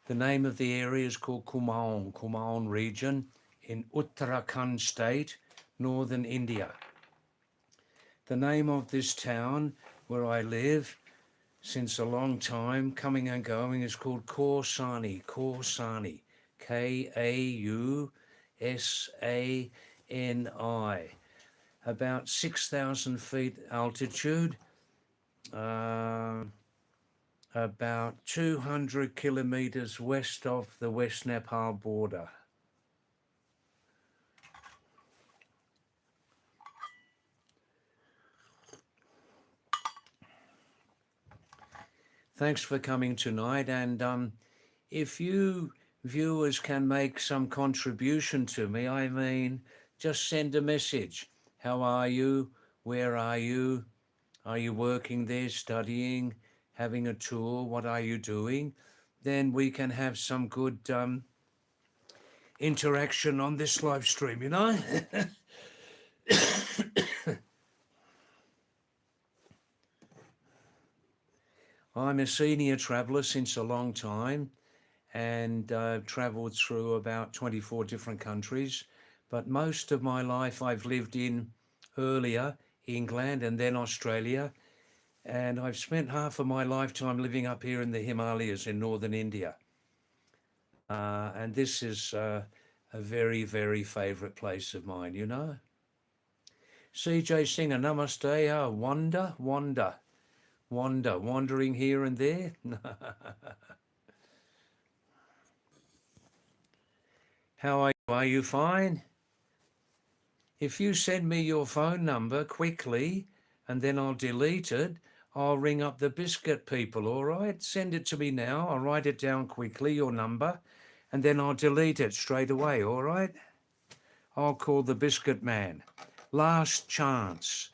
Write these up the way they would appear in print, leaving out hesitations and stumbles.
The name of the area is called Kumaon region in Uttarakhand state, northern India. The name of this town where I live since a long time, coming and going, is called Kaursani, Kausani, about 6,000 feet altitude, about 200 kilometers west of the West Nepal border. Thanks for coming tonight, and if you viewers can make some contribution to me, I mean, just send a message. How are you? Where are you? Are you working there, studying, having a tour? What are you doing? Then we can have some good interaction on this live stream, you know? I'm a senior traveller since a long time, and I've travelled through about 24 different countries. But most of my life I've lived in earlier England and then Australia. And I've spent half of my lifetime living up here in the Himalayas in northern India. And this is a very, very favourite place of mine, you know. CJ Singer, namaste. Wandering here and there. How are you? Are you fine? If you send me your phone number quickly and then I'll delete it, I'll ring up the biscuit people, all right? Send it to me now. I'll write it down quickly, your number, and then I'll delete it straight away, all right? I'll call the biscuit man. Last chance,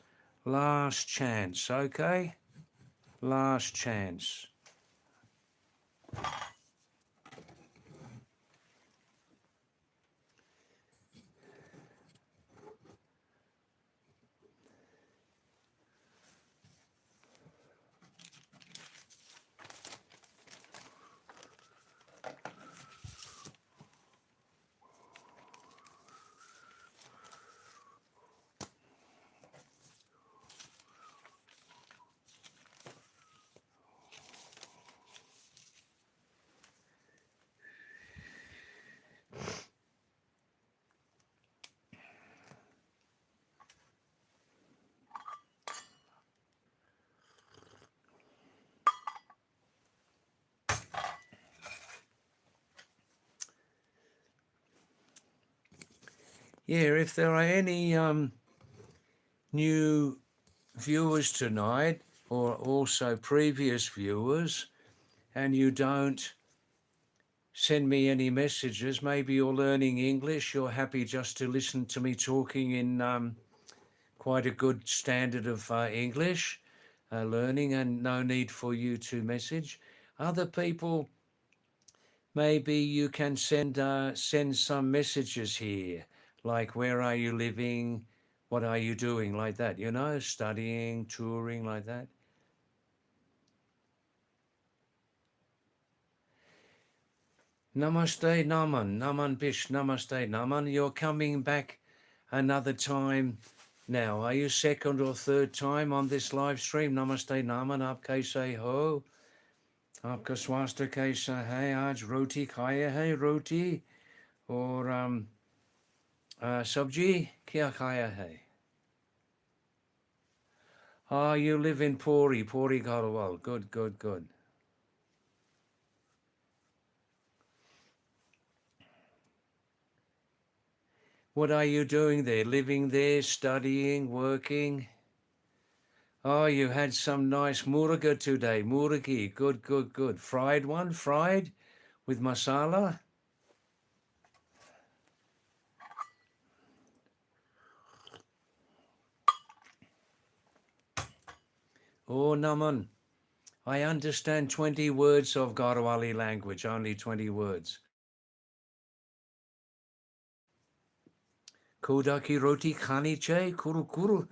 okay? Last chance. Yeah, if there are any new viewers tonight, or also previous viewers, and you don't send me any messages, maybe you're learning English, you're happy just to listen to me talking in quite a good standard of English, learning, and no need for you to message. Other people, maybe you can send some messages here, like where are you living, what are you doing, like that, you know, studying, touring, like that. Namaste, Naman Bish, Namaste, Naman. You're coming back another time now. Are you second or third time on this live stream? Namaste, Naman. Aap kaise ho? Aapka swasthya kaisa hai? Aaj roti khaya hai, roti? Or sabji? Kya khaya hai? You live in Puri Garhwal. Good. What are you doing there? Living there, studying, working? Oh, you had some nice murga today. Murgi, good. Fried one, fried with masala? Oh, Naman, I understand 20 words of Garhwali language, only 20 words. Koda ki roti khani chai, kuru.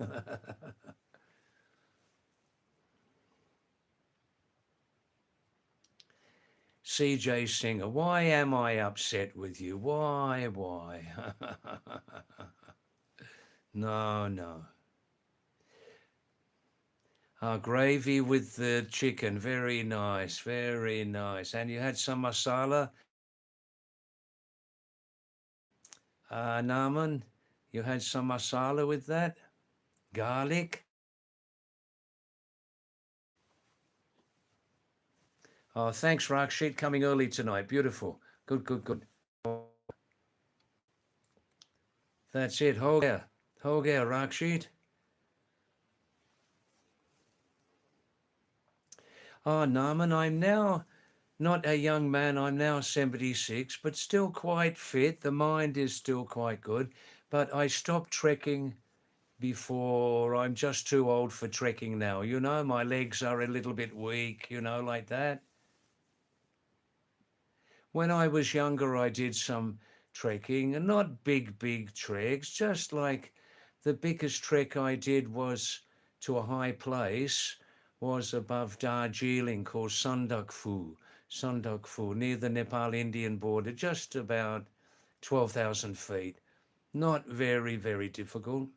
CJ Singer, why am I upset with you? Why? No, no. Gravy with the chicken, very nice, very nice. And you had some masala, Naaman? You had some masala with that? Garlic? Oh, thanks, Rakshit, coming early tonight. Beautiful. Good, good, good. That's it. Ho gaya, Rakshit. Oh, Naaman, I'm now not a young man. I'm now 76, but still quite fit. The mind is still quite good. But I stopped trekking before. I'm just too old for trekking now. You know, my legs are a little bit weak, you know, like that. When I was younger, I did some trekking, and not big treks, just like the biggest trek I did was to a high place, was above Darjeeling called Sundukfu, near the Nepal-Indian border, just about 12,000 feet. Not very, very difficult.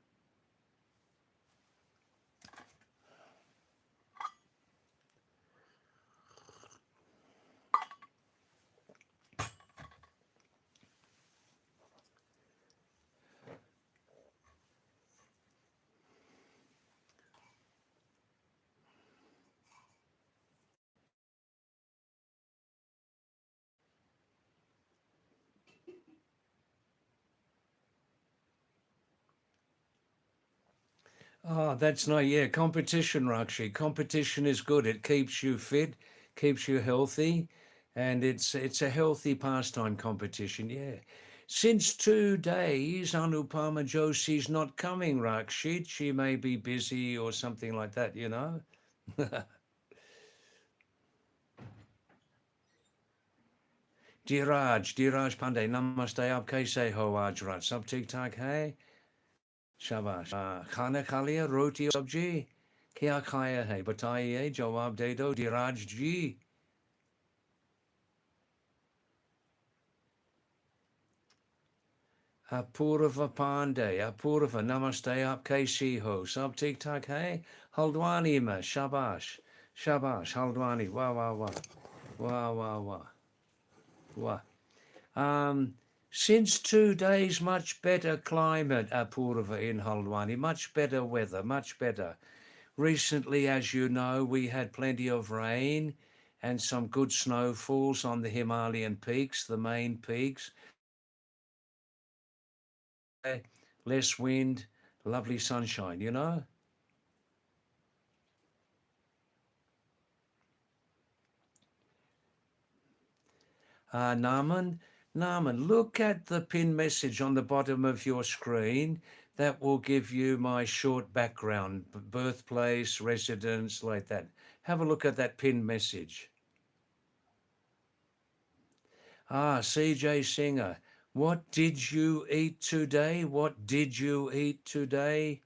Oh, that's not, yeah, competition, Rakshi. Competition is good. It keeps you fit, keeps you healthy, and it's a healthy pastime competition, yeah. Since 2 days, Anupama Joshi's not coming, Rakshit. She may be busy or something like that, you know? Dhiraj Pandey, namaste, aap kaise ho aaj raat? Sab theek thaak hai? शाबाश खाना खा लिया रोटी और सब्जी क्या खाया है बताइए जवाब दे दो धीराज जी अपूर्व पांडे अपूर्व नमस्ते आप कैसी हो सब ठीक ठाक है हल्द्वानी में शाबाश शाबाश हल्द्वानी वाह वाह वाह वाह वाह वाह वाह since 2 days, much better climate, Apurva in Haldwani, much better weather, much better. Recently, as you know, we had plenty of rain and some good snowfalls on the Himalayan peaks, the main peaks. Less wind, lovely sunshine, you know. Naaman, look at the pin message on the bottom of your screen. That will give you my short background, birthplace, residence, like that. Have a look at that pin message. CJ Singer, what did you eat today? What did you eat today?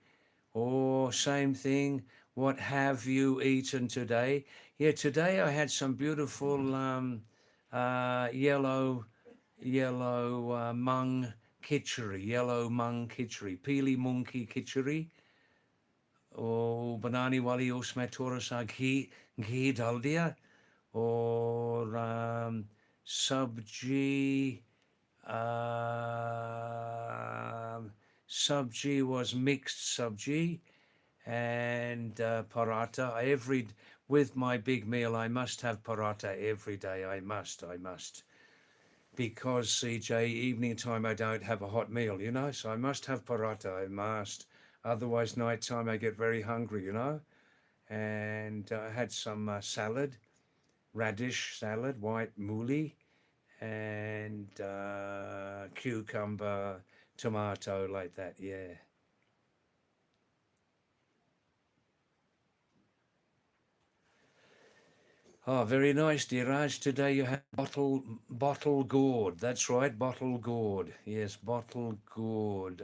Or same thing, what have you eaten today? Yeah, today I had some beautiful yellow mung khichdi, peely monkey khichdi. और बनाने वाली उसमें थोड़ा सा घी डाल दिया और सब्जी sabji was mixed sabji and paratha. With my big meal, I must have paratha every day. I must. Because CJ, evening time, I don't have a hot meal, you know, so I must have paratha. I must. Otherwise, night time, I get very hungry, you know. And I had some salad, radish salad, white mooli, and cucumber, tomato, like that. Yeah. Oh, very nice, dear Raj. Today you had bottle gourd. That's right, bottle gourd. Yes, bottle gourd.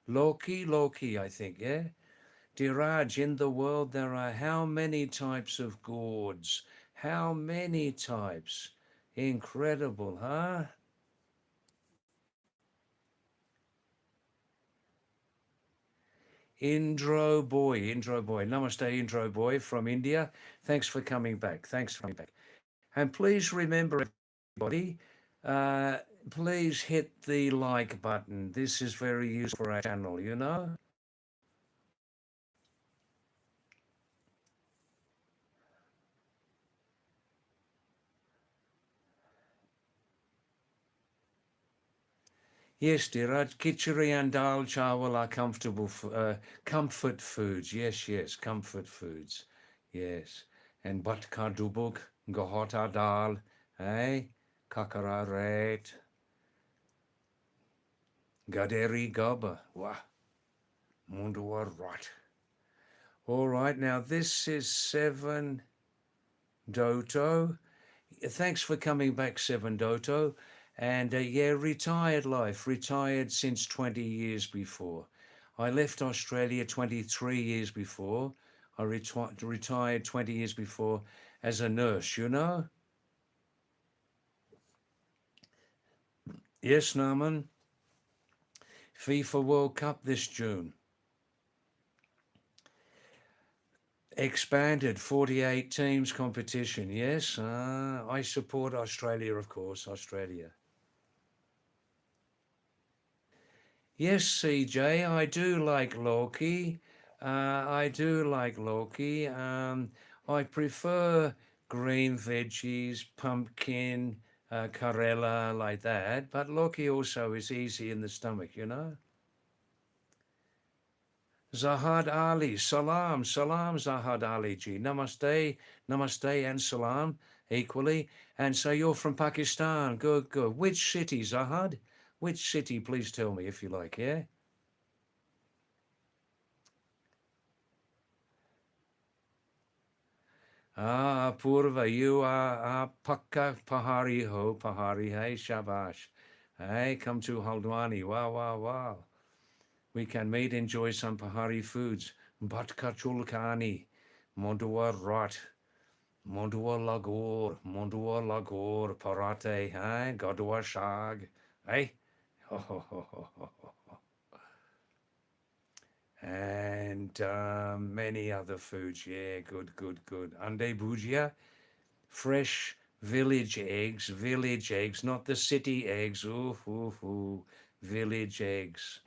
Loki, I think. Yeah. Diraj, in the world there are how many types of gourds? How many types? Incredible, huh? Indro boy, Namaste, Indro boy from India. Thanks for coming back. Thanks for coming back. And please remember, everybody, uh, please hit the like button. This is very useful for our channel, you know? Yes, Diraj, khichdi and dal chawal are comfortable, comfort foods. Yes, yes, comfort foods. Yes. And batka dubuk, gohota dal, eh? Kakara ret, gaderi gaba. Wah, mundua rot. All right, now this is 7 Doto. Thanks for coming back, Seven Doto. And yeah, retired life, retired since 20 years before. I left Australia 23 years before. I retired 20 years before as a nurse, you know? Yes, Norman. FIFA World Cup this June. Expanded 48 teams competition. Yes, I support Australia, of course, Australia. Yes, CJ, I do like Loki. I do like Loki. I prefer green veggies, pumpkin, Karela, like that. But Loki also is easy in the stomach, you know. Zahad Ali, salam, salam, Zahad Ali ji. Namaste, namaste, and salam equally. And so you're from Pakistan. Good, good. Which city, Zahad? Which city, please tell me if you like, yeah? Purva, you are Pakka Pahari ho, Pahari, hey, Shabash. Hey, come to Haldwani, wow, wow, wow. We can meet, enjoy some Pahari foods. Batka Chulkani, Mondua Rot, Mondua Lagor, Parate, hey, Godua Shag, hey. Ho, ho, ho, ho, ho. And many other foods, yeah, good, good, good. Ande Bujia, fresh village eggs, not the city eggs. Ooh, ooh, ooh. Village eggs.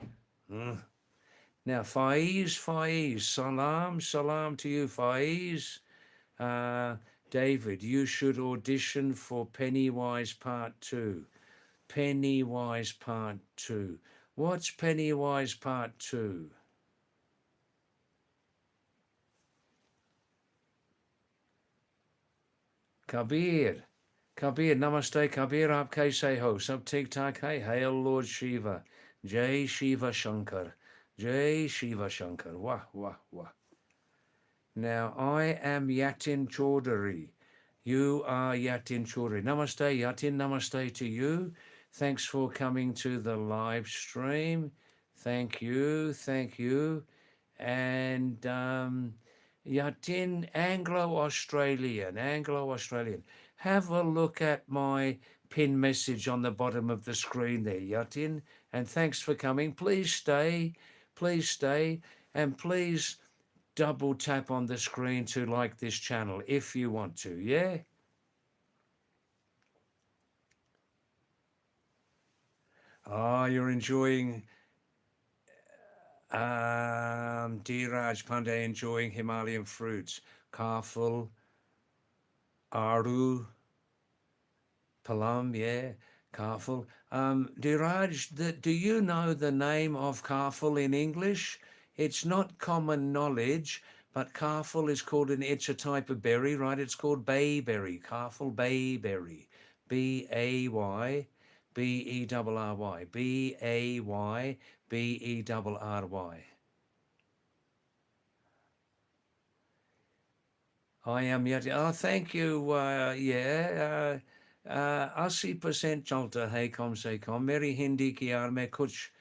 Mm. Now, Faiz, salam to you, Faiz. Uh, David, you should audition for Pennywise Part 2. Pennywise Part 2. What's Pennywise Part 2? Kabir. Kabir, namaste, Kabir, aap kaise ho? Sab ठीक ठाक hai? Hail Lord Shiva. Jai Shiva Shankar. Jai Shiva Shankar. Wah, wah, wah. Now, I am Yatin Chaudhary. You are Yatin Chaudhary. Namaste, Yatin. Namaste to you. Thanks for coming to the live stream. Thank you. Thank you. And Yatin, Anglo-Australian. Have a look at my pin message on the bottom of the screen there, Yatin. And thanks for coming. Please stay, and please double tap on the screen to like this channel if you want to, yeah? You're enjoying Dheeraj Pandey enjoying Himalayan fruits. Kaful, Aru, Palam, yeah, Kaful. Dheeraj, do you know the name of Kaful in English? It's not common knowledge, but Kaful is called it's a type of berry, right? It's called bayberry, Kaful bayberry, Bayberry, Bayberry. I am yet. Oh, thank you. Yeah. 80% चलता है कम से कम मेरी हिंदी की यार मैं कुछ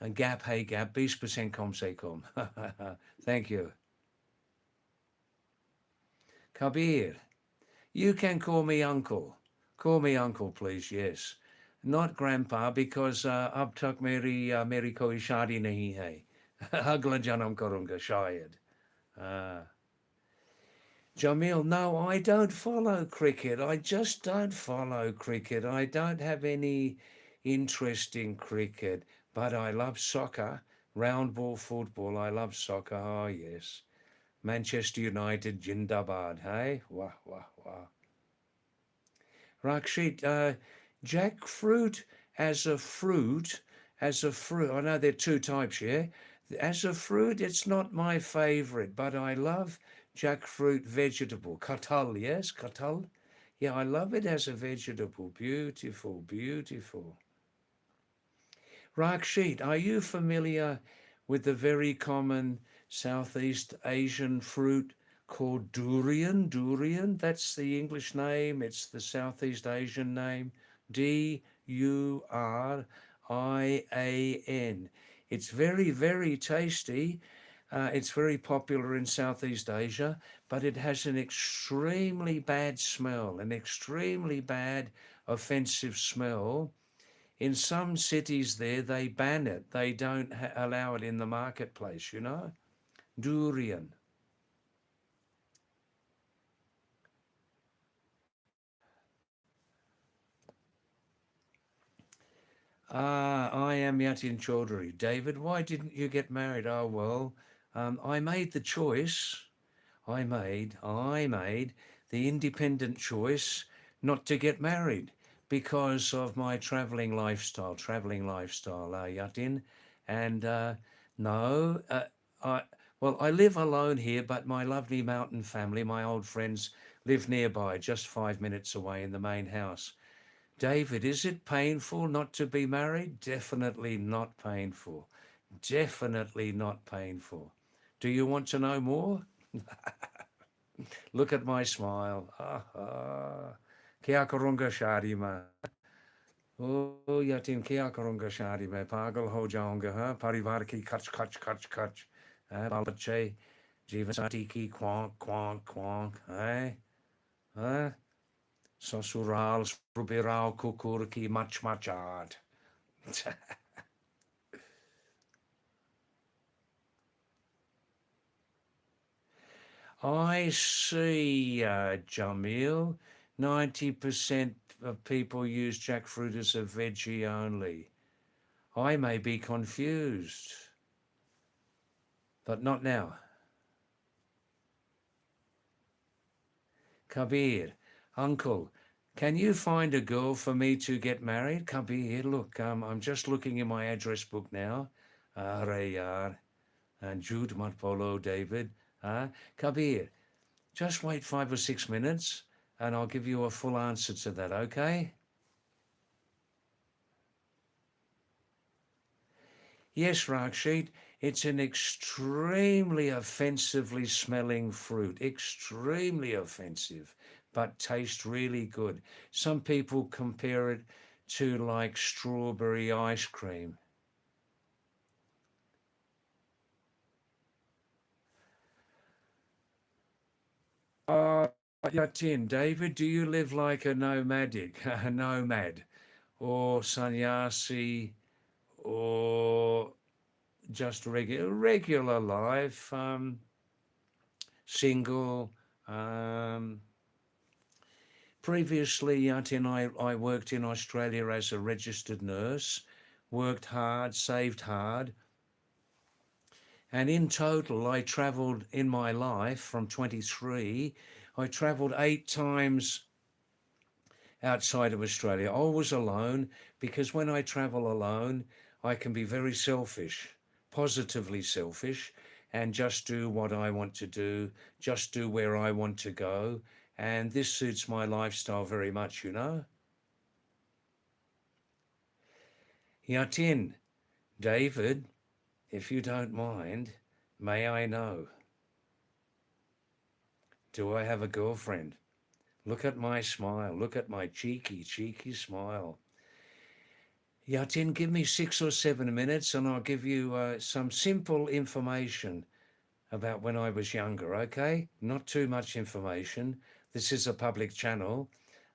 Gap, hey gap, 20% com se com. Thank you. Kabir, you can call me uncle. Call me uncle, please, yes. Not grandpa, because ab tak meri koi shadi nahi hai. Agla janam karunga, shayad. Jamil, no, I don't follow cricket. I just don't follow cricket. I don't have any interest in cricket, but I love soccer, round ball football. I love soccer. Oh, yes. Manchester United, Jindabad. Hey, wah, wah, wah. Rakshit, jackfruit as a fruit, I know there are two types, yeah? As a fruit, it's not my favorite, but I love jackfruit vegetable. Katal, yes, katal. Yeah, I love it as a vegetable. Beautiful, beautiful. Rakshit, are you familiar with the very common Southeast Asian fruit called durian? Durian, that's the English name. It's the Southeast Asian name. Durian. It's very, very tasty. It's very popular in Southeast Asia, but it has an extremely bad smell, an extremely bad, offensive smell. In some cities there, they ban it. They don't allow it in the marketplace, you know? Durian. I am Yatin Chaudhary. David, why didn't you get married? Oh, well, I made the choice. I made the independent choice not to get married because of my traveling lifestyle, Yatin. And no, I, well, I live alone here, but my lovely mountain family, my old friends, live nearby, just 5 minutes away in the main house. David, is it painful not to be married? Definitely not painful. Definitely not painful. Do you want to know more? Look at my smile. Kya karunga shadi mein. Oh, yatin kya karunga shadi mein. Pagal ho jaunga, ha? Parivar ki kach, kach, kach, kach. Bal bache, जीवन साथी की क्वांक क्वांक क्वांक है ससुराल रुबिराव कुकुर की मचमचाहट. I see, Jamil. 90% of people use jackfruit as a veggie only. I may be confused, but not now. Kabir, uncle, can you find a girl for me to get married? Kabir, look, I'm just looking in my address book now. Are and Jude Matpolo, David. Kabir, just wait 5 or 6 minutes and I'll give you a full answer to that, okay? Yes, Rakshit, it's an extremely offensively smelling fruit, extremely offensive, but tastes really good. Some people compare it to like strawberry ice cream. Uh, Yatin, David, do you live like a nomadic, a nomad, or sannyasi, or just regular life, single? Um, Previously, Yatin, I worked in Australia as a registered nurse, worked hard, saved hard, and in total, I travelled in my life from 23. I travelled 8 times outside of Australia. Always alone, because when I travel alone, I can be very selfish, positively selfish, and just do what I want to do, just do where I want to go. And this suits my lifestyle very much, you know. Yatin, David, if you don't mind, may I know, do I have a girlfriend? Look at my smile. Look at my cheeky, cheeky smile. Yatin, give me 6 or 7 minutes and I'll give you some simple information about when I was younger, okay? Not too much information. This is a public channel.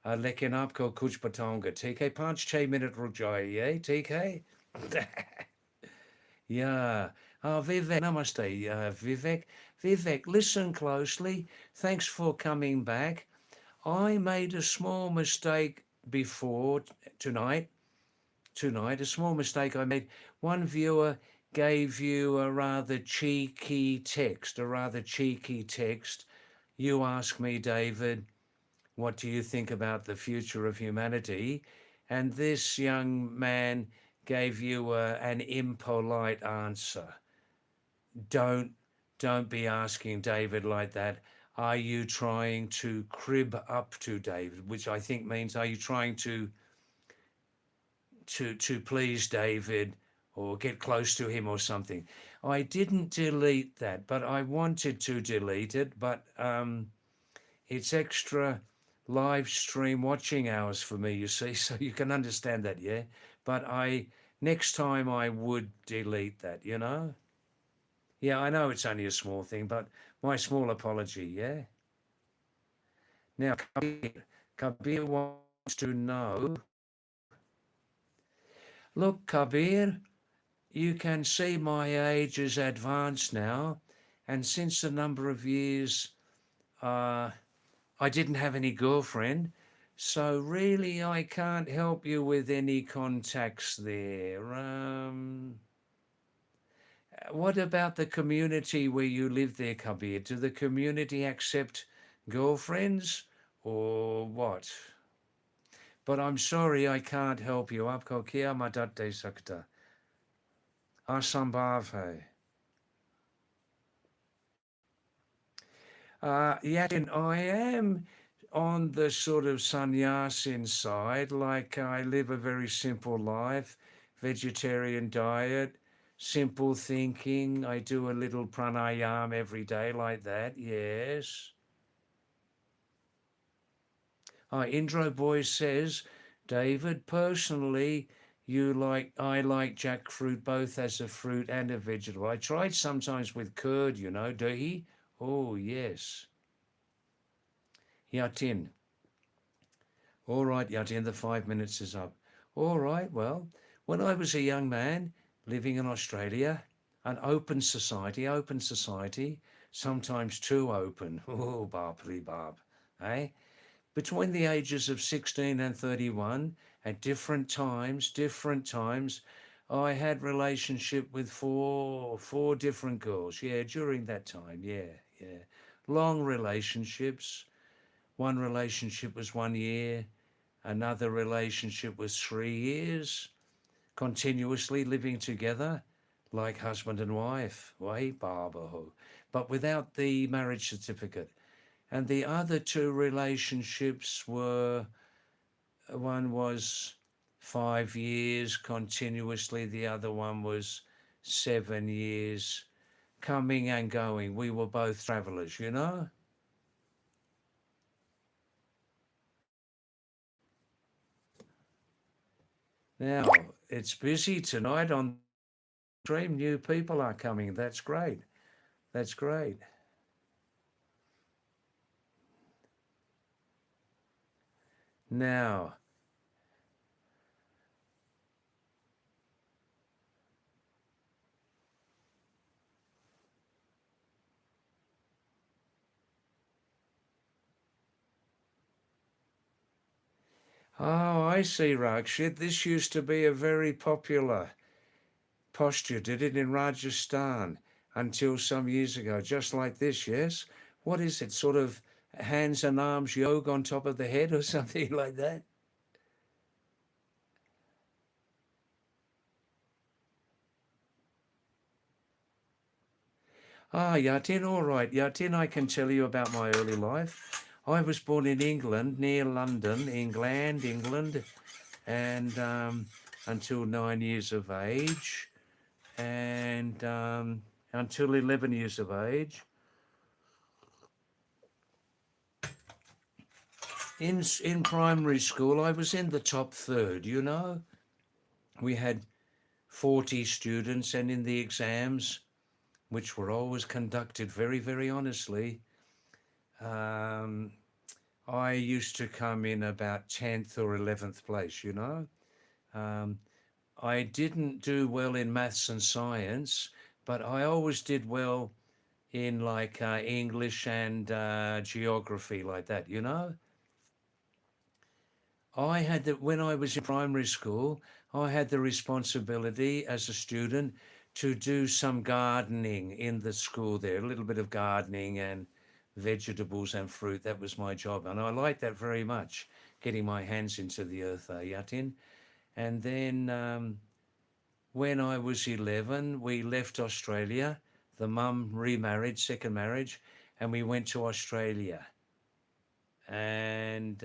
लेकिन आपको कुछ बताऊंगा, ठीक है? 5-6 minute रुक जाइए, ठीक है? Yeah. Vivek, namaste. Vivek, listen closely. Thanks for coming back. I made a small mistake before tonight. A small mistake I made. One viewer gave you a rather cheeky text. You ask me, David, what do you think about the future of humanity? And this young man gave you an impolite answer. Don't be asking David like that. Are you trying to crib up to David? Which I think means, are you trying to please David or get close to him or something? I didn't delete that, but I wanted to delete it. But it's extra live stream watching hours for me, you see, so you can understand that, yeah? But next time I would delete that, you know? Yeah, I know it's only a small thing, but my small apology, yeah? Now, Kabir wants to know, look, Kabir, you can see my age is advanced now, and since a number of years I didn't have any girlfriend, so really I can't help you with any contacts there. What about the community where you live there, Kabir? Do the community accept girlfriends or what? But I'm sorry I can't help you. Aapko kya madad de sakta? Asambhav hai. Yatin, I am on the sort of sannyasin side, like I live a very simple life, vegetarian diet, simple thinking. I do a little pranayam every day like that, yes. Indro Boy says, David, personally, I like jackfruit both as a fruit and a vegetable. I tried sometimes with curd, you know, dahi. Oh, yes. Yatin. All right, Yatin, the 5 minutes is up. All right, well, when I was a young man living in Australia, an open society, sometimes too open. Oh, barbly barb, eh? Between the ages of 16 and 31, at different times, I had relationship with four different girls. Yeah, during that time, yeah. Long relationships. One relationship was 1 year. Another relationship was 3 years, continuously living together like husband and wife, but without the marriage certificate. And the other two relationships were, one was 5 years continuously, the other one was 7 years, coming and going. We were both travelers, you know? Now, it's busy tonight on stream. New people are coming. That's great. That's great. Now, oh, I see, Rakshit. This used to be a very popular posture, did it, in Rajasthan until some years ago, just like this, yes? What is it, sort of hands and arms yoga on top of the head or something like that? Yatin, all right. Yatin, I can tell you about my early life. I was born in England, near London, England, and until 9 years of age, and until 11 years of age. In primary school, I was in the top third, you know. we had 40 students, and in the exams, which were always conducted very, very honestly, um, I used to come in about 10th or 11th place, you know. Um, I didn't do well in maths and science, but I always did well in like English and geography, like that, you know. I had the when I was in primary school, I had the responsibility as a student to do some gardening in the school there, a little bit of gardening and vegetables and fruit. That was my job, and I liked that very much, getting my hands into the earth, Yatin. And then when I was 11, we left Australia. The mum remarried, second marriage, and we went to Australia. And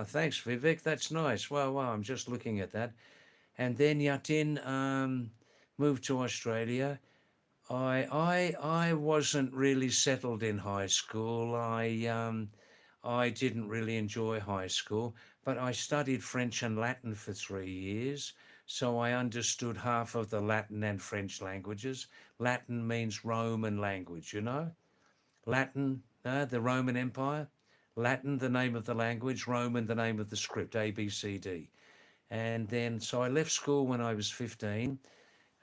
thanks, Vivek. That's nice. Well, I'm just looking at that. And then Yatin moved to Australia. I wasn't really settled in high school. I didn't really enjoy high school, but I studied French and Latin for 3 years, so I understood half of the Latin and French languages. Latin means Roman language, you know. Latin, the Roman Empire. Latin, the name of the language. Roman, the name of the script. A, B, C, D. And then, so I left school when I was 15.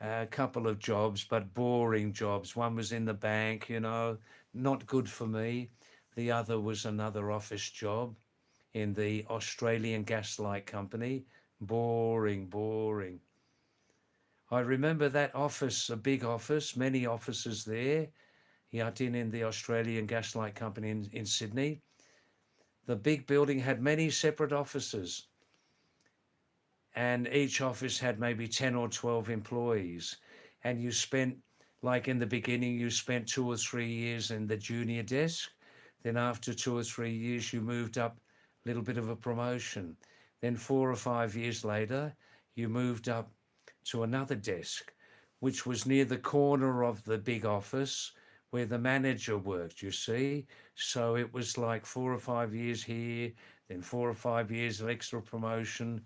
A couple of jobs, but boring jobs. One was in the bank, you know, not good for me. The other was another office job in the Australian Gaslight Company. Boring, boring. I remember that office, a big office, many offices there. Yatin in the Australian Gaslight Company in Sydney. The big building had many separate offices, and each office had maybe 10 or 12 employees. And you spent, like in the beginning, you spent 2 or 3 years in the junior desk. Then after 2 or 3 years, you moved up a little bit of a promotion. Then 4 or 5 years later, you moved up to another desk, which was near the corner of the big office where the manager worked, you see. So it was like 4 or 5 years here, then 4 or 5 years of extra promotion,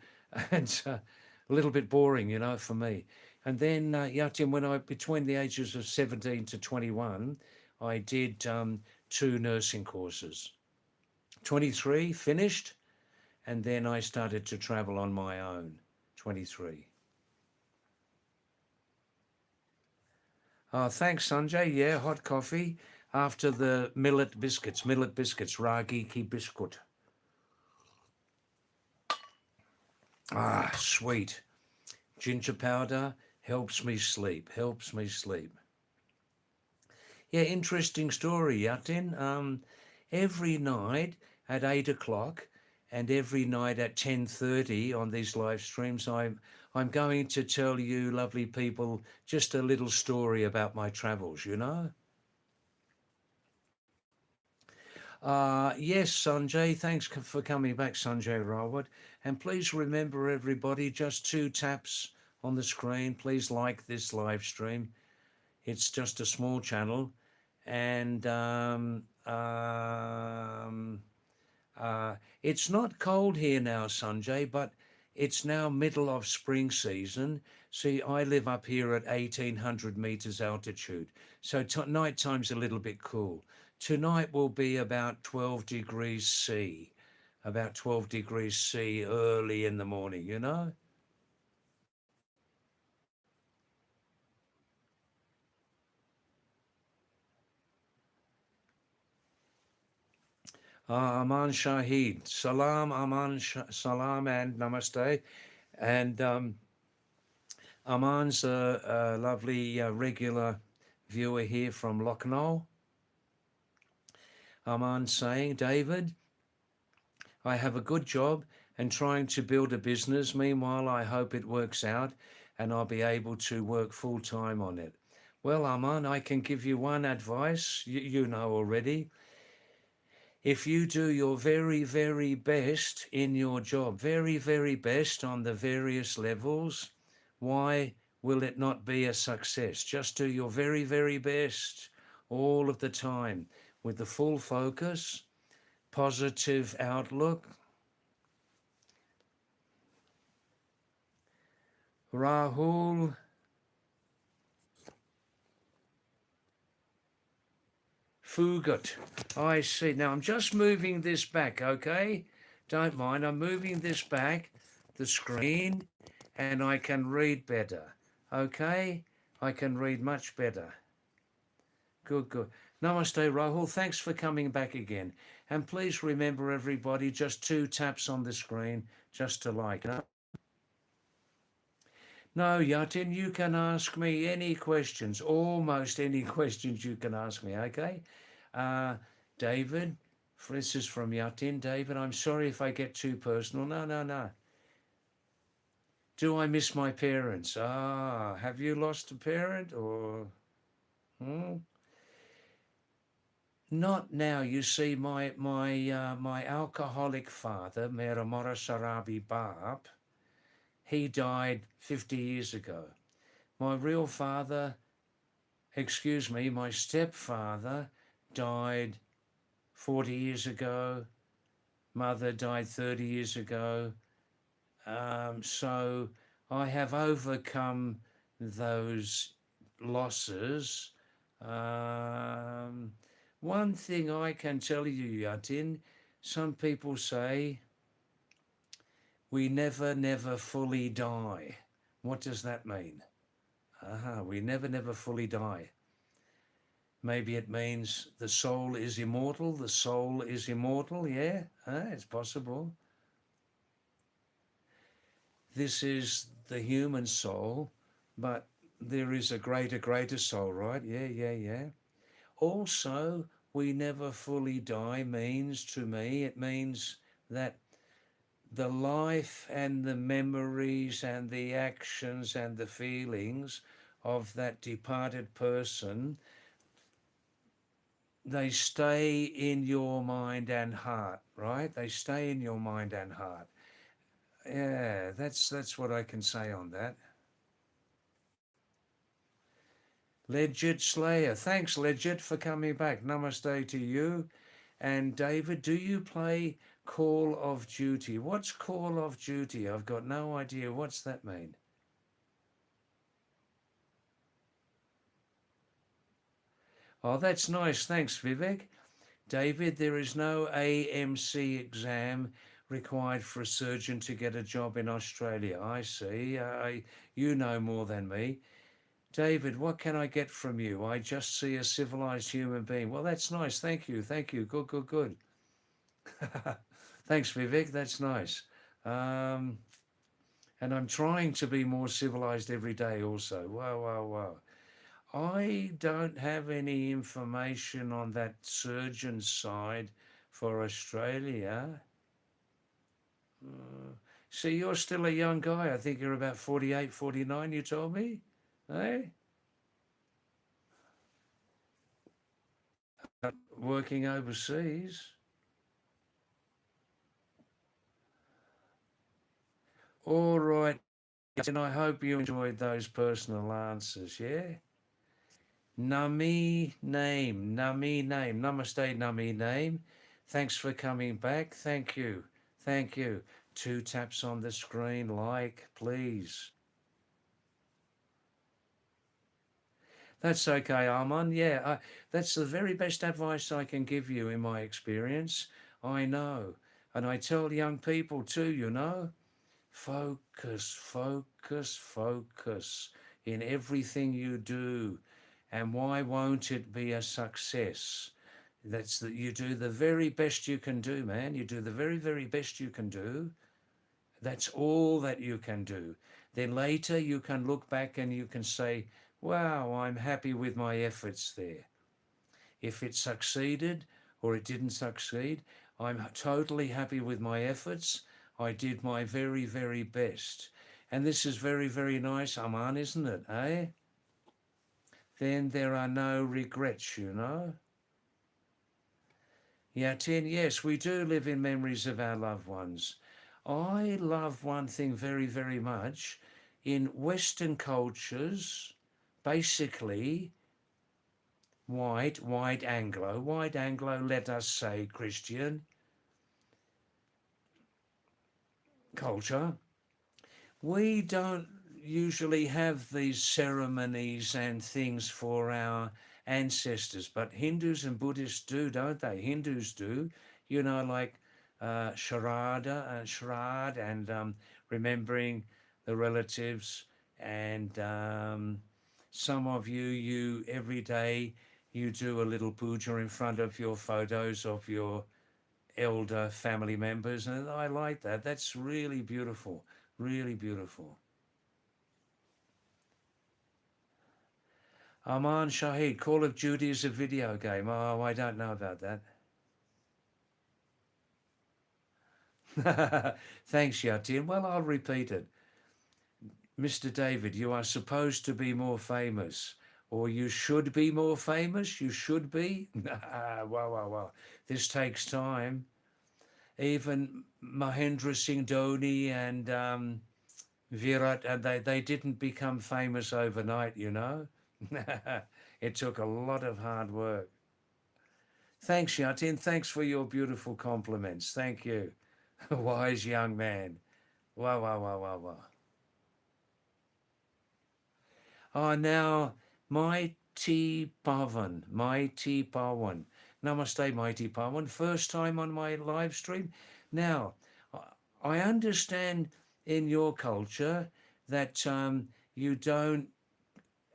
and a little bit boring, you know, for me. And then, Yatin, when I, between the ages of 17 to 21, I did 2 nursing courses. 23, finished, and then I started to travel on my own, 23. Thanks, Sanjay. Yeah, hot coffee after the millet biscuits, ragi ki biscuit. Ah, sweet. Ginger powder helps me sleep, helps me sleep. Yeah, interesting story, Yatin. Every night at 8 o'clock and every night at 10:30 on these live streams, I'm going to tell you, lovely people, just a little story about my travels, you know? Yes, Sanjay, thanks for coming back, Sanjay Rawat. And please remember, everybody, just 2 taps on the screen. Please like this live stream. It's just a small channel. And it's not cold here now, Sanjay, but it's now middle of spring season. See, I live up here at 1800 meters altitude. So night time's a little bit cool. Tonight will be about 12 degrees C, about 12 degrees C early in the morning, you know? Aman Shahid. Salam, salam and namaste. And Aman's a lovely regular viewer here from Lucknow. Aman saying, David, I have a good job and trying to build a business. Meanwhile, I hope it works out and I'll be able to work full time on it. Well, Aman, I can give you one advice. You know already. If you do your very, very best in your job, very, very best on the various levels, why will it not be a success? Just do your very, very best all of the time with the full focus, positive outlook. Rahul Fugut. I see. Now I'm just moving this back, okay? Don't mind. I'm moving this back, the screen, and I can read better. Okay? I can read much better. Good, good. Namaste, Rahul. Thanks for coming back again. And please remember, everybody, just 2 taps on the screen just to like. No, Yatin, you can ask me any questions, almost any questions you can ask me, okay? David, this is from Yatin. David, I'm sorry if I get too personal. No, no, no. Do I miss my parents? Have you lost a parent or? Not now. You see, my alcoholic father, Mera Mora Sarabi Bab, he died 50 years ago. My real father, my stepfather died 40 years ago. Mother died 30 years ago. So I have overcome those losses. One thing I can tell you, Yatin, some people say we never fully die. What does that mean? We never fully die. Maybe it means the soul is immortal. The soul is immortal, yeah? It's possible. This is the human soul, but there is a greater soul, right? Yeah. Also, we never fully die means, to me, it means that the life and the memories and the actions and the feelings of that departed person, they stay in your mind and heart, right? They stay in your mind and heart. Yeah, that's what I can say on that. Legit Slayer. Thanks, Legit, for coming back. Namaste to you. And David, do you play Call of Duty? What's Call of Duty? I've got no idea. What's that mean? Oh, that's nice. Thanks, Vivek. David, there is no AMC exam required for a surgeon to get a job in Australia. I see. You know more than me. David, what can I get from you? I just see a civilized human being. Well, that's nice. Thank you. Good. Thanks, Vivek. That's nice. And I'm trying to be more civilized every day also. Wow. I don't have any information on that surgeon side for Australia. See, you're still a young guy. I think you're about 48, 49, you told me. Eh? Working overseas. All right. And I hope you enjoyed those personal answers, yeah? Nami name. Namaste, Nami name. Thanks for coming back. Thank you. 2 taps on the screen, like, please. That's okay, Armand. Yeah, that's the very best advice I can give you in my experience. I know. And I tell young people too, focus in everything you do. And why won't it be a success? That's that you do the very best you can do, man. You do the very best you can do. That's all that you can do. Then later you can look back and you can say, wow, I'm happy with my efforts there. If it succeeded or it didn't succeed, I'm totally happy with my efforts. I did my very best. And this is very nice, Aman, isn't it, eh? Then there are no regrets. Yatin, yes, we do live in memories of our loved ones. I love one thing very much. In Western cultures, basically, white Anglo, let us say Christian culture, we don't usually have these ceremonies and things for our ancestors, but Hindus and Buddhists do, don't they? Hindus do, you know, like Shrad, and remembering the relatives, and some of you every day you do a little puja in front of your photos of your elder family members, and I like that. That's really beautiful, really beautiful. Aman Shahid, Call of Duty is a video game. Oh, I don't know about that. Thanks, Yatin. Well, I'll repeat it. Mr. David, you are supposed to be more famous, or you should be more famous. You should be. Wow. This takes time. Even Mahendra Singh Dhoni and Virat, they didn't become famous overnight, you know. It took a lot of hard work. Thanks, Yatin. Thanks for your beautiful compliments. Thank you. Wise young man. Wow. Oh, now, Mighty Pavan. Mighty Pawan. Namaste, Mighty Pawan. First time on my live stream. Now, I understand in your culture that you don't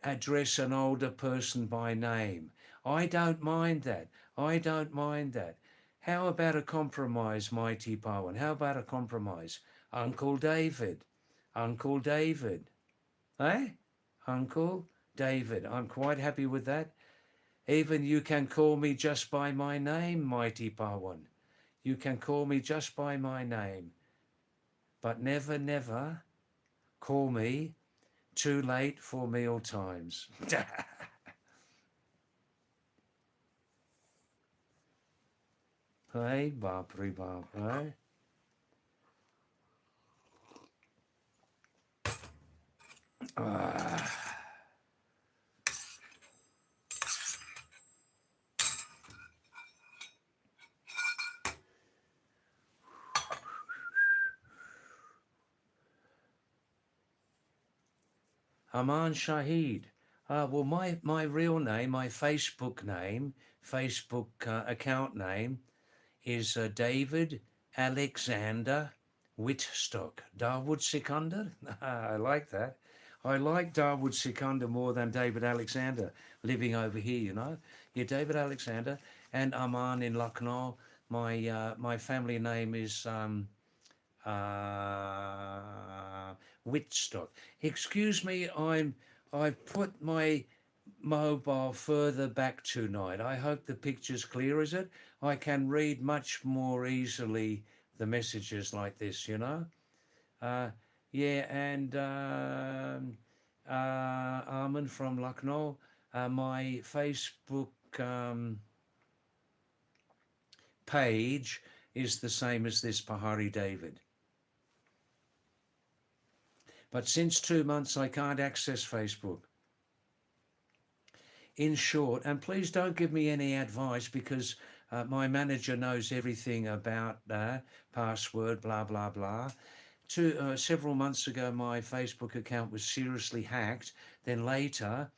address an older person by name. I don't mind that. I don't mind that. How about a compromise, Mighty Pawan? How about a compromise? Uncle David. Uncle David. Eh? Uncle David. I'm quite happy with that. Even you can call me just by my name, Mighty Pawan. You can call me just by my name. But never call me too late for meal times. Hey, Barbary Bob, right? Aman Shahid. Well, my real name, my Facebook account name is David Alexander Whitstock. Dawood Sikandar? I like that. I like Dawood Sikandar more than David Alexander living over here, you know. Yeah, David Alexander and Aman in Lucknow. My family name is Whitstock. Excuse me, I've put my mobile further back tonight. I hope the picture's clear, is it? I can read much more easily the messages like this, you know? Uh, yeah, and Armin from Lucknow, my Facebook page is the same as this, Pahadi David. But since 2 months, I can't access Facebook. In short, and please don't give me any advice because my manager knows everything about password, blah, blah, blah. Several months ago, my Facebook account was seriously hacked. Then later,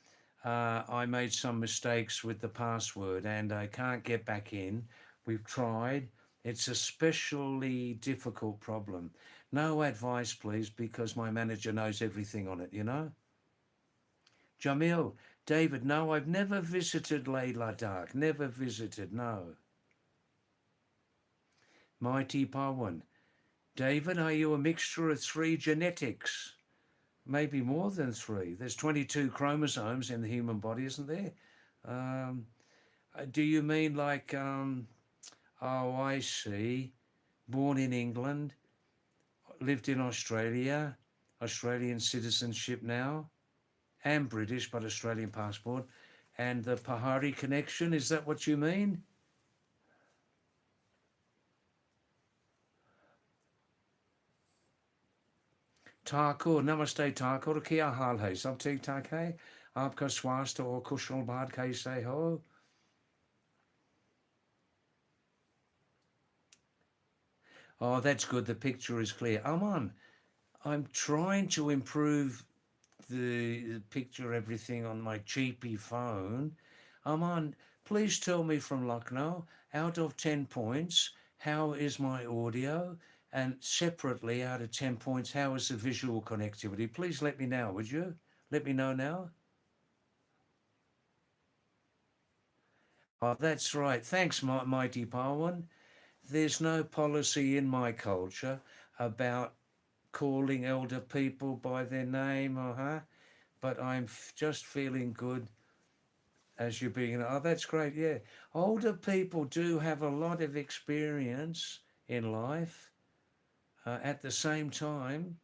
I made some mistakes with the password and I can't get back in. We've tried. It's a especially difficult problem. No advice, please, because my manager knows everything on it, you know? Jamil, David, no, I've never visited Leh Ladakh. Never visited, no. Mighty Pawan. David, are you a mixture of 3 genetics? Maybe more than 3. There's 22 chromosomes in the human body, isn't there? Do you mean like, oh, I see. Born in England, lived in Australia, Australian citizenship now, and British, but Australian passport. And the Pahari connection, is that what you mean? Thakur, namaste Thakur, kia hal hai? Sab theek thak hai? आपका स्वास्थ्य और कुशल बात कैसे हो? Oh, that's good. The picture is clear. Aman, I'm trying to improve the picture, everything on my cheapy phone. Aman, please tell me from Lucknow, out of 10 points, how is my audio? And separately, out of 10 points, how is the visual connectivity? Please let me know, would you? Let me know now. Oh, that's right. Thanks, Mighty Parwan. There's no policy in my culture about calling elder people by their name, but I'm just feeling good as you're being. Oh, that's great. Yeah. Older people do have a lot of experience in life. At the same time,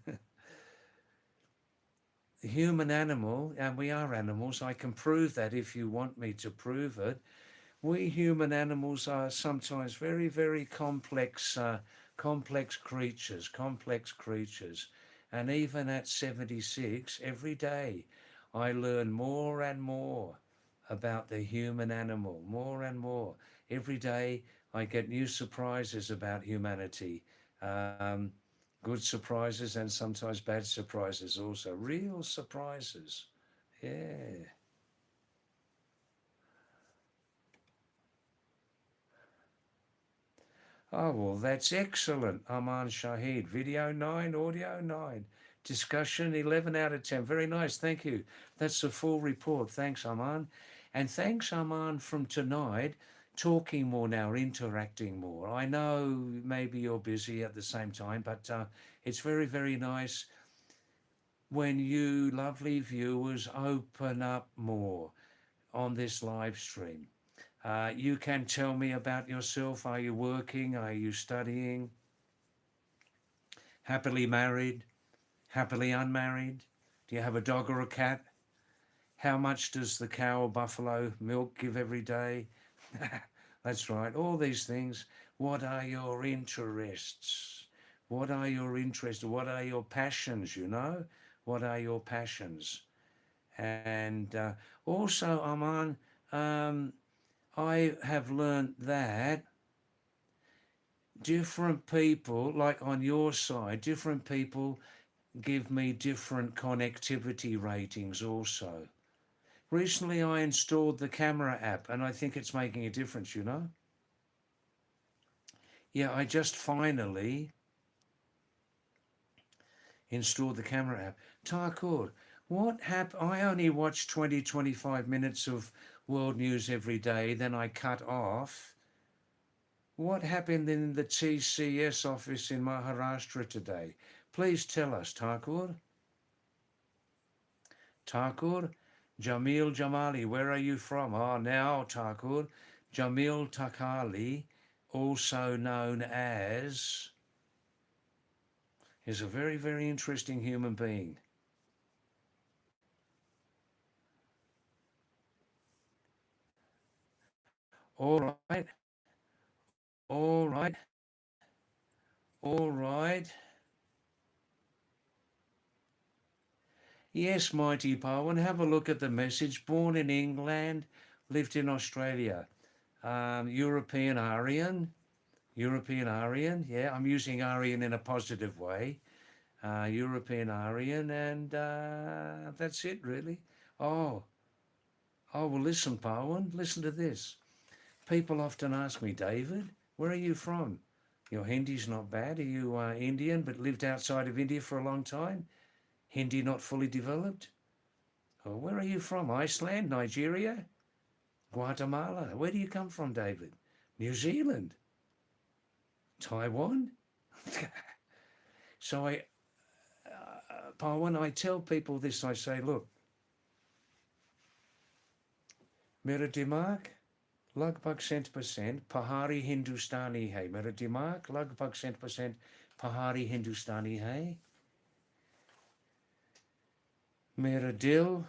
the human animal, and we are animals, I can prove that if you want me to prove it. We human animals are sometimes very, very complex, complex creatures. And even at 76, every day, I learn more and more about the human animal, more and more. Every day, I get new surprises about humanity. Um, Good surprises and sometimes bad surprises also. Real surprises. Yeah. Oh, well, that's excellent. Aman Shahid. Video 9, audio 9. Discussion 11 out of 10. Very nice. Thank you. That's the full report. Thanks, Aman. And thanks, Aman, from tonight, talking more now, interacting more. I know maybe you're busy at the same time, but it's very, very nice when you lovely viewers open up more on this live stream. You can tell me about yourself. Are you working? Are you studying? Happily married? Happily unmarried? Do you have a dog or a cat? How much does the cow or buffalo milk give every day? That's right, all these things. What are your interests? What are your interests? What are your passions, you know? What are your passions? And also, Aman, I have learned that different people, like on your side, different people give me different connectivity ratings also. Recently, I installed the camera app and I think it's making a difference, you know? Yeah, I just finally installed the camera app. Thakur, what happened? I only watch 20, 25 minutes of world news every day, then I cut off. What happened in the TCS office in Maharashtra today? Please tell us, Thakur. Thakur, Jamil Jamali, where are you from? Ah, now, Thakur, Jamil Takali, also known as, is a very, very interesting human being. All right, all right, all right. Yes, Mighty Parwan, have a look at the message. Born in England, lived in Australia. European Aryan, European Aryan. Yeah, I'm using Aryan in a positive way. European Aryan, and that's it really. Oh, oh, well, listen, Parwan, listen to this. People often ask me, David, where are you from? Your Hindi's not bad. Are you Indian but lived outside of India for a long time? Hindi not fully developed? Oh, where are you from? Iceland, Nigeria, Guatemala? Where do you come from, David? New Zealand, Taiwan? So when I tell people this, I say, look, मेरा दिमाग लगभग 100% पहाड़ी हिंदुस्तानी है. मेरा दिमाग लगभग 100% पहाड़ी हिंदुस्तानी है. मेरा दिल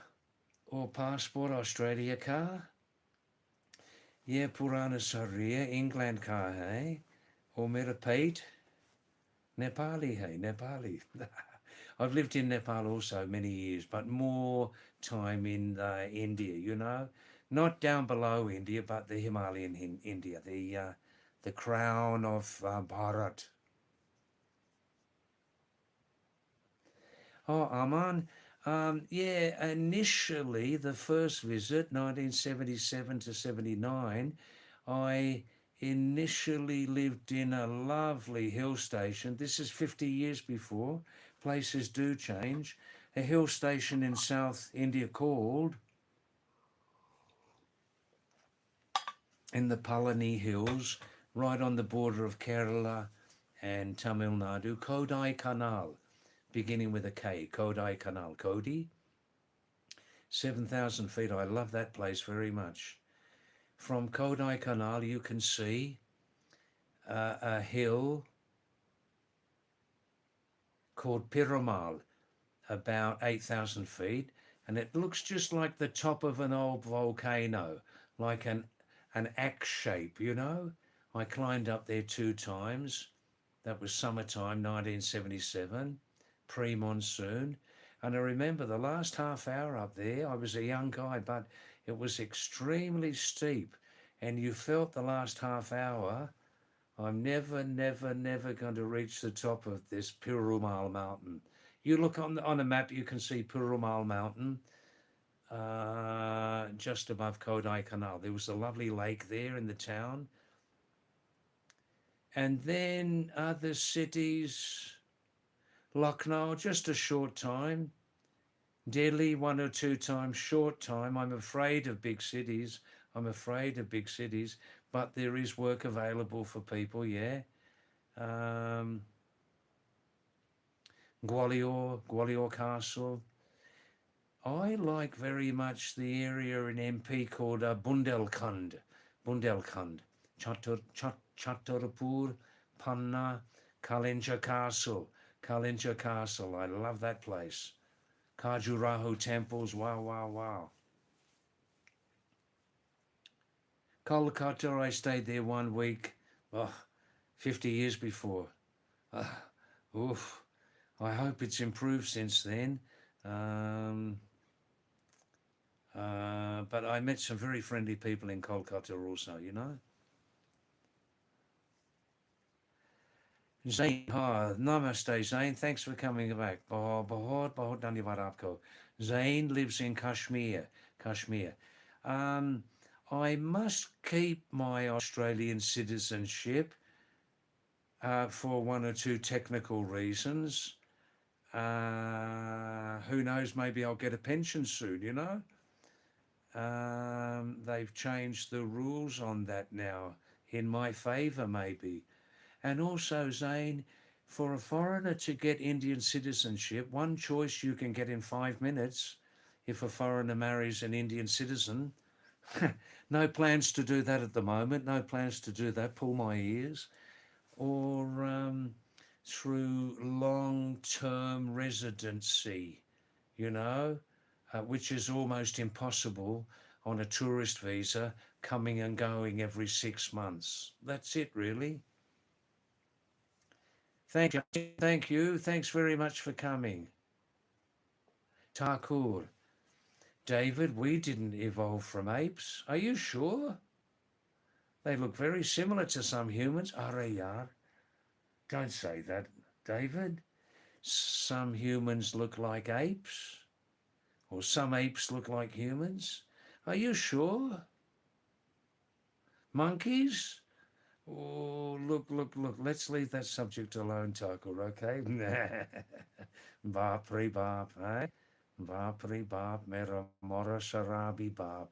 और पासपोर्ट ऑस्ट्रेलिया का. ये पुराना शरीर इंग्लैंड का है. और मेरा पेट Nepali, hey, Nepali. I've lived in Nepal also many years, but more time in India, you know, not down below India, but the Himalayan India, the crown of Bharat. Oh, Aman. Yeah, initially the first visit, 1977 to 79, I initially lived in a lovely hill station. This is 50 years before. Places do change. A hill station in South India called, in the Palani Hills, right on the border of Kerala and Tamil Nadu, Kodai Canal, beginning with a K, Kodai Canal, Kodi. 7,000 feet. I love that place very much. From Kodai Canal, you can see a hill called Piramal, about 8,000 feet, and it looks just like the top of an old volcano, like an axe shape, you know. I climbed up there 2 times. That was summertime, 1977, pre-monsoon. And I remember the last half hour up there, I was a young guy, but it was extremely steep. And you felt the last half hour, I'm never, never, never going to reach the top of this Perumal mountain. You look on a map, you can see Perumal mountain just above Kodai Canal. There was a lovely lake there in the town. And then other cities, Lucknow, just a short time. Delhi, 1 or 2 times, short time. I'm afraid of big cities. I'm afraid of big cities, but there is work available for people, yeah. Um, Gwalior Castle. I like very much the area in MP called Bundelkhand. Chhatarpur, Panna, Kalinja Castle. Kalinja Castle, I love that place. Khajuraho temples, wow, wow, wow. Kolkata, I stayed there 1 week, 50 years before. Oof. I hope it's improved since then. But I met some very friendly people in Kolkata also, you know. Zain, hi, namaste Zain, thanks for coming back. Bahut dhanyavad aapko. Zain lives in Kashmir. I must keep my Australian citizenship for 1 or 2 technical reasons. Who knows, maybe I'll get a pension soon, you know. They've changed the rules on that now in my favour, maybe. And also, Zane, for a foreigner to get Indian citizenship, one choice you can get in 5 minutes if a foreigner marries an Indian citizen. No plans to do that at the moment, no plans to do that, pull my ears. Or through long-term residency, you know, which is almost impossible on a tourist visa, coming and going every 6 months. That's it, really. Thank you. Thanks very much for coming. Thakur. David, we didn't evolve from apes. Are you sure? They look very similar to some humans. Areyar. Don't say that, David. Some humans look like apes. Or some apes look like humans. Are you sure? Monkeys? Oh, look. Let's leave that subject alone, Thakur, okay? Baap re baap, eh? Baap re baap, mera mora sharabi baap.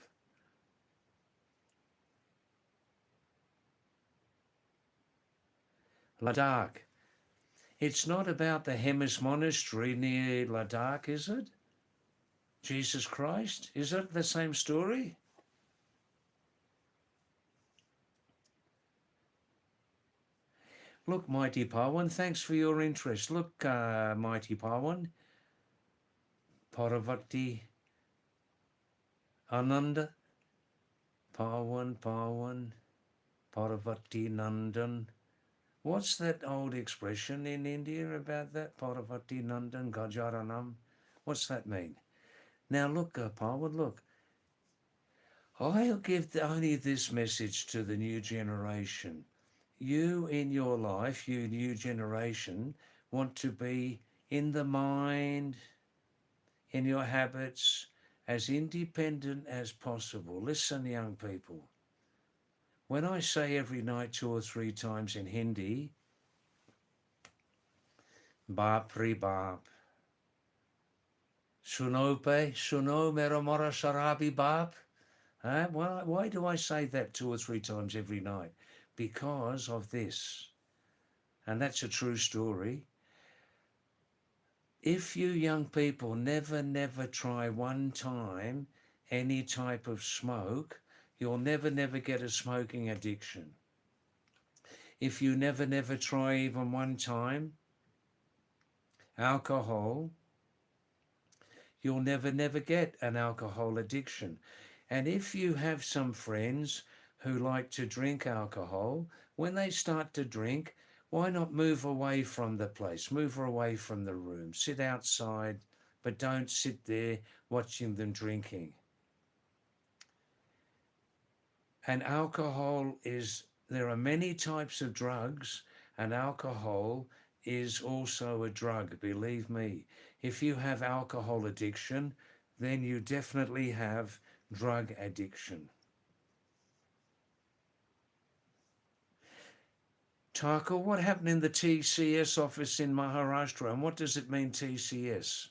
Ladakh. It's not about the Hemis Monastery near Ladakh, is it? Jesus Christ? Is it the same story? Look, Mighty Pawan, thanks for your interest. Look, Mighty Pawan, Paravakti, Ananda, Pawan, Paravakti Nandan. What's that old expression in India about that? Paravakti Nandan Gajaranam? What's that mean? Now look, Paul, look. I'll give only this message to the new generation. You in your life, you new generation, want to be in the mind, in your habits, as independent as possible. Listen, young people. When I say every night 2 or 3 times in Hindi, Baap re baap, suno pe, suno mera mora sharabi baap. Why do I say that 2 or 3 times every night? Because of this. And that's a true story. If you young people never try one time any type of smoke, you'll never get a smoking addiction. If you never try even one time alcohol, you'll never get an alcohol addiction. And if you have some friends who like to drink alcohol, when they start to drink, why not move away from the place, move away from the room, sit outside, but don't sit there watching them drinking. And alcohol is, there are many types of drugs, and alcohol is also a drug, believe me. If you have alcohol addiction, then you definitely have drug addiction. Taka, what happened in the TCS office in Maharashtra, and what does it mean, TCS?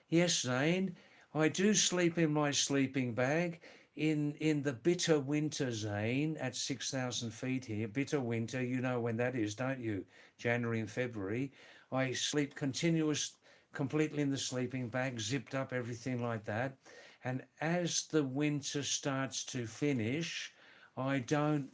Yes, Zane, I do sleep in my sleeping bag in the bitter winter, Zane, at 6,000 feet here. Bitter winter, you know when that is, don't you? January and February. I sleep completely in the sleeping bag, zipped up, everything like that. And as the winter starts to finish, I don't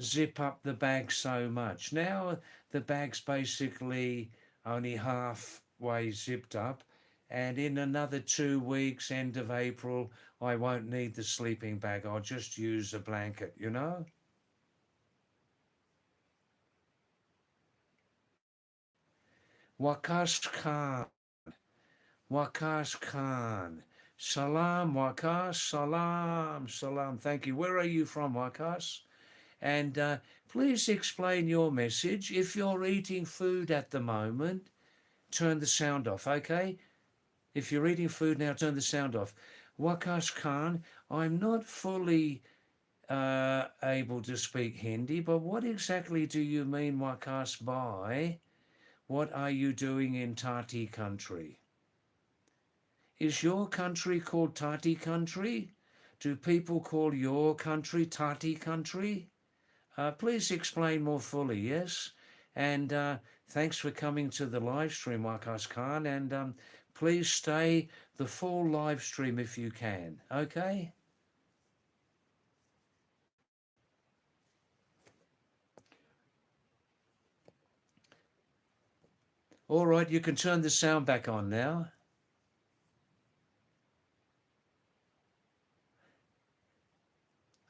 zip up the bag so much. Now the bag's basically only halfway zipped up, and in another 2 weeks, end of April, I won't need the sleeping bag. I'll just use a blanket, you know? Wakash Khan. Wakash Khan. Salam, Wakash. Salam, salam. Thank you. Where are you from, Wakash? And please explain your message. If you're eating food at the moment, turn the sound off, okay? If you're eating food now, turn the sound off. Wakash Khan, I'm not fully able to speak Hindi, but what exactly do you mean, Wakash, by what are you doing in Tati country? Is your country called Tati country? Do people call your country Tati country? Please explain more fully, yes? And thanks for coming to the live stream, Wakash Khan, and please stay the full live stream if you can, okay? All right, you can turn the sound back on now.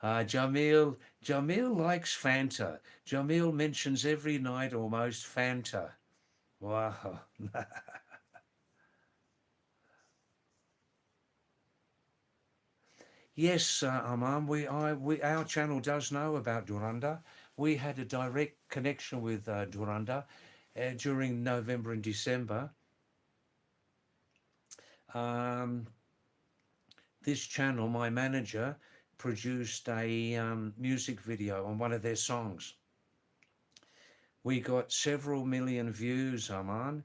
Jamil likes Fanta. Jamil mentions every night almost Fanta. Wow. Yes, Aman, our channel does know about Duranda. We had a direct connection with Duranda during November and December. This channel, my manager, produced a music video on one of their songs. We got several million views, Aman,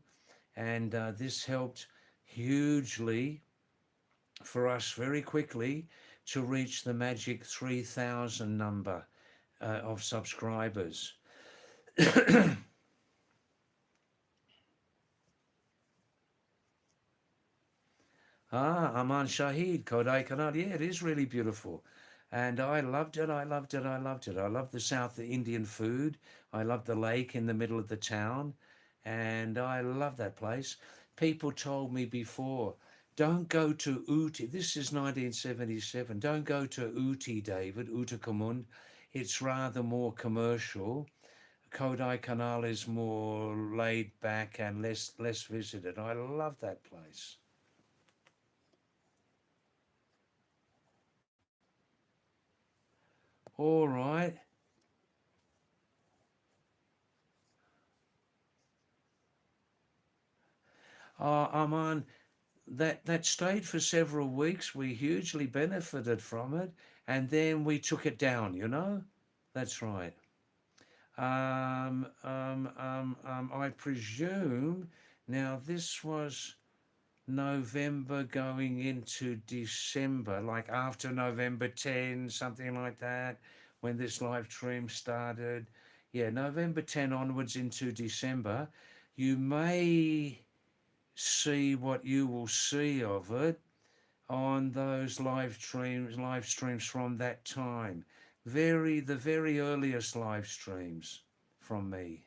and this helped hugely for us very quickly to reach the magic 3,000 number of subscribers. Aman Shahid, Kodai Kanal. Yeah, it is really beautiful. And I loved it. I loved I love the South Indian food. I love the lake in the middle of the town. And I love that place. People told me before, don't go to Uti. This is 1977. Don't go to Uti, David, Uttakamund. It's rather more commercial. Kodaikanal is more laid back and less visited. I love that place. All right. Aman, that stayed for several weeks. We hugely benefited from it, and then we took it down. That's right. I presume now this was November going into December, like after November 10, something like that, when this live stream started. Yeah, November 10 onwards into December. You may see what you will see of it on those live streams from that time. The very earliest live streams from me.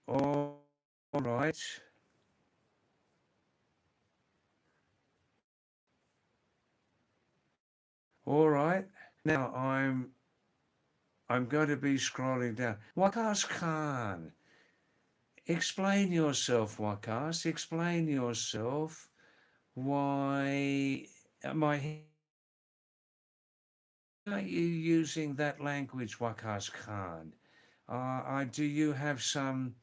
All right. All right. Now I'm going to be scrolling down. Wakas Khan, explain yourself, Wakas. Explain yourself. Why my are you using that language, Wakas Khan? Do you have some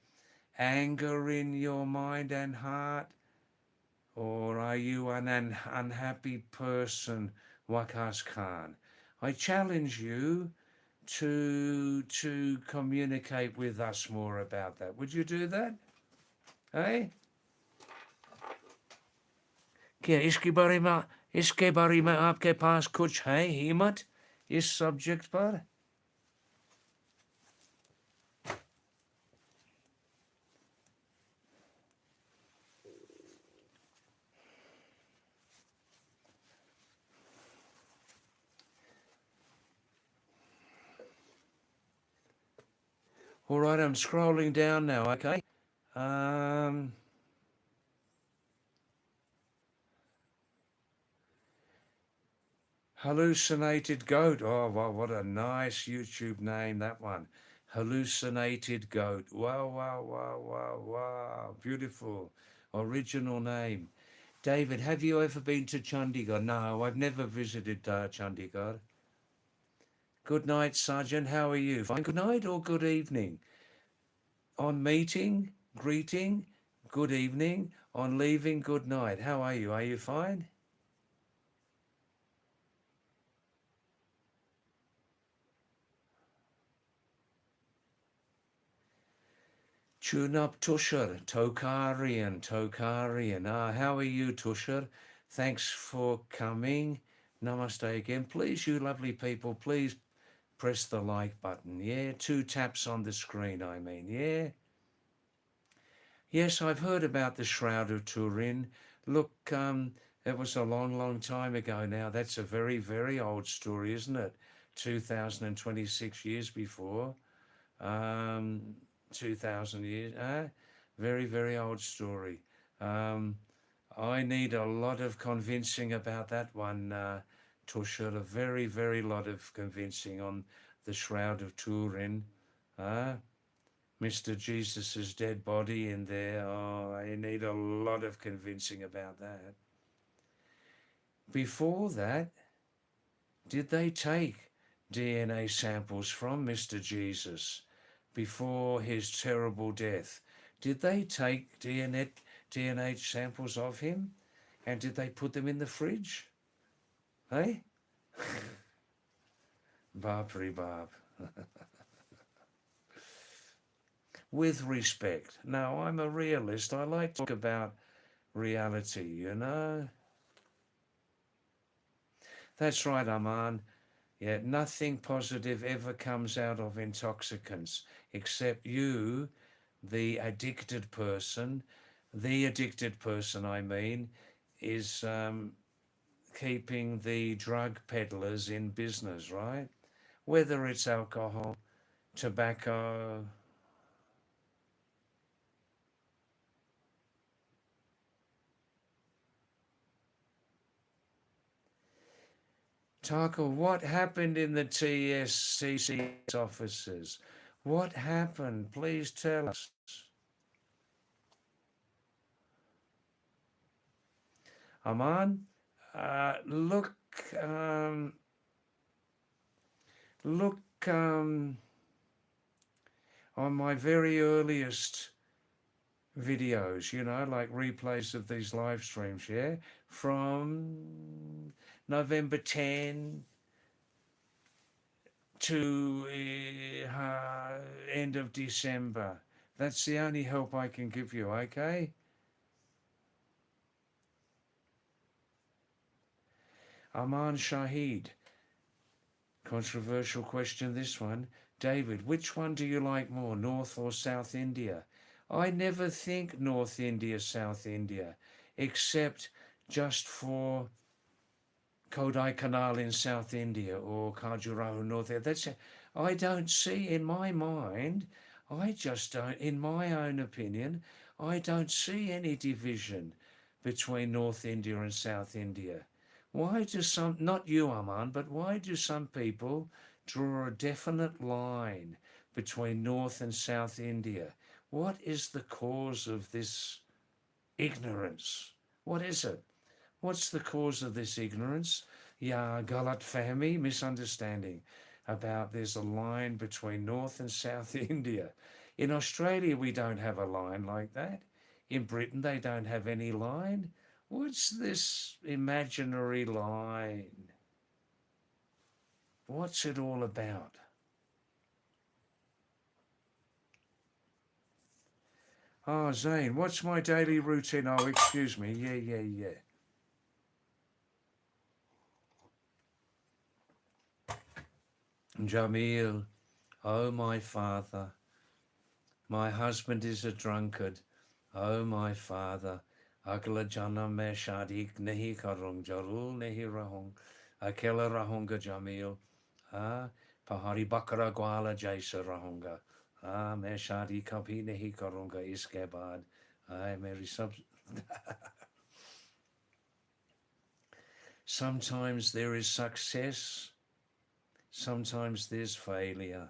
anger in your mind and heart? Or are you an unhappy person, Wakas Khan? I challenge you to communicate with us more about that. Would you do that? Hey? क्या इसके बारे में आपके पास कुछ है हिम्मत इस subject पर? All right, I'm scrolling down now, okay? Um, Hallucinated Goat. Oh, wow, what a nice YouTube name, that one. Hallucinated Goat. Wow, wow, wow, wow, wow. Beautiful. Original name. David, have you ever been to Chandigarh? No, I've never visited Chandigarh. Good night, Sergeant. How are you? Fine. Good night or good evening? On meeting, greeting, good evening. On leaving, good night. How are you? Are you fine? Tune up, Tushar. Tokarian. How are you, Tushar? Thanks for coming. Namaste again. Please, you lovely people, please press the like button. Yeah, 2 taps on the screen, I mean. Yeah. Yes, I've heard about the Shroud of Turin. Look, it was a long, long time ago now. That's a very, very old story, isn't it? 2026 years before. Um, 2000 years. Very, very old story. Um, I need a lot of convincing about that one, Tushar. A very, very lot of convincing on the Shroud of Turin. Mr. Jesus's dead body in there. Oh, I need a lot of convincing about that. Before that, did they take DNA samples from Mr. Jesus before his terrible death? Did they take DNA samples of him and did they put them in the fridge? Hey? Barbary Barb. With respect. Now, I'm a realist. I like to talk about reality. That's right, Aman. Yeah, nothing positive ever comes out of intoxicants except you, the addicted person. The addicted person, I mean, is keeping the drug peddlers in business, right? Whether it's alcohol, tobacco. Taka, what happened in the TSCC's offices? What happened? Please tell us. Aman, look, um, look on my very earliest videos, like replays of these live streams, yeah, from November 10 to end of December. That's the only help I can give you, okay? Aman Shahid. Controversial question, this one. David, which one do you like more, North or South India? I never think North India, South India, except just for Kodaikanal in South India or Khajuraho North India. That's it. I don't see, in my mind, I just don't, in my own opinion, I don't see any division between North India and South India. Why do some, not you, Aman, but why do some people draw a definite line between North and South India? What is the cause of this ignorance? What is it? What's the cause of this ignorance? Yeah, galat fahmi, misunderstanding about there's a line between North and South India. In Australia, we don't have a line like that. In Britain, they don't have any line. What's this imaginary line? What's it all about? Oh, Zane, what's my daily routine? Oh, excuse me. Yeah. Jamil, oh my father, my husband is a drunkard. Oh my father, agla janam mein shadi nahi karung, jarul nahi rahung, akela rahunga Jamil. Ah, pahari bakra gwala jaisa rahunga. Ah, मैं शादी कभी नहीं करूँगा इसके बाद मेरी सब. Sometimes there is success, sometimes there's failure.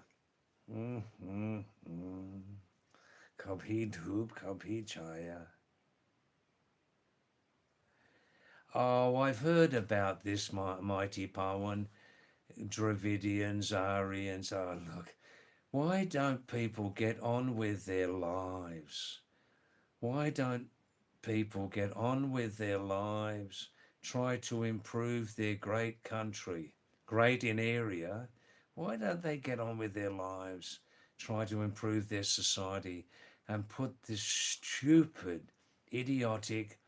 Kabhi dhoop, kabhi chaya. Oh, I've heard about this, mighty Pawan, Dravidians, Aryans. Oh, look, why don't people get on with their lives? Why don't people get on with their lives, try to improve their great country, great in area? Why don't they get on with their lives, try to improve their society, and put this stupid, idiotic,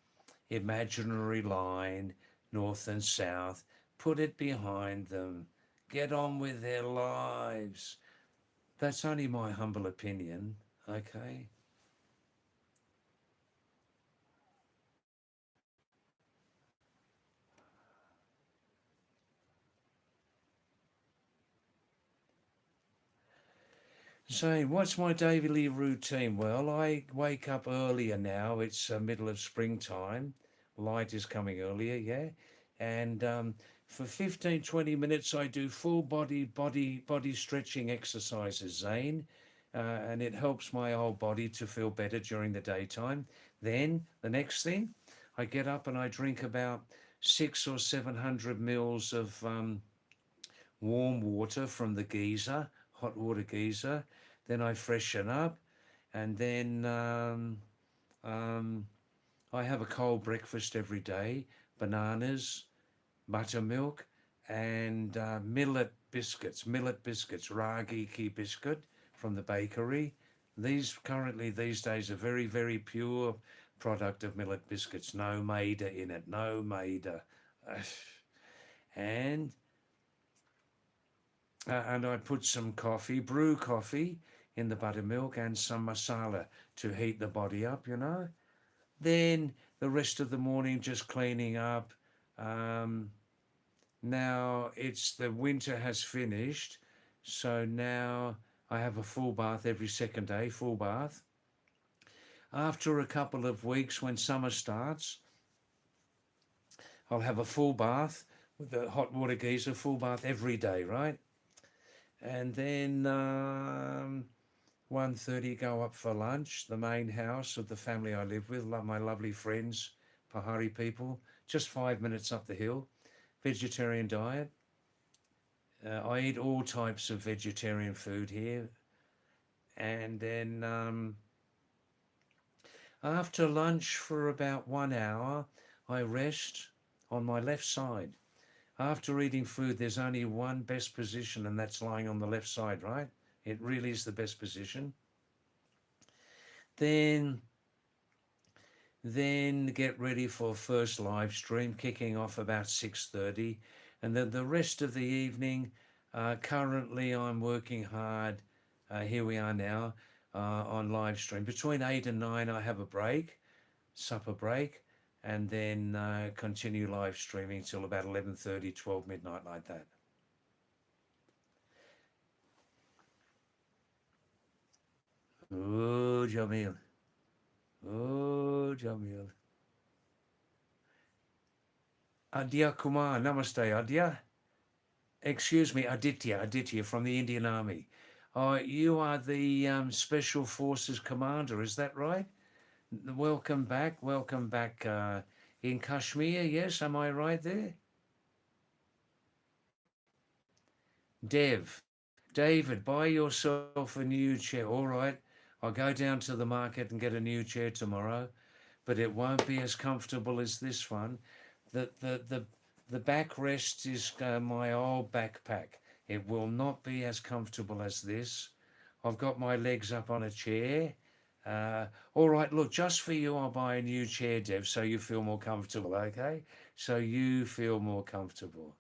imaginary line, north and south, put it behind them, get on with their lives? That's only my humble opinion, okay? So, what's my daily routine? Well, I wake up earlier now. It's middle of springtime. Light is coming earlier, yeah. And for 15, 20 minutes, I do full body stretching exercises, Zane. And it helps my whole body to feel better during the daytime. Then the next thing, I get up and I drink about 600 or 700 mils of warm water from the geyser, hot water geyser. Then I freshen up, and then I have a cold breakfast every day: bananas, buttermilk, and millet biscuits, ragi ki biscuit from the bakery. These days are very, very pure product of millet biscuits. No maida in it, no maida. And I put some coffee, brew coffee, in the buttermilk and some masala to heat the body up. Then the rest of the morning just cleaning up, Um, Now the winter has finished, so now I have a full bath every second day, full bath. After a couple of weeks, when summer starts, I'll have a full bath with the hot water geyser, full bath every day, right? And then 1:30 go up for lunch, the main house of the family I live with, my lovely friends, Pahari people, just 5 minutes up the hill, vegetarian diet. I eat all types of vegetarian food here. And then after lunch for about 1 hour, I rest on my left side. After eating food, there's only one best position, and that's lying on the left side, right? It really is the best position. Then, then get ready for first live stream, kicking off about 6:30, and then the rest of the evening. Currently, I'm working hard. Here we are now on live stream. Between 8 and 9, I have a break, supper break, and then continue live streaming till about 11:30, 12 midnight, like that. Oh, Jamil. Oh, Jamil. Adya Kumar. Namaste, Adya. Excuse me, Aditya from the Indian Army. You are the Special Forces Commander, is that right? Welcome back in Kashmir, yes, am I right there? David, buy yourself a new chair. All right, I'll go down to the market and get a new chair tomorrow, but it won't be as comfortable as this one. The backrest is my old backpack. It will not be as comfortable as this. I've got my legs up on a chair. Uh, all right, look, just for you, I'll buy a new chair, Dev, so you feel more comfortable, okay? So you feel more comfortable.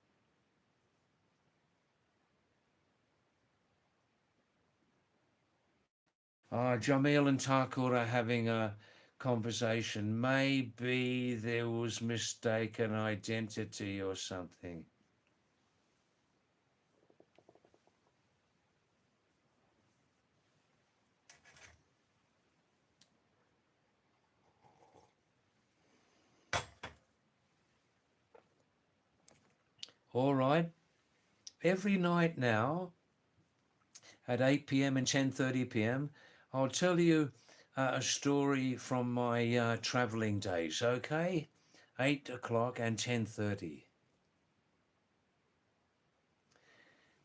Jamil and Thakur are having a conversation. Maybe there was mistaken identity or something. All right. Every night now at 8 p.m. and 10:30 p.m., I'll tell you a story from my traveling days, okay? 8 o'clock and 10:30.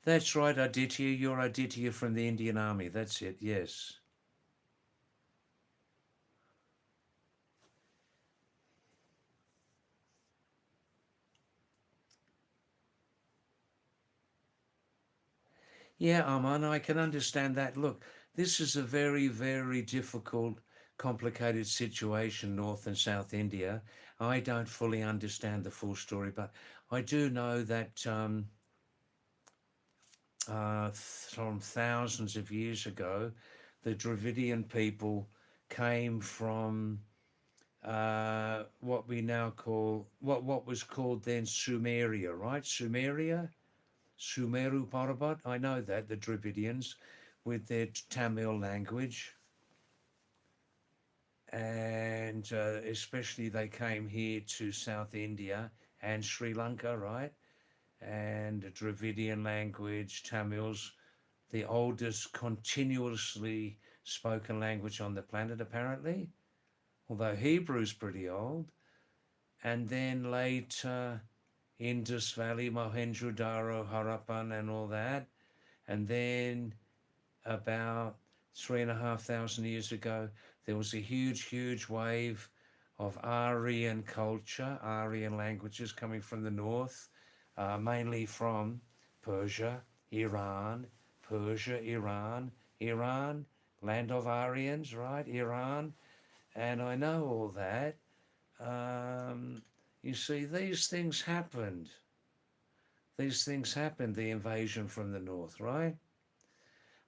That's right, Aditya. You're Aditya from the Indian Army. That's it, yes. Yeah, Aman, I can understand that. Look, this is a very, very difficult, complicated situation, North and South India. I don't fully understand the full story, but I do know that from thousands of years ago, the Dravidian people came from what we now call, what was called then Sumeria, right? Sumeru Parabat. I know that, the Dravidians with their Tamil language. And especially they came here to South India and Sri Lanka, right? And the Dravidian language, Tamils, the oldest continuously spoken language on the planet, apparently, although Hebrew's pretty old. And then later, Indus Valley, Mohenjo-daro, Harappan, and all that. And then about 3,500 years ago, there was a huge, huge wave of Aryan culture, Aryan languages coming from the north, mainly from Persia, Iran, Persia, Iran, Iran, land of Aryans, right? Iran. And I know all that. Um, you see, these things happened. These things happened, the invasion from the north, right?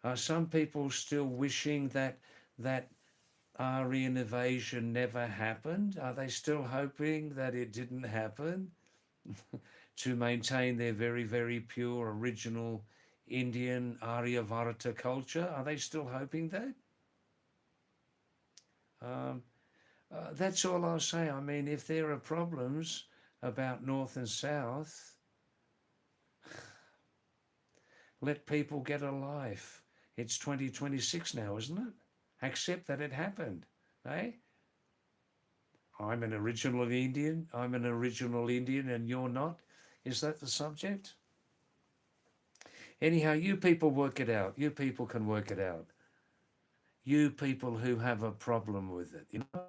Are some people still wishing that that Aryan invasion never happened? Are they still hoping that it didn't happen? to maintain their very, very pure original Indian Aryavarta culture? Are they still hoping that? Um, that's all I'll say. I mean, if there are problems about North and South, let people get a life. It's 2026 now, isn't it? Accept that it happened. Eh? I'm an original Indian. I'm an original Indian and you're not. Is that the subject? Anyhow, you people work it out. You people can work it out. You people who have a problem with it. You know?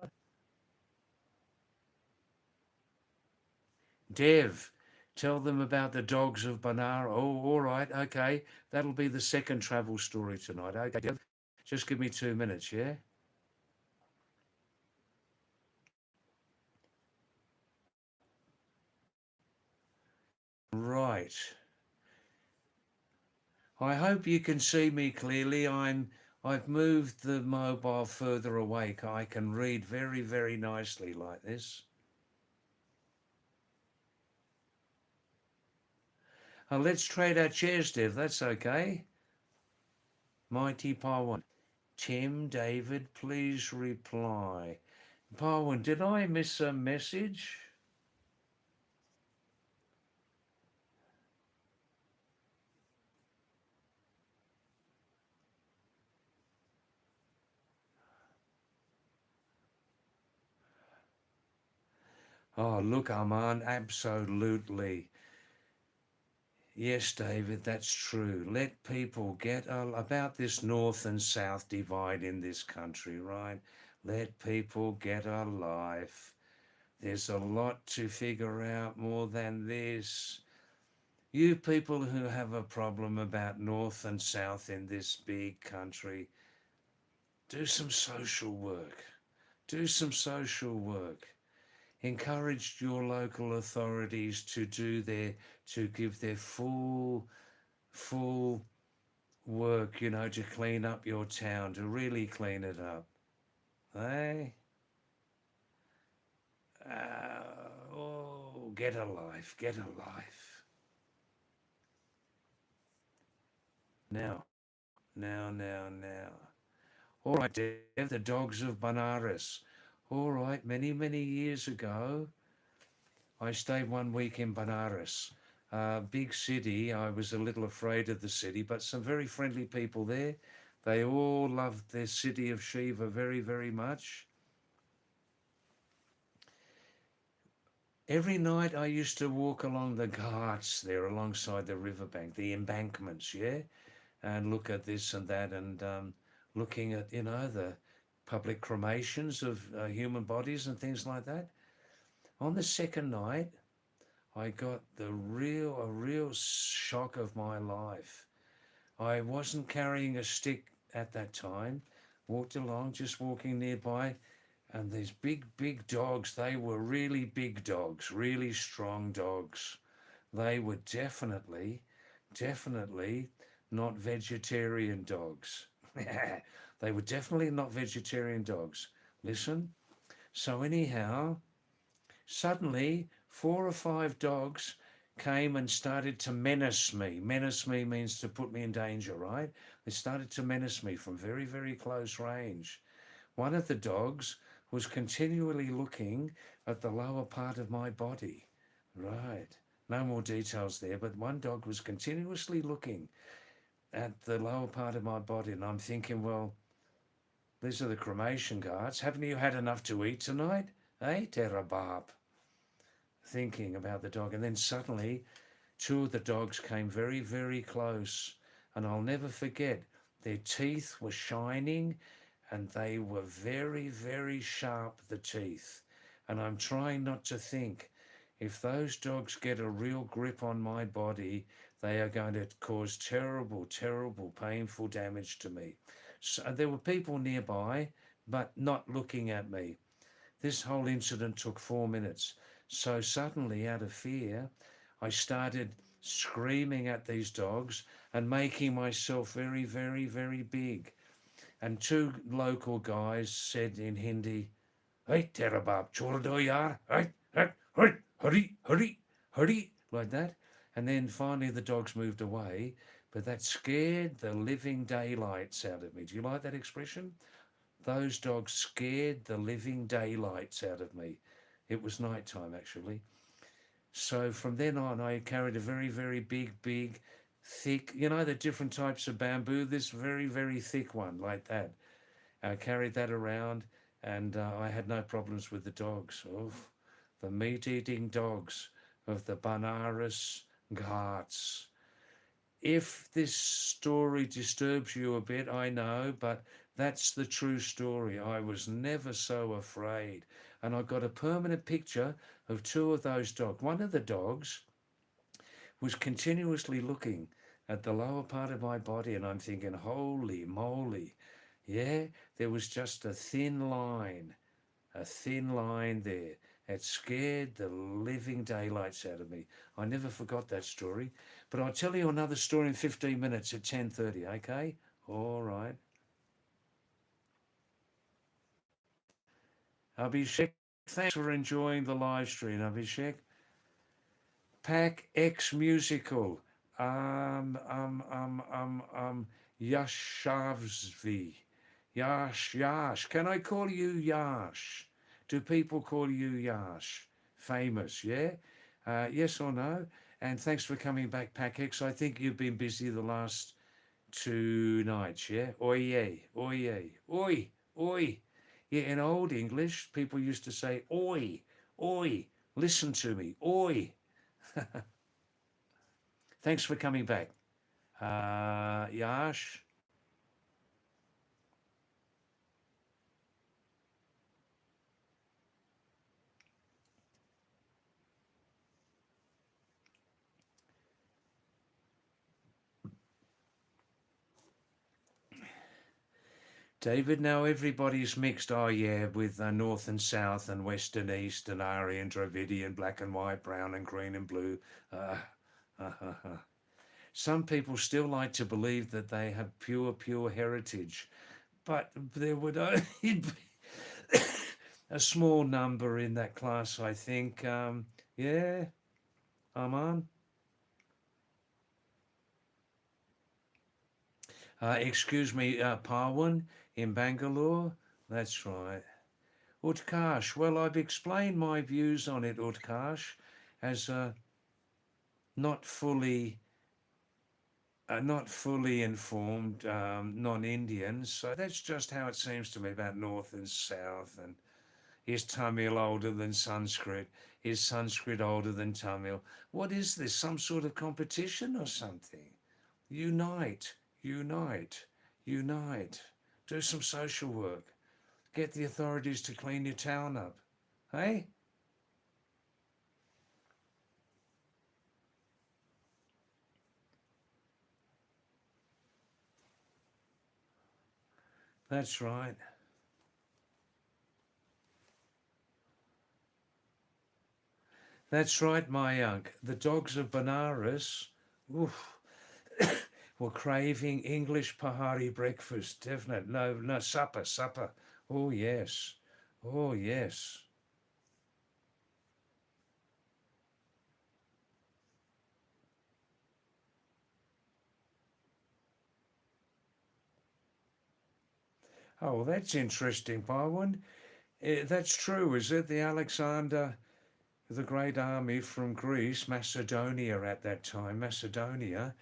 Dev, tell them about the dogs of Banara. Oh, all right. Okay. That'll be the second travel story tonight. Okay, Dev. Just give me 2 minutes, yeah? Right. I hope you can see me clearly. I've moved the mobile further away. I can read very, very nicely like this. Let's trade our chairs, Dev. That's okay. Mighty Parwan. Tim, David, please reply. Parwan, did I miss a message? Oh, look, Arman, absolutely. Yes, David, that's true. Let people get about this north and south divide in this country, right? Let people get a life. There's a lot to figure out more than this. You people who have a problem about north and south in this big country, do some social work. Do some social work. Encourage your local authorities to give their full work, to clean up your town, to really clean it up. Eh? Oh, get a life, get a life. Now, now. All right, Dev, the dogs of Banaras. All right, many years ago, I stayed 1 week in Banaras. Big city. I was a little afraid of the city, but some very friendly people there. They all loved their city of Shiva very, very much. Every night I used to walk along the ghats there alongside the riverbank, the embankments, yeah, and look at this and that and looking at, the public cremations of human bodies and things like that. On the second night, I got a real shock of my life. I wasn't carrying a stick at that time, walked along, just walking nearby, and these big dogs, they were really big dogs, really strong dogs. They were definitely not vegetarian dogs. They were definitely not vegetarian dogs. Listen. So anyhow, suddenly 4 or 5 dogs came and started to menace me. Menace me means to put me in danger, right? They started to menace me from very, very close range. One of the dogs was continually looking at the lower part of my body. Right. No more details there, but one dog was continuously looking at the lower part of my body, and I'm thinking, well, these are the cremation guards. Haven't you had enough to eat tonight? Eh, Terabab? Thinking about the dog, and then suddenly two of the dogs came very, very close, and I'll never forget, their teeth were shining and they were very, very sharp, the teeth. And I'm trying not to think, if those dogs get a real grip on my body, they are going to cause terrible, painful damage to me. So there were people nearby, but not looking at me. This whole incident took 4 minutes. So suddenly, out of fear, I started screaming at these dogs and making myself very, very big. And two local guys said in Hindi, "Hey, Terabab, chor do yaar. Hey, hey, hurry, hurry, hurry." hurry, like that. And then finally the dogs moved away, but that scared the living daylights out of me. Do you like that expression? Those dogs scared the living daylights out of me. It was night time, actually. So from then on, I carried a very, very big, thick, you know, the different types of bamboo, this very, very thick one like that. I carried that around, and I had no problems with the dogs. Oh, the meat-eating dogs of the Banaras Ghats. If this story disturbs you a bit, I know, but that's the true story. I was never so afraid. And I got a permanent picture of two of those dogs. One of the dogs was continuously looking at the lower part of my body, and I'm thinking, holy moly. Yeah, there was just a thin line there. It scared the living daylights out of me. I never forgot that story. But I'll tell you another story in 15 minutes at 10:30, okay? All right. Abhishek, thanks for enjoying the live stream, Abhishek. Pack X Musical. Yashavsvi. Yash. Can I call you Yash? Do people call you Yash? Famous, yeah? Yes or no? And thanks for coming back, Pack X. I think you've been busy the last 2 nights, yeah? Oye, oye, oi, oi. Yeah, in old English, people used to say, oi, oi, listen to me, oi. Thanks for coming back. Yash. David, now everybody's mixed, oh yeah, with north and south and west and east and Aryan, Dravidian, black and white, brown and green and blue. Uh, Some people still like to believe that they have pure heritage, but there would only be a small number in that class, I think. Yeah, Aman. Excuse me, Parwan in Bangalore. That's right. Utkarsh, well, I've explained my views on it, Utkarsh, as not fully not fully informed non-Indian. So that's just how it seems to me about North and South. And is Tamil older than Sanskrit? Is Sanskrit older than Tamil? What is this? Some sort of competition or something? Unite, unite, unite. Do some social work. Get the authorities to clean your town up. Hey? That's right. That's right, my young. The dogs of Benares oof, were craving English Pahari breakfast. Definite. No, supper. Oh, yes. Oh, yes. Oh, well, that's interesting, Byron. That's true, is it? The Alexander the Great Army from Greece, Macedonia at that time, Macedonia,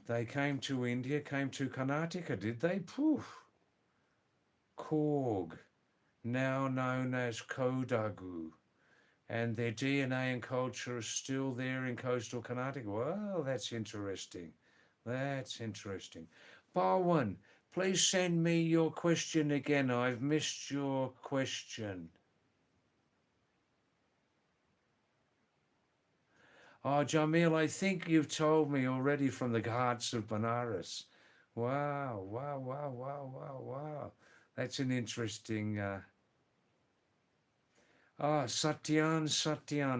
they came to India, came to Karnataka, did they? Poof. Korg, now known as Kodagu. And their DNA and culture is still there in coastal Karnataka. Well, that's interesting. That's interesting. Barwin, please send me your question again. I've missed your question. Oh, Jamil, I think you've told me already from the Ghats of Benares. Wow. That's an interesting. Satyan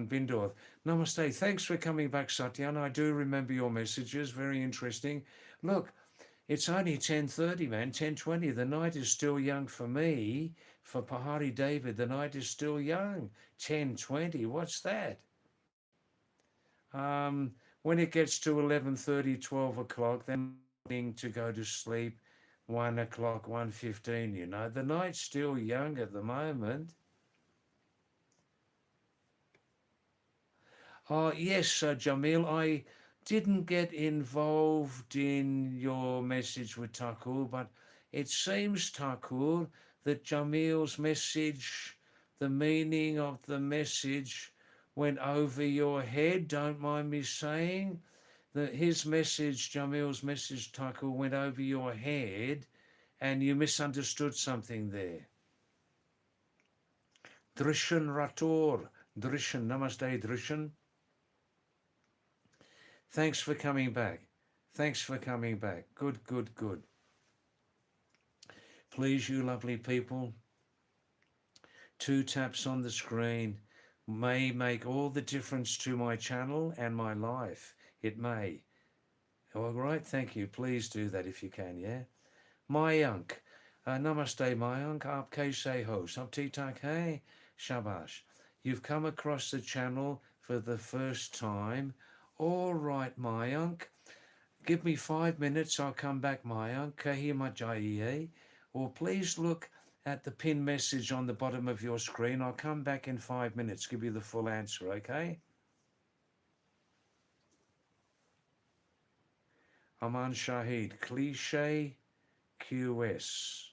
Bindor. Namaste. Thanks for coming back, Satyan. I do remember your messages. Very interesting. Look, it's only 10:30, man. 10:20. The night is still young for me. For Pahadi David, the night is still young. 10:20. What's that? When it gets to 11:30, 12 o'clock, then wanting to go to sleep 1 o'clock, 1:15, you know. The night's still young at the moment. Oh, yes, Jamil, I didn't get involved in your message with Takur, but it seems, Takur, that Jamil's message, the meaning of the message went over your head. Don't mind me saying that his message, Jamil's message, Takur, went over your head and you misunderstood something there. Drishan Rator, Drishan, Namaste Drishan. Thanks for coming back. Thanks for coming back. Good, good, good. Please, you lovely people, 2 taps on the screen may make all the difference to my channel and my life. It may. All right, thank you. Please do that if you can, yeah? Mayank. Namaste, Mayank. Aap kaise ho? Sab theek thak hai? Shabash. You've come across the channel for the first time. All right, Mayank. Give me 5 minutes, I'll come back, Mayank. Kahi majaiye. Or please look at the pin message on the bottom of your screen. I'll come back in 5 minutes, give you the full answer, okay? Aman Shahid, cliche QS.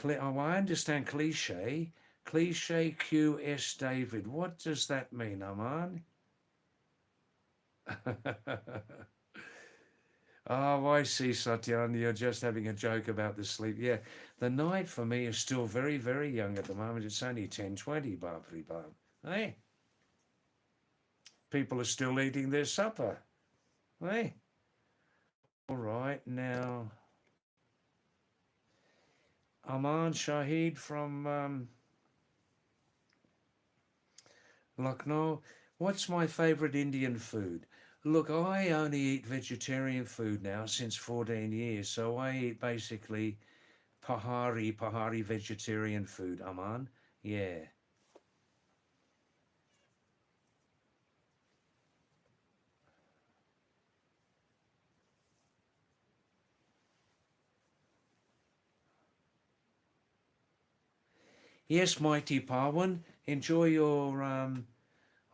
Oh, I understand cliche. Cliche QS David. What does that mean, Aman? Oh, I see, Satyan. You're just having a joke about the sleep. Yeah, the night for me is still very, very young at the moment. It's only 10:20, Barbary Barb. Hey, people are still eating their supper. Hey, all right, now, Aman Shahid from Lucknow. What's my favourite Indian food? Look, I only eat vegetarian food now since 14 years, so I eat basically Pahari vegetarian food, Aman. Yeah. Yes, Mighty Parwan, enjoy your,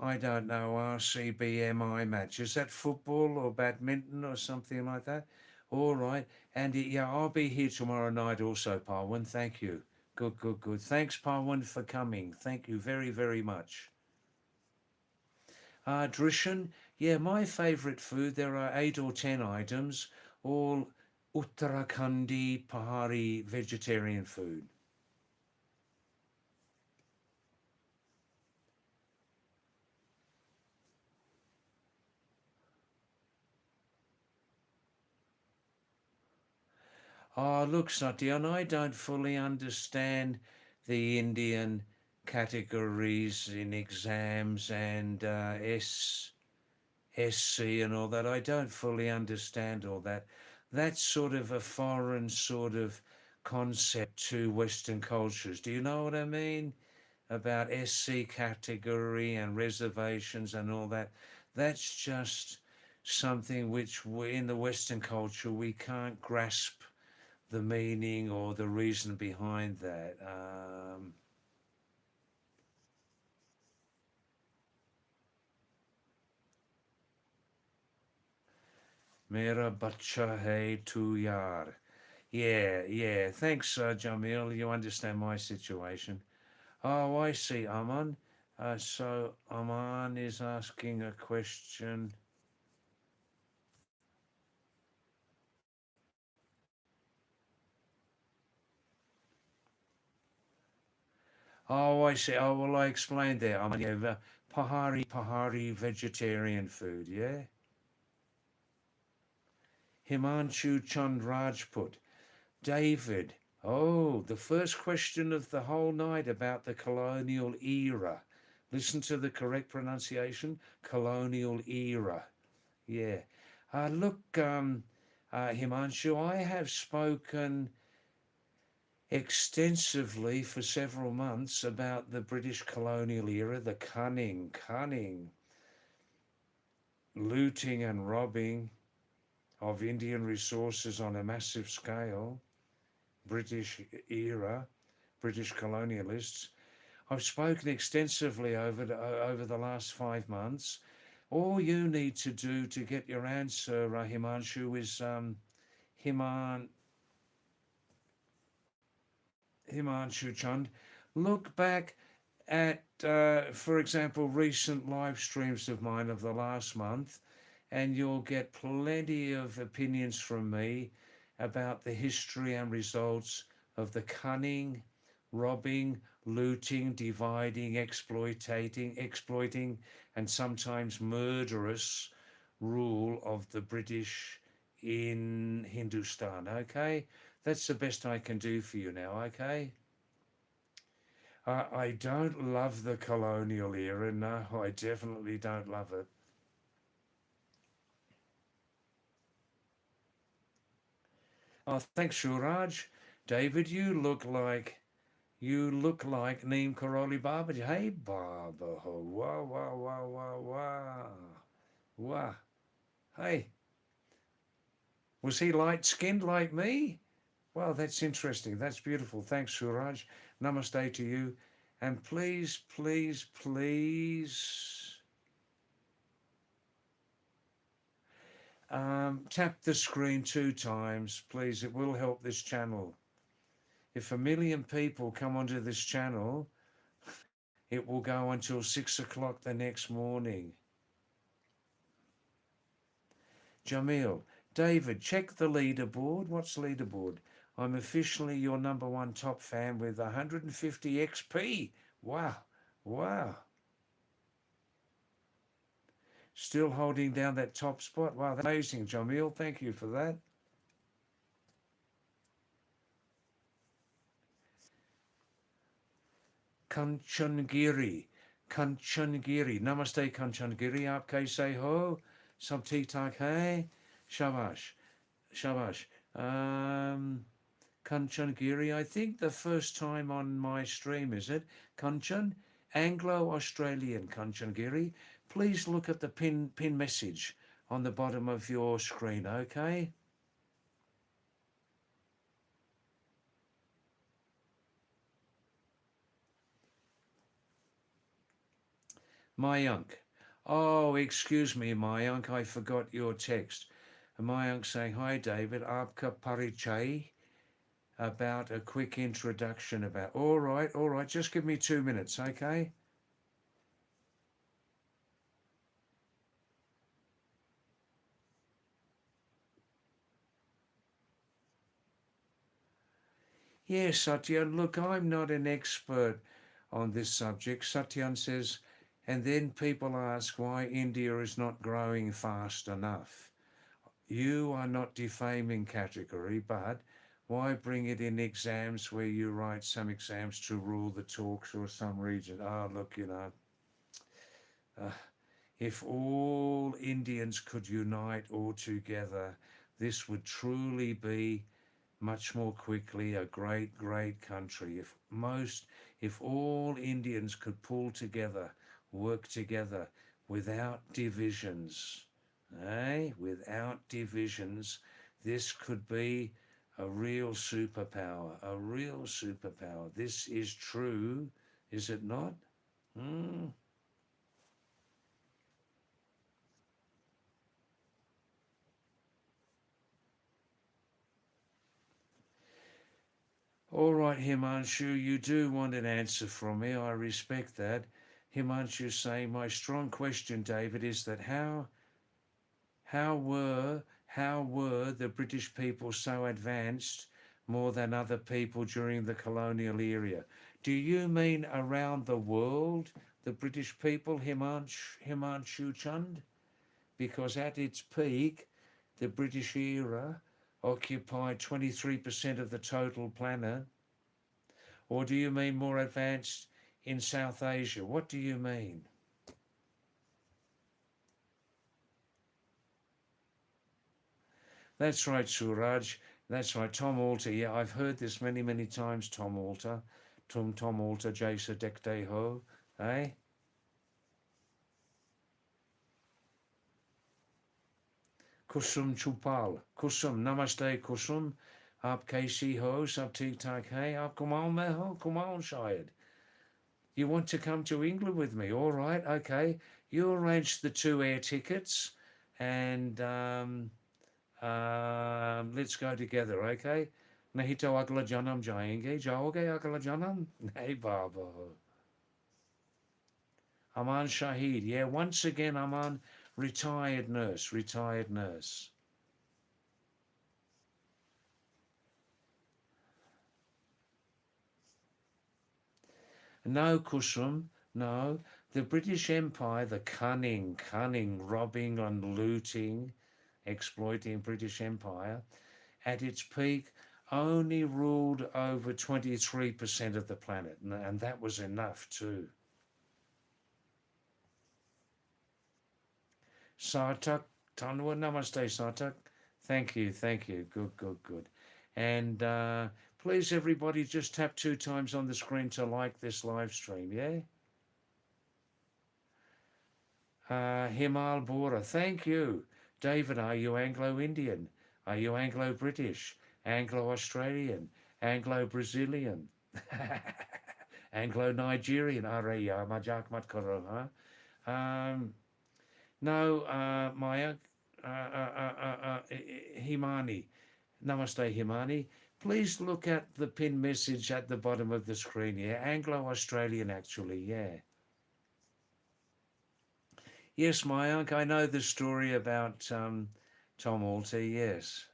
I don't know, RCBMI match. Is that football or badminton or something like that? All right. And yeah, I'll be here tomorrow night also, Parwan. Thank you. Good, good, good. Thanks, Parwan, for coming. Thank you very, very much. Drishan, yeah, my favourite food, there are 8 or 10 items, all Uttarakhandi Pahari vegetarian food. Oh, look, Satyan, I don't fully understand the Indian categories in exams and SC and all that. I don't fully understand all that. That's sort of a foreign sort of concept to Western cultures. Do you know what I mean? About SC category and reservations and all that. That's just something which we, in the Western culture, we can't grasp the meaning or the reason behind that. Mera bacha hai tu yaar. Yeah, yeah. Thanks, Jamil. You understand my situation. Oh, I see, Aman. So Aman is asking a question. Oh, I see. Oh, well, I explained there. Aman, yeah, Pahari vegetarian food, yeah? Himanshu Chand Rajput. David, oh, the first question of the whole night about the colonial era. Listen to the correct pronunciation, colonial era. Yeah. Look, Himanshu, I have spoken extensively for several months about the British colonial era, the cunning looting and robbing of Indian resources on a massive scale, British era, British colonialists. I've spoken extensively over the last 5 months. All you need to do to get your answer, Himanshu, is Himan Himanshu Chand, look back at, for example, recent live streams of mine of the last month, and you'll get plenty of opinions from me about the history and results of the cunning, robbing, looting, dividing, exploiting, and sometimes murderous rule of the British in Hindustan. Okay, that's the best I can do for you now. Okay. I don't love the colonial era. No, I definitely don't love it. Oh, thanks, Shuraj. David, you look like Neem Karoli Baba. Hey, Baba. Wow, wow, wow, wow, wow. Wow. Hey, was he light skinned like me? Well, that's interesting. That's beautiful. Thanks, Suraj. Namaste to you. And please, please, please tap the screen 2 times, please. It will help this channel. If 1 million people come onto this channel, it will go until 6 o'clock the next morning. Jamil, David, check the leaderboard. What's leaderboard? I'm officially your #1 top fan with 150 XP. Wow, wow. Still holding down that top spot. Wow, that's amazing, Jamil. Thank you for that. Kanchanagiri. Kanchanagiri. Namaste, Kanchanagiri. Aap kaise ho? Sab theek thak hai? Shabash. Shabash. Kanchanagiri. I think the first time on my stream, is it? Kanchan? Anglo-Australian Kanchanagiri. Please look at the pin message on the bottom of your screen, okay? Mayank. Oh, excuse me, Mayank, I forgot your text. Mayank saying, hi, David, aapka parichay, about a quick introduction about... All right, just give me 2 minutes, okay? Yes, Satyan, look, I'm not an expert on this subject. Satyan says, and then people ask why India is not growing fast enough. You are not defaming category, but why bring it in exams where you write some exams to rule the talks or some region? Oh, look, uh, if all Indians could unite all together, this would truly be much more quickly a great, great country. If all Indians could pull together, work together without divisions, without divisions, this could be a real superpower, a real superpower. This is true, is it not? Mm. All right, Himanshu, you do want an answer from me. I respect that. Himanshu saying, my strong question, David, is that how were the British people so advanced more than other people during the colonial era? Do you mean around the world, the British people, Himanshu Chand? Because at its peak, the British era occupied 23% of the total planet. Or do you mean more advanced in South Asia? What do you mean? That's right, Suraj. That's right, Tom Alter. Yeah, I've heard this many, many times, Tom Alter. Tom Alter, Jasa Dekte Ho. Eh? Kusum Chupal. Kusum. Namaste Kusum. Aap kaisi ho? Sab theek thak hai? Aap kumaon mein ho? Kumaon shayad. You want to come to England with me? All right, okay. You arrange the 2 air tickets and let's go together, okay? Nahi to agla janam jayenge. Jaoge agla janam? Nahi baba. Aman Shahid. Yeah, once again, Aman, retired nurse, retired nurse. No, Kusum, no. The British Empire, the cunning, robbing and looting, exploiting British Empire, at its peak, only ruled over 23% of the planet, and that was enough too. Sartak, Tanwa Namaste, Sartak. Thank you, thank you. Good, good, good. And please, everybody, just tap 2 times on the screen to like this live stream, yeah? Himal Bora, thank you. David, are you Anglo-Indian? Are you Anglo-British? Anglo-Australian? Anglo-Brazilian? Anglo-Nigerian? Araya, majak mat karo, huh? No, Maya, Himani. Namaste, Himani. Please look at the pinned message at the bottom of the screen here. Anglo-Australian, actually, yeah. Yes, Mayank, I know the story about Tom Alter, yes.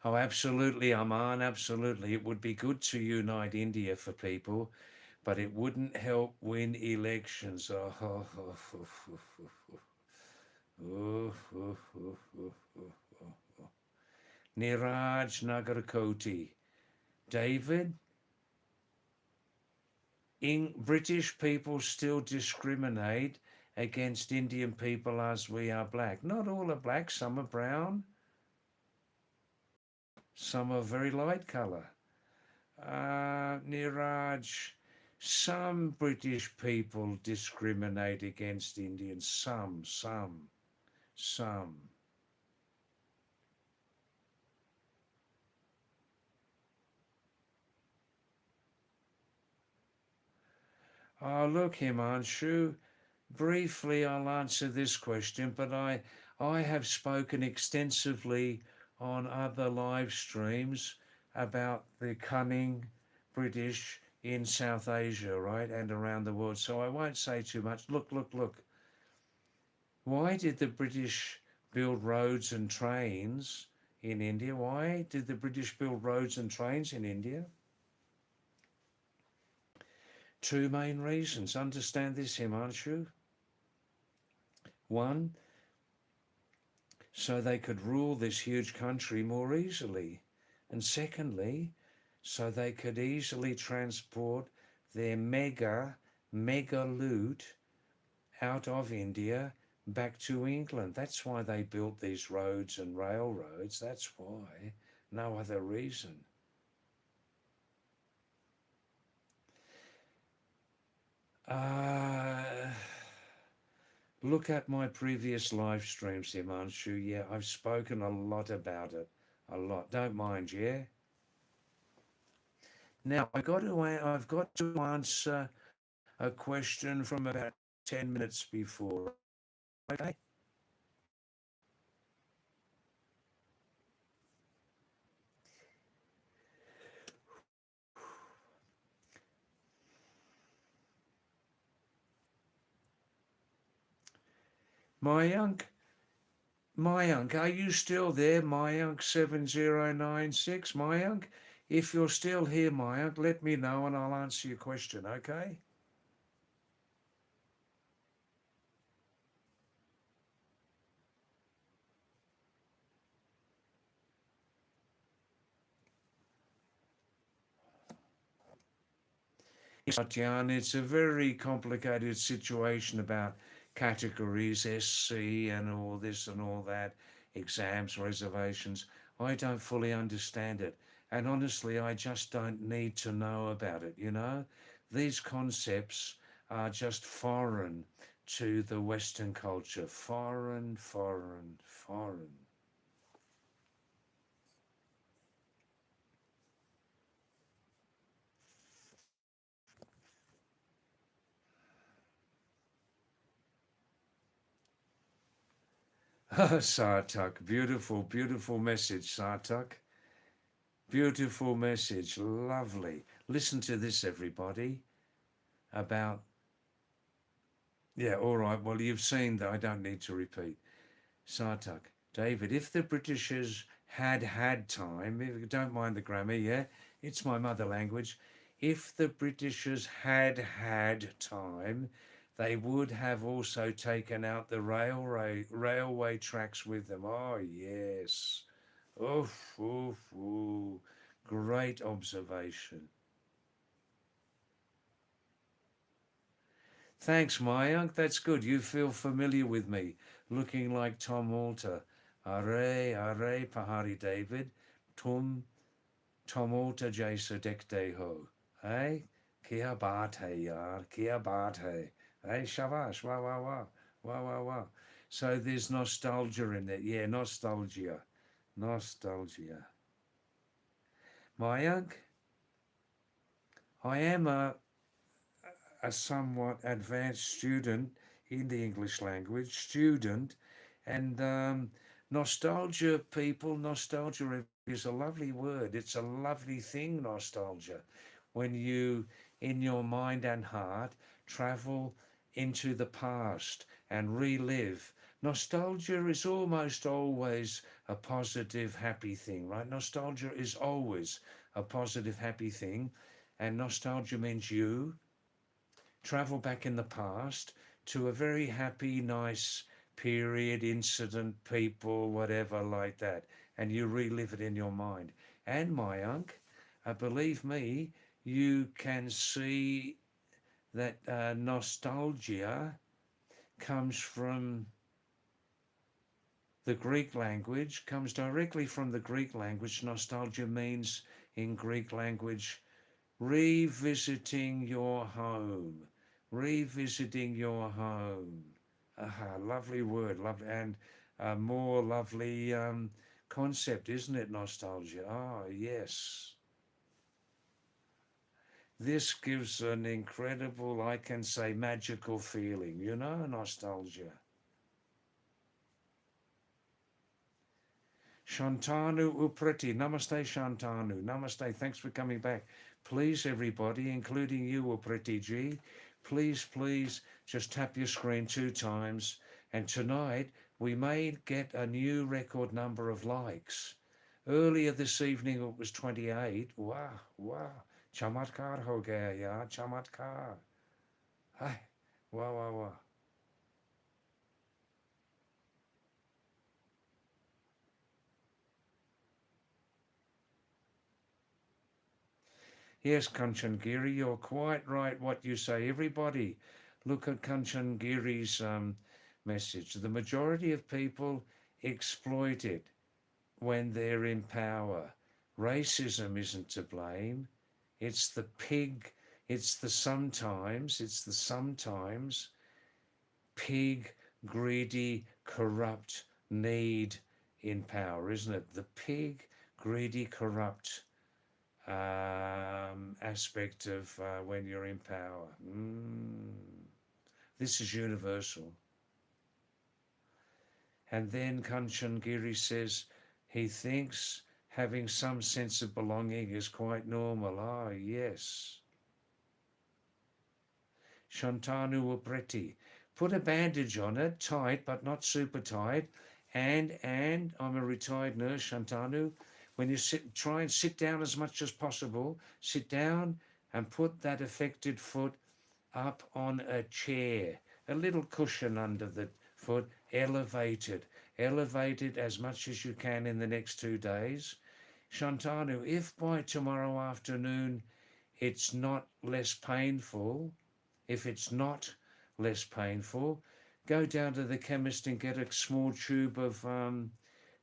Oh, absolutely, Aman, absolutely. It would be good to unite India for people, but it wouldn't help win elections. Niraj Nagarkoti. David, British people still discriminate against Indian people as we are black. Not all are black, some are brown, some are very light colour. Niraj, some British people discriminate against Indians. Some. Oh, look, Himanshu, briefly I'll answer this question, but I have spoken extensively on other live streams about the cunning British in South Asia, right, and around the world. So I won't say too much. Look. Why did the British build roads and trains in India? Why did the British build roads and trains in India? 2 main reasons. Understand this, Himanshu. 1, so they could rule this huge country more easily. And secondly, so they could easily transport their mega loot out of India back to England. That's why they built these roads and railroads. That's why. No other reason. Look at my previous live streams, Himanshu. Yeah, I've spoken a lot about it. A lot. Don't mind, yeah? Now, I've got to answer a question from about 10 minutes before. Okay? Mayank, are you still there? Mayank 7096. Mayank, if you're still here, Mayank, let me know and I'll answer your question, okay? Satyan, it's a very complicated situation about categories, SC and all this and all that, exams, reservations. I don't fully understand it. And honestly, I just don't need to know about it, you know? These concepts are just foreign to the Western culture. Foreign, foreign, foreign. Sartak, beautiful, beautiful message, Sartak. Beautiful message, lovely. Listen to this, everybody, about, yeah, all right, well, you've seen that, I don't need to repeat. Sartak, David, if the Britishers had time, if you don't mind the grammar, yeah, it's my mother language. If the Britishers had time, they would have also taken out the railway tracks with them. Oh, yes. Oof, oof, oof. Great observation. Thanks, Mayank. That's good. You feel familiar with me, looking like Tom Alter. Are, Pahadi David. Tom Alter Jaisa Dekte Ho. Hey? Kia baat hai, yaar. Kia baat hai. Hey, shabash. Wah, wah, wah. Wah, wah, wah. So there's nostalgia in it. Yeah, nostalgia. Nostalgia. Mayank, I am a somewhat advanced student in the English language, student, and nostalgia, people, nostalgia is a lovely word. It's a lovely thing, nostalgia, when you, in your mind and heart, travel into the past and relive. Nostalgia is almost always a positive, happy thing, right? Nostalgia is always a positive, happy thing. And nostalgia means you travel back in the past to a very happy, nice period, incident, people, whatever like that, and you relive it in your mind. And Mayank, believe me, you can see that nostalgia comes from the Greek language, comes directly from the Greek language. Nostalgia means in Greek language revisiting your home, revisiting your home. Aha, lovely word, lovely, and a more lovely concept, isn't it? Nostalgia. Ah, yes. This gives an incredible, I can say, magical feeling, you know, nostalgia. Shantanu Upreti. Namaste, Shantanu. Namaste. Thanks for coming back. Please, everybody, including you, Upreti ji, please just tap your screen 2 times. And tonight, we may get a new record number of likes. Earlier this evening, it was 28. Wow, wow. Chamatkar ho gaya, ya. Chamatkar. Hi. Wow, wow, wow. Yes, Kanchan you're quite right what you say. Everybody, look at Kanchan message. The majority of people exploit it when they're in power. Racism isn't to blame. It's the pig, it's the sometimes pig, greedy, corrupt need in power, isn't it? The pig, greedy, corrupt aspect of when you're in power. This is universal. And then Kanchan Giri says he thinks having some sense of belonging is quite normal. Ah, yes. Shantanu Upreti. Put a bandage on it, tight but not super tight. And I'm a retired nurse, Shantanu. When you sit, try and sit down as much as possible. Sit down and put that affected foot up on a chair. A little cushion under the foot, elevated. Elevate it as much as you can in the next 2 days. Shantanu, if by tomorrow afternoon it's not less painful, if it's not less painful, go down to the chemist and get a small tube of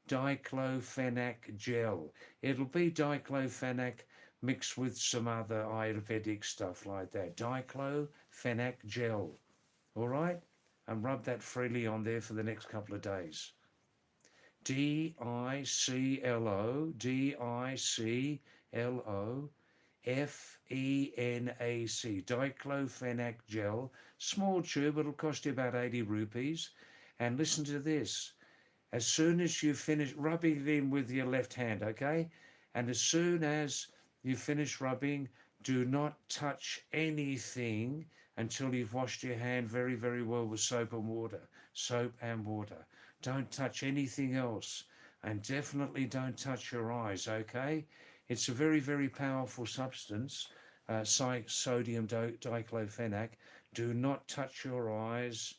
diclofenac gel. It'll be diclofenac mixed with some other Ayurvedic stuff like that. Diclofenac gel. All right? And rub that freely on there for the next couple of days. DICLO, DICLOFENAC, diclofenac gel, small tube, it'll cost you about 80 rupees. And listen to this, as soon as you finish rubbing it in with your left hand, okay? And as soon as you finish rubbing, do not touch anything until you've washed your hand very, very well with soap and water. Soap and water. Don't touch anything else. And definitely don't touch your eyes, okay? It's a very, very powerful substance, sodium diclofenac. Do not touch your eyes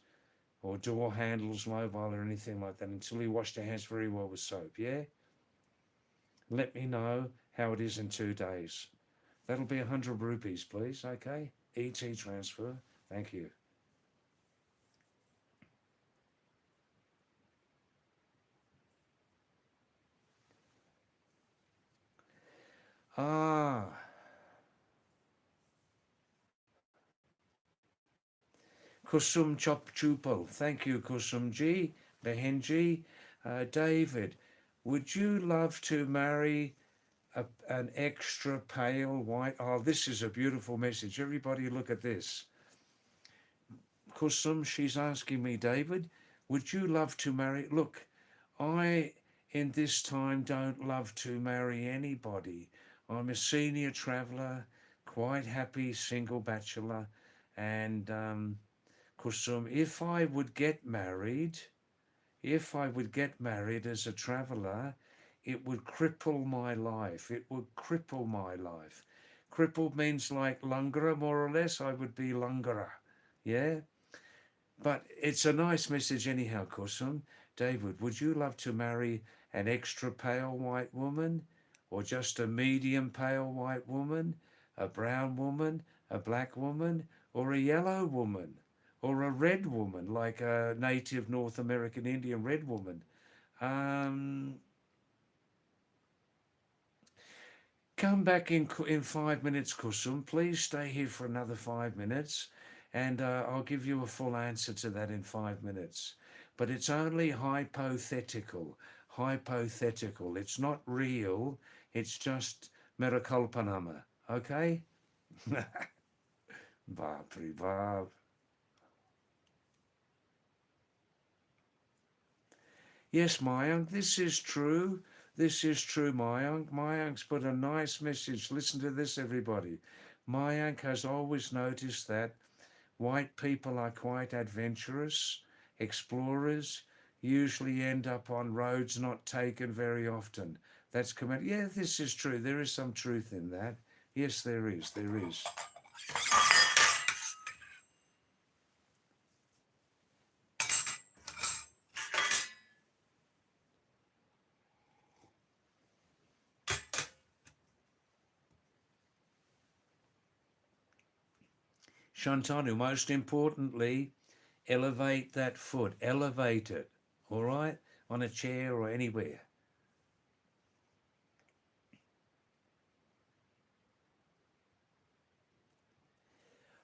or door handles, mobile, or anything like that until you wash your hands very well with soap, yeah? Let me know how it is in 2 days. That'll be 100 rupees, please, okay? ET transfer. Thank you. Kusum Chop Chupal. Thank you, Kusumji, Behenji. David, would you love to marry an extra pale white? Oh, this is a beautiful message. Everybody look at this. Kusum, she's asking me, David, would you love to marry? Look, I, in this time, don't love to marry anybody. I'm a senior traveller, quite happy, single bachelor. And Kusum, if I would get married as a traveller, it would cripple my life. It would cripple my life. Cripple means like langara, more or less. I would be langara. Yeah? But it's a nice message anyhow, Kusum. David, would you love to marry an extra pale white woman, or just a medium pale white woman, a brown woman, a black woman, or a yellow woman, or a red woman, like a native North American Indian red woman? Come back in 5 minutes, Kusum. Please stay here for another 5 minutes, and I'll give you a full answer to that in 5 minutes. But it's only hypothetical. Hypothetical. It's not real. It's just merakalpanama. Okay? Bapri bab. Yes, Mayank, this is true. This is true, Mayank. Mayank's put a nice message. Listen to this, everybody. Mayank has always noticed that white people are quite adventurous, explorers, usually end up on roads not taken very often. That's comment. Yeah, this is true. There is some truth in that. Yes, there is. There is. Shantanu, most importantly, elevate that foot. Elevate it. All right? On a chair or anywhere.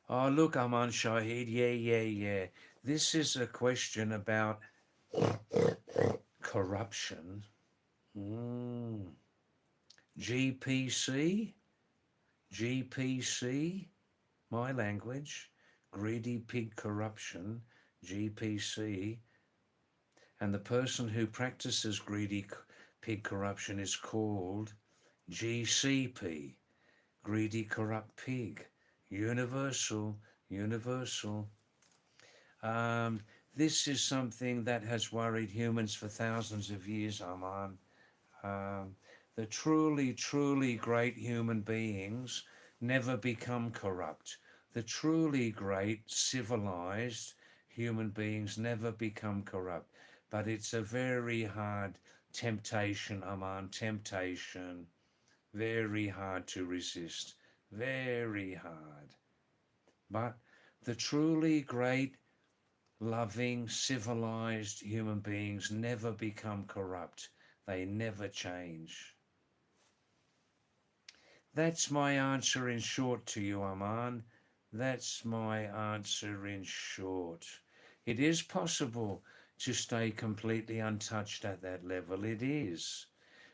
Oh, look, Aman Shahid. Yeah. This is a question about corruption. GPC, my language, greedy pig corruption, GPC. And the person who practices greedy pig corruption is called GCP, greedy corrupt pig. Universal. This is something that has worried humans for thousands of years, Aman. The truly great human beings never become corrupt. The truly great civilized human beings never become corrupt. But it's a very hard temptation, Aman, temptation. Very hard to resist. Very hard. But the truly great, loving, civilized human beings never become corrupt. They never change. That's my answer in short to you, Aman. That's my answer in short. It is possible to stay completely untouched at that level. It is.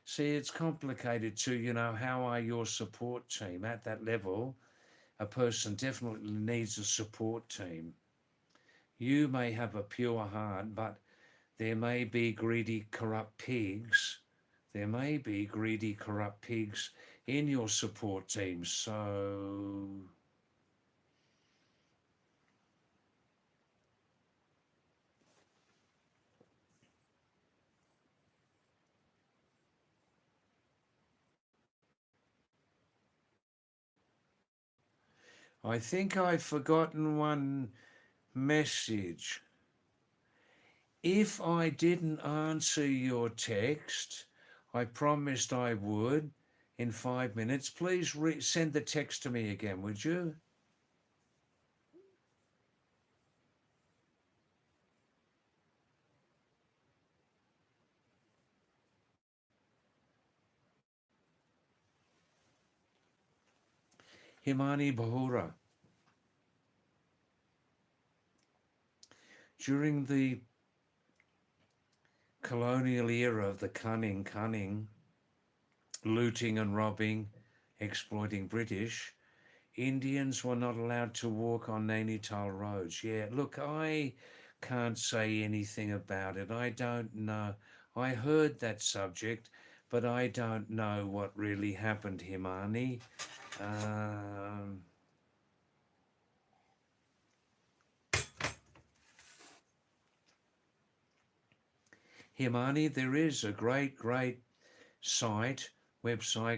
See, it's complicated too. How are your support team at that level? A person definitely needs a support team. You may have a pure heart, but there may be greedy, corrupt pigs. There may be greedy, corrupt pigs in your support team. So I think I've forgotten one message. If I didn't answer your text, I promised I would in 5 minutes. Please send the text to me again, would you? Himani Bahura. During the colonial era of the cunning, looting and robbing, exploiting British, Indians were not allowed to walk on Nainital roads. Yeah, look, I can't say anything about it. I don't know. I heard that subject, but I don't know what really happened, Himani. Um, Himani, there is a great website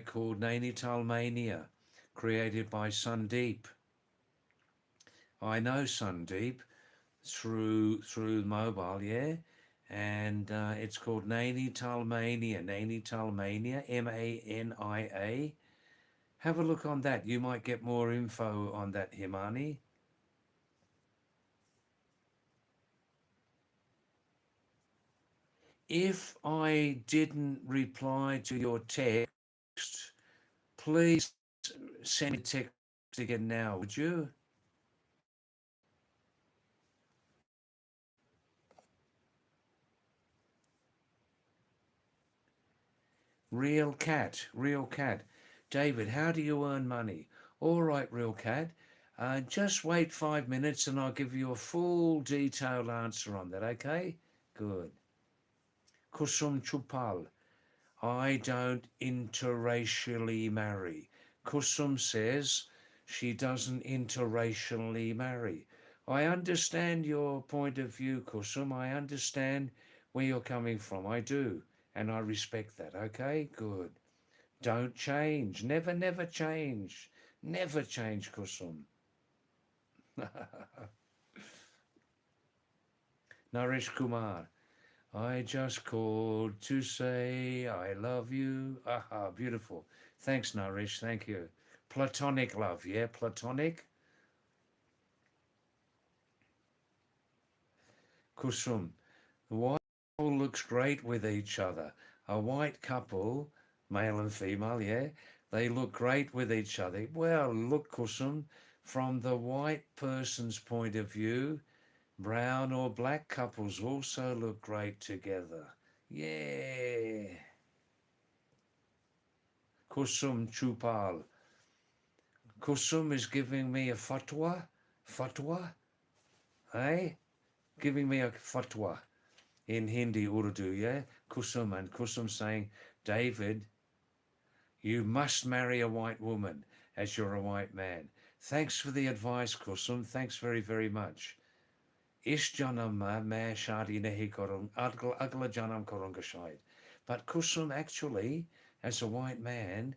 called Nainital Mania, created by Sundeep. I know Sundeep through mobile, yeah, and it's called Nainital Mania. Nainital Mania, Mania. Have a look on that. You might get more info on that, Himani. If I didn't reply to your text, please send me a text again now, would you? Real cat, real cat. David, how do you earn money? All right, real cat. Just wait 5 minutes and I'll give you a full detailed answer on that, okay? Good. Kusum Chupal. I don't interracially marry. Kusum says she doesn't interracially marry. I understand your point of view, Kusum. I understand where you're coming from. I do. And I respect that, okay? Good. Don't change. Never, never change. Never change, Kusum. Naresh Kumar. I just called to say I love you. Aha, beautiful. Thanks, Naresh. Thank you. Platonic love, yeah? Platonic? Kusum. The white couple looks great with each other. A white couple, male and female, yeah? They look great with each other. Well, look, Kusum, from the white person's point of view, brown or black couples also look great together. Yeah. Kusum Chupal. Kusum is giving me a fatwa. Fatwa? Eh? Giving me a fatwa in Hindi, Urdu, yeah? Kusum, and Kusum saying, David, you must marry a white woman as you're a white man. Thanks for the advice, Kusum. Thanks very, very much. Ish janam main shadi nahi karung, agla janam karunga shayad. But Kusum, actually, as a white man,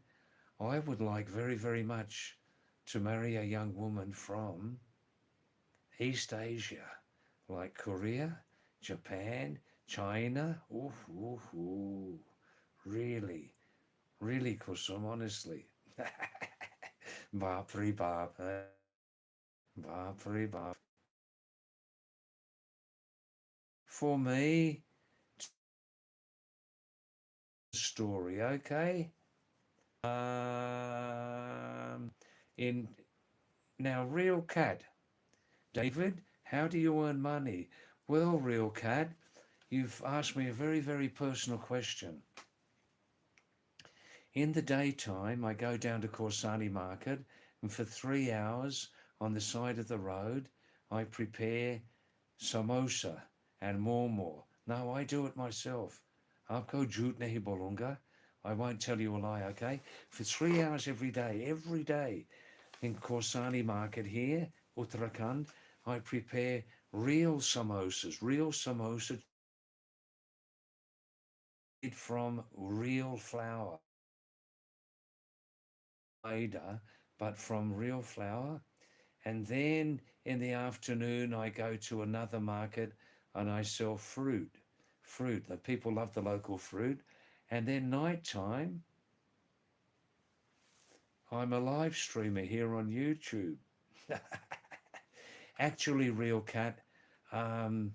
I would like very, very much to marry a young woman from East Asia, like Korea, Japan, China. Ooh, ooh, ooh. Really, really, Kusum, honestly. Bapri bap, bapri bap. For me, story, okay? Um, in Now, real cat, David, how do you earn money? Well, real cat, you've asked me a very, very personal question. In the daytime, I go down to Corsani Market, and for 3 hours on the side of the road, I prepare samosa and more. No, I do it myself. Aapko jhoot nahi bolunga. I won't tell you a lie, okay? For 3 hours every day in Corsani Market here, Uttarakhand, I prepare real samosa made from real flour, maida, but from real flour. And then in the afternoon, I go to another market and I sell fruit. The people love the local fruit. And then nighttime, I'm a live streamer here on YouTube. Actually, real cat, um,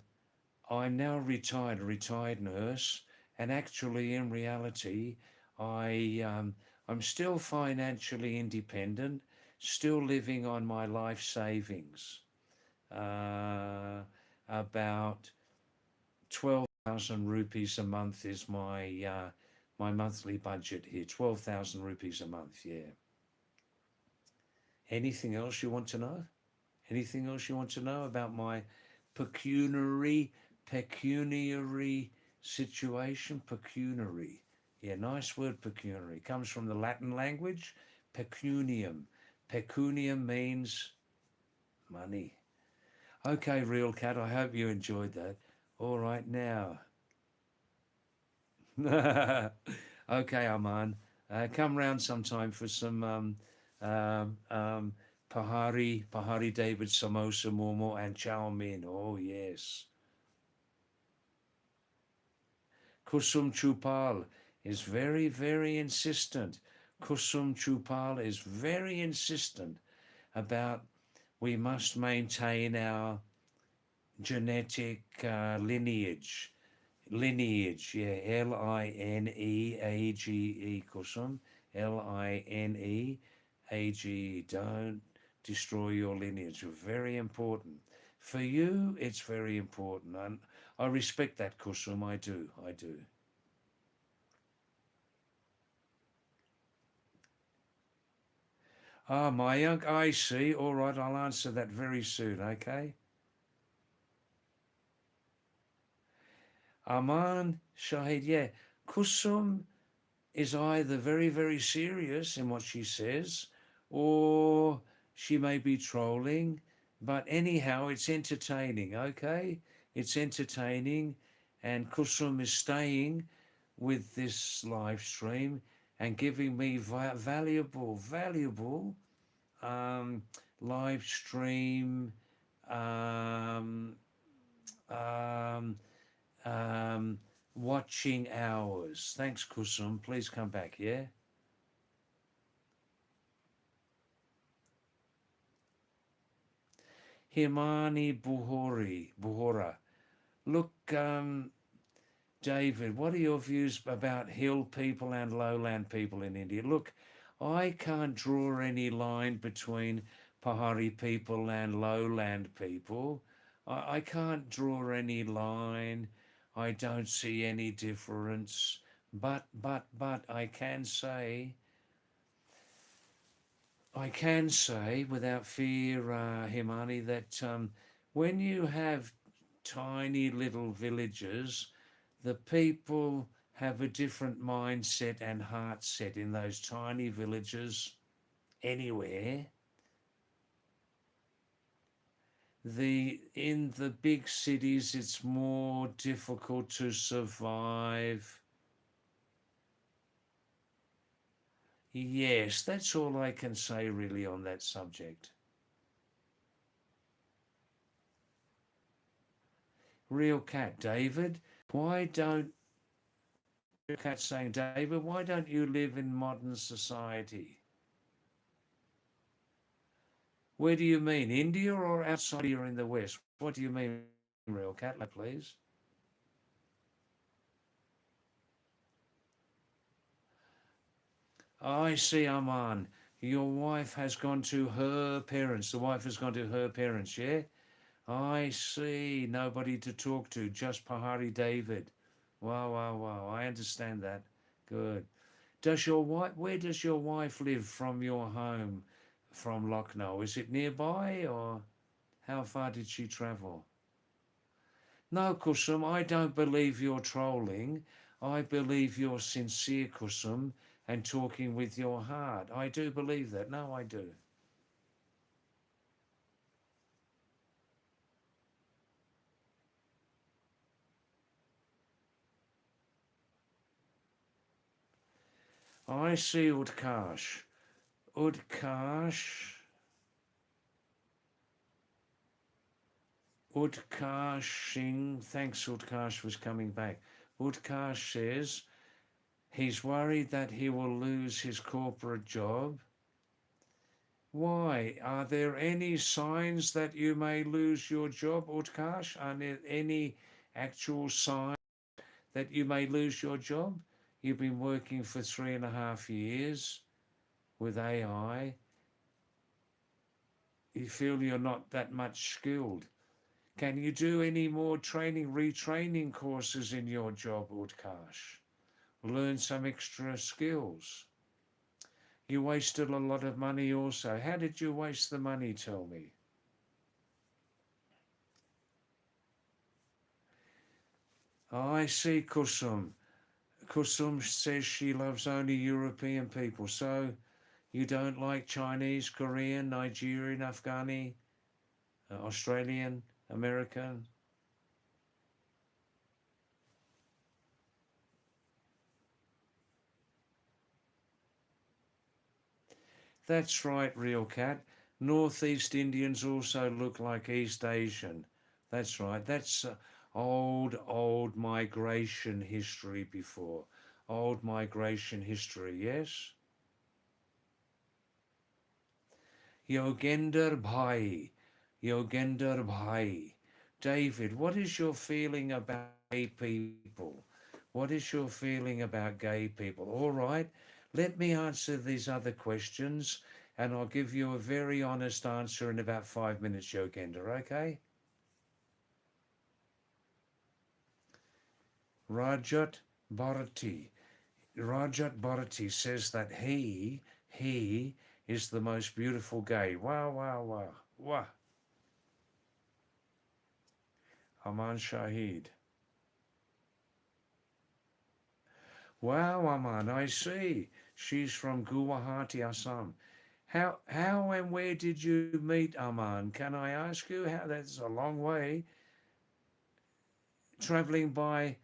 I'm now retired, a retired nurse, and actually, in reality, I'm still financially independent, still living on my life savings. About 12,000 rupees a month is my monthly budget here. 12,000 rupees a month. Yeah. Anything else you want to know? Anything else you want to know about my pecuniary situation? Pecuniary. Yeah, nice word, pecuniary. Comes from the Latin language, pecunium. Pecunium means money. Okay, real cat, I hope you enjoyed that. All right, now. Okay, Aman. Come round sometime for some Pahadi David samosa, momo, and chow mein. Oh, yes. Kusum Chupal is very, very insistent. Kusum Chupal is very insistent about we must maintain our genetic lineage, yeah, Lineage, Kusum, Lineage. Don't destroy your lineage. Very important. For you, it's very important. And I respect that, Kusum. I do. Ah, Mayank, I see. All right, I'll answer that very soon, okay? Aman Shahid, yeah. Kusum is either very, very serious in what she says, or she may be trolling. But anyhow, it's entertaining, okay? It's entertaining, and Kusum is staying with this live stream and giving me valuable um, live stream um, um, um, watching hours. Thanks, Kusum. Please come back, yeah? Himani Buhora. Look, David, what are your views about hill people and lowland people in India? Look, I can't draw any line between Pahari people and lowland people. I can't draw any line. I don't see any difference. But I can say without fear, Himani, that when you have tiny little villages, the people have a different mindset and heart set in those tiny villages anywhere. In the big cities, it's more difficult to survive. Yes, that's all I can say really on that subject. Real cat, David, why don't Real cat saying, David, why don't you live in modern society? Where do you mean, India or outside here in the West? What do you mean, real cat, please? I see, Aman. Your wife has gone to her parents. The wife has gone to her parents, yeah? I see. Nobody to talk to, just Pahadi David. Wow, wow, wow. I understand that. Good. Where does your wife live from your home from Lucknow? Is it nearby or how far did she travel? No, Kusum, I don't believe you're trolling. I believe you're sincere, Kusum, and talking with your heart. I do believe that. No, I do. I see Utkarsh. Utkarsh. Utkarsh Singh. Thanks, Utkarsh, for coming back. Utkarsh says he's worried that he will lose his corporate job. Why? Are there any signs that you may lose your job, Utkarsh? Are there any actual signs that you may lose your job? You've been working for 3.5 years with AI. You feel you're not that much skilled. Can you do any more training, retraining courses in your job, Utkarsh? Learn some extra skills. You wasted a lot of money also. How did you waste the money, tell me? I see, Kusum. Kusum says she loves only European people. So you don't like Chinese, Korean, Nigerian, Afghani, Australian, American? That's right, Real Cat. Northeast Indians also look like East Asian. That's right. That's old migration history before. Old migration history, yes? Yogender Bhai. Yogender Bhai. David, what is your feeling about gay people? What is your feeling about gay people? All right, let me answer these other questions and I'll give you a very honest answer in about 5 minutes, Yogender, okay? Rajat Bharati. Rajat Bharati says that he is the most beautiful gay. Wow, wow, wow. Wow. Aman Shahid. Wow, Aman, I see. She's from Guwahati, Assam. How and where did you meet Aman? Can I ask you how? That's a long way. Traveling by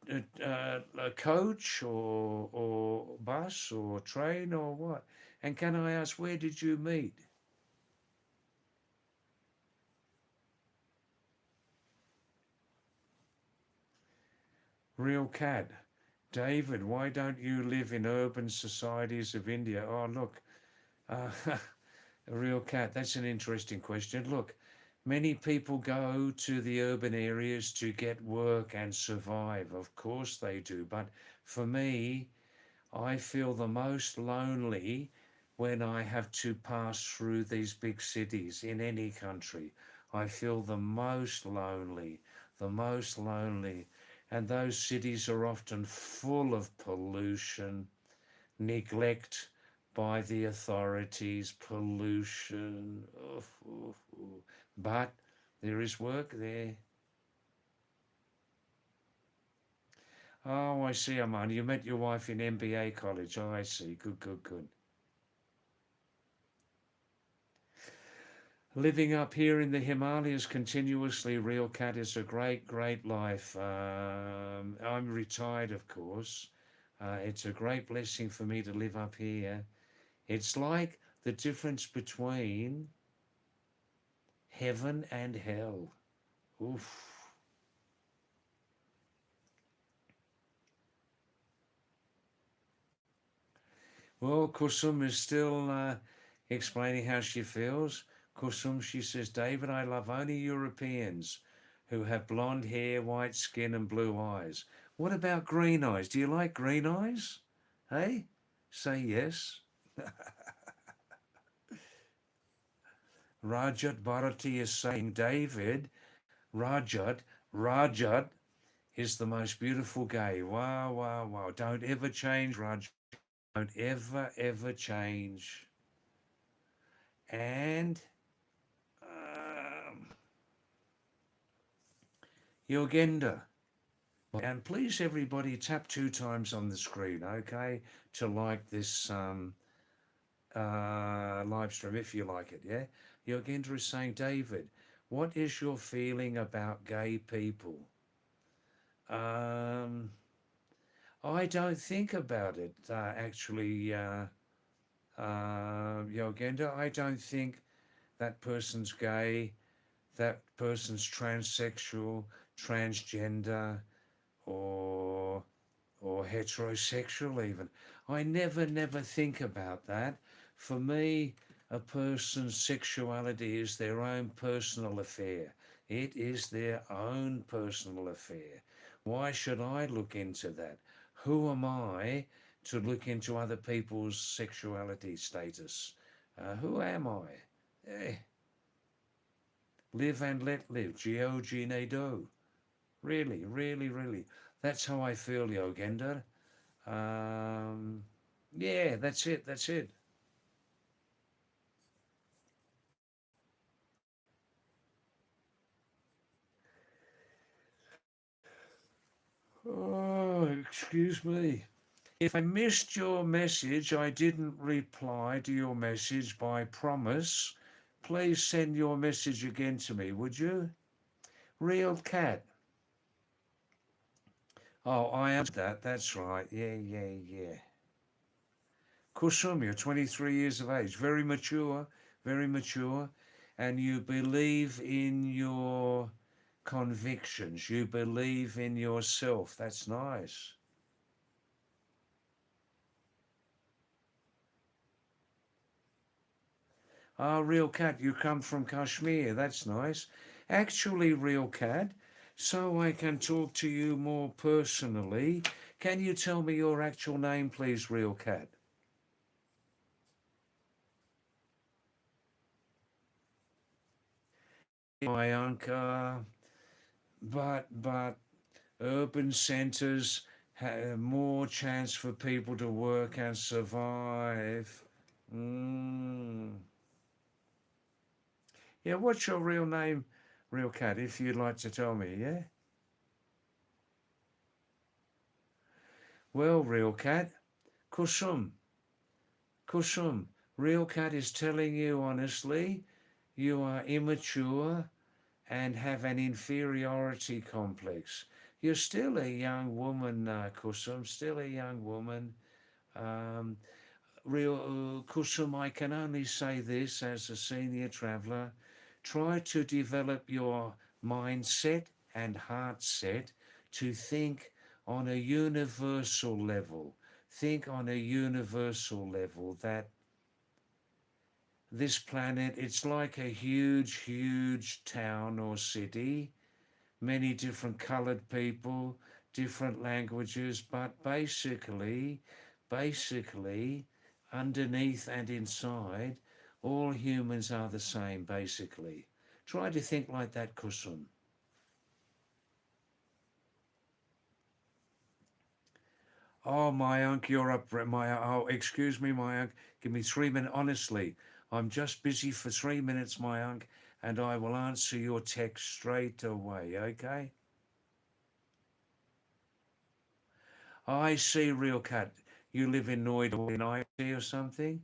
a coach or bus or train or what? And can I ask where did you meet? Real cat. David, why don't you live in urban societies of India? Oh, look, uh, a real cat. That's an interesting question. Look, many people go to the urban areas to get work and survive. Of course they do. But for me, I feel the most lonely when I have to pass through these big cities in any country. I feel the most lonely. And those cities are often full of pollution, neglect by the authorities, pollution. Oof, oof, oof. But there is work there. Oh, I see, Aman. You met your wife in MBA college. Oh, I see. Good, good, good. Living up here in the Himalayas continuously, Real Cat, is a great, great life. I'm retired, of course. It's a great blessing for me to live up here. It's like the difference between heaven and hell. Oof. Well, Kusum is still explaining how she feels. Kusum, she says, David, I love only Europeans who have blonde hair, white skin, and blue eyes. What about green eyes? Do you like green eyes? Hey? Say yes. Rajat Bharati is saying, David, Rajat is the most beautiful gay. Wow, wow, wow. Don't ever change, Rajat. Don't ever change. And Yogenda. And please, everybody, tap 2 times on the screen, okay, to like this live stream, if you like it, yeah? Yogenda is saying, David, what is your feeling about gay people? I don't think about it, actually, Yogenda. I don't think that person's gay, that person's transsexual, transgender, or heterosexual even. I never think about that. For me, a person's sexuality is their own personal affair. It is their own personal affair. Why should I look into that? Who am I to look into other people's sexuality status? Who am I? Eh, live and let live. Geo Gene Do. Really. That's how I feel, Yogender. Yeah, that's it. Oh, excuse me. If I missed your message, I didn't reply to your message by promise. Please send your message again to me, would you? Real cat. Oh, I am that. That's right. Yeah. Kusum, you're 23 years of age. Very mature. And you believe in your convictions. You believe in yourself. That's nice. Ah, Real Cat, you come from Kashmir. That's nice. Actually, Real Cat, so I can talk to you more personally, can you tell me your actual name, please, Real Cat? My uncle, but urban centres have more chance for people to work and survive. Mm. Yeah, what's your real name, Real Cat, if you'd like to tell me, yeah? Well, Real Cat, Kusum, Real Cat is telling you honestly, you are immature and have an inferiority complex. You're still a young woman, Kusum, still a young woman. Um, Kusum, I can only say this as a senior traveller. Try to develop your mindset and heart set to think on a universal level. Think on a universal level that this planet, it's like a huge town or city, many different colored people, different languages, but basically, underneath and inside, all humans are the same, basically. Try to think like that, Kusum. Oh, my uncle, you're up. Oh, excuse me, my uncle. Give me 3 minutes. Honestly, I'm just busy for 3 minutes, my uncle, and I will answer your text straight away, okay? I see, Real Cat. You live in Noida, in IT or something?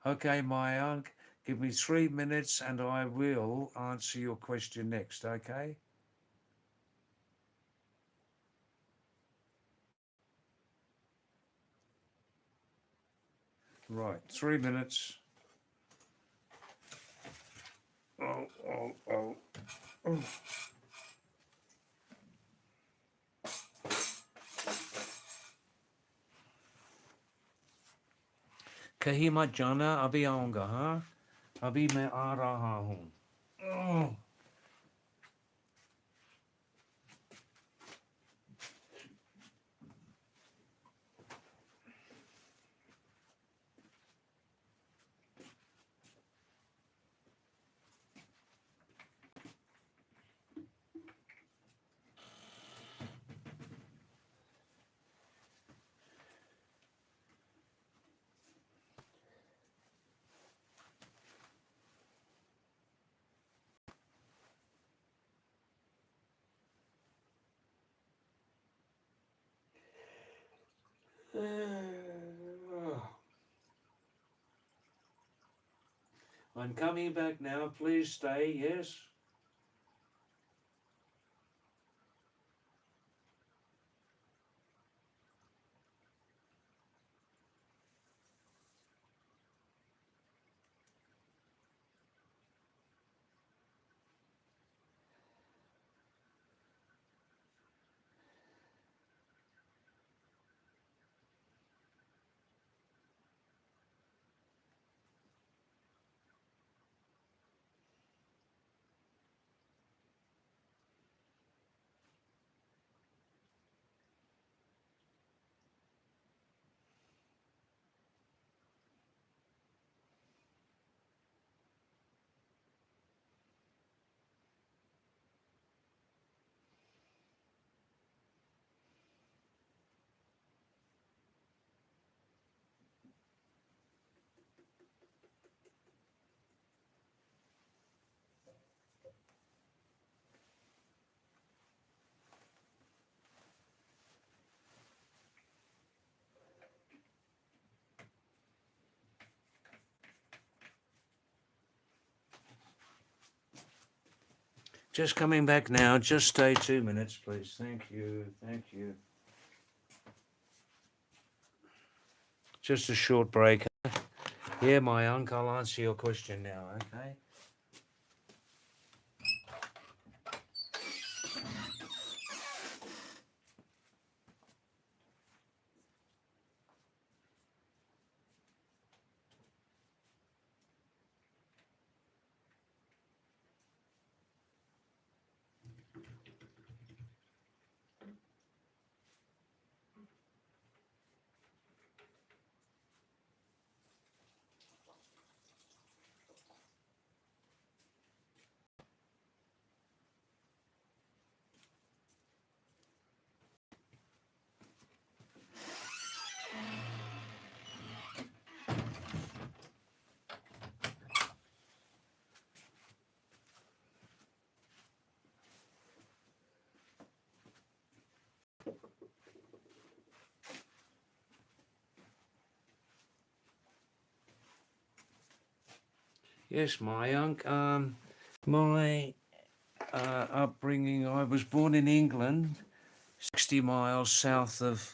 Okay, my uncle, give me 3 minutes and I will answer your question next, okay? Right, 3 minutes. Oh. कहीं मत जाना अभी आऊँगा हाँ अभी मैं आ रहा हूँ oh. I'm coming back now. Please stay, yes? Just coming back now. Just stay 2 minutes, please. Thank you. Thank you. Just a short break. Yeah, my uncle, I'll answer your question now, okay? Yes, my uncle. My upbringing, I was born in England, 60 miles south of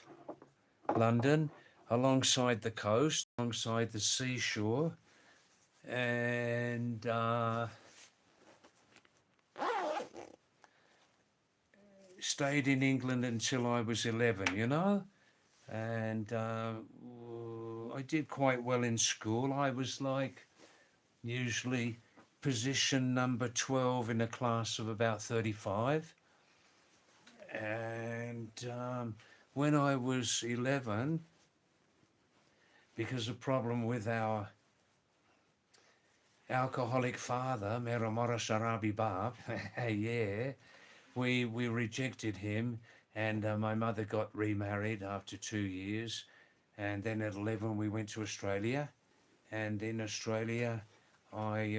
London, alongside the coast, alongside the seashore, and stayed in England until I was 11, you know, and I did quite well in school. I was like usually position number 12 in a class of about 35. And when I was 11, because of problem with our alcoholic father, Meramora Sharabi Bab, yeah, we rejected him, and my mother got remarried after 2 years, and then at 11 we went to Australia, and in Australia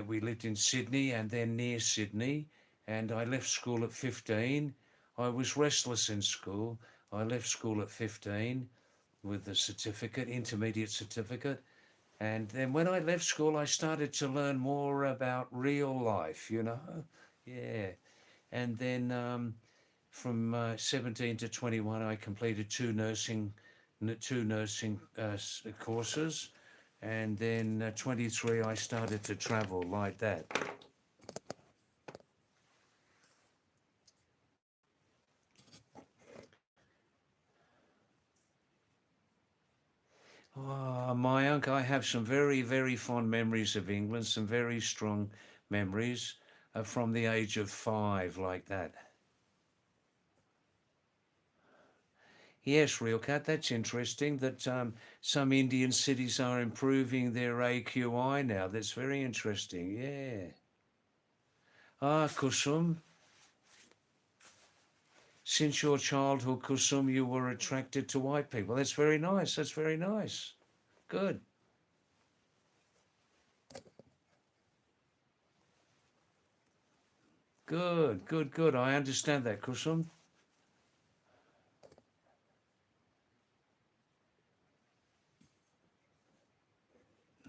we lived in Sydney and then near Sydney, and I left school at 15. I was restless in school. I left school at 15 with a certificate, intermediate certificate. And then when I left school, I started to learn more about real life, you know? Yeah. And then from 17 to 21, I completed two nursing courses. And then 23, I started to travel like that. My uncle, I have some very, very fond memories of England, some very strong memories from the age of 5, like that. Yes, Real Cat, that's interesting that some Indian cities are improving their AQI now. That's very interesting, yeah. Kusum, since your childhood, Kusum, you were attracted to white people. That's very nice, that's very nice. Good. Good, good, good. I understand that, Kusum.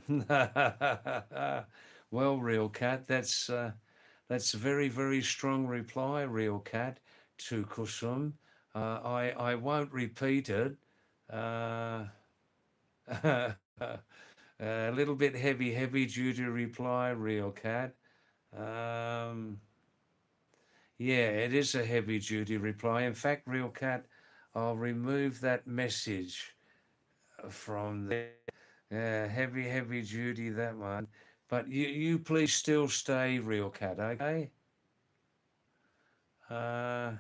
Well, real cat, that's a very, very strong reply, real cat, to Kusum. I won't repeat it. Uh, a little bit heavy, heavy duty reply, real cat. Um, yeah, it is a heavy duty reply. In fact, real cat, I'll remove that message from there. Heavy, heavy duty, that one. But you please still stay, real cat, okay? Uh,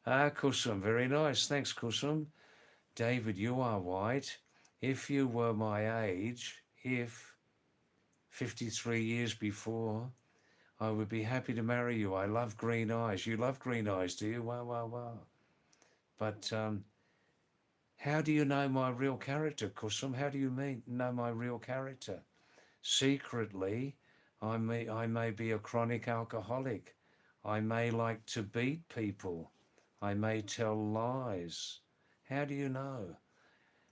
Kusum, very nice. Thanks, Kusum. David, you are white. If you were my age, if 53 years before, I would be happy to marry you. I love green eyes. You love green eyes, do you? Wow, wow, wow. But how do you know my real character, Kusum? How do you know my real character? Secretly, I may be a chronic alcoholic. I may like to beat people. I may tell lies. How do you know?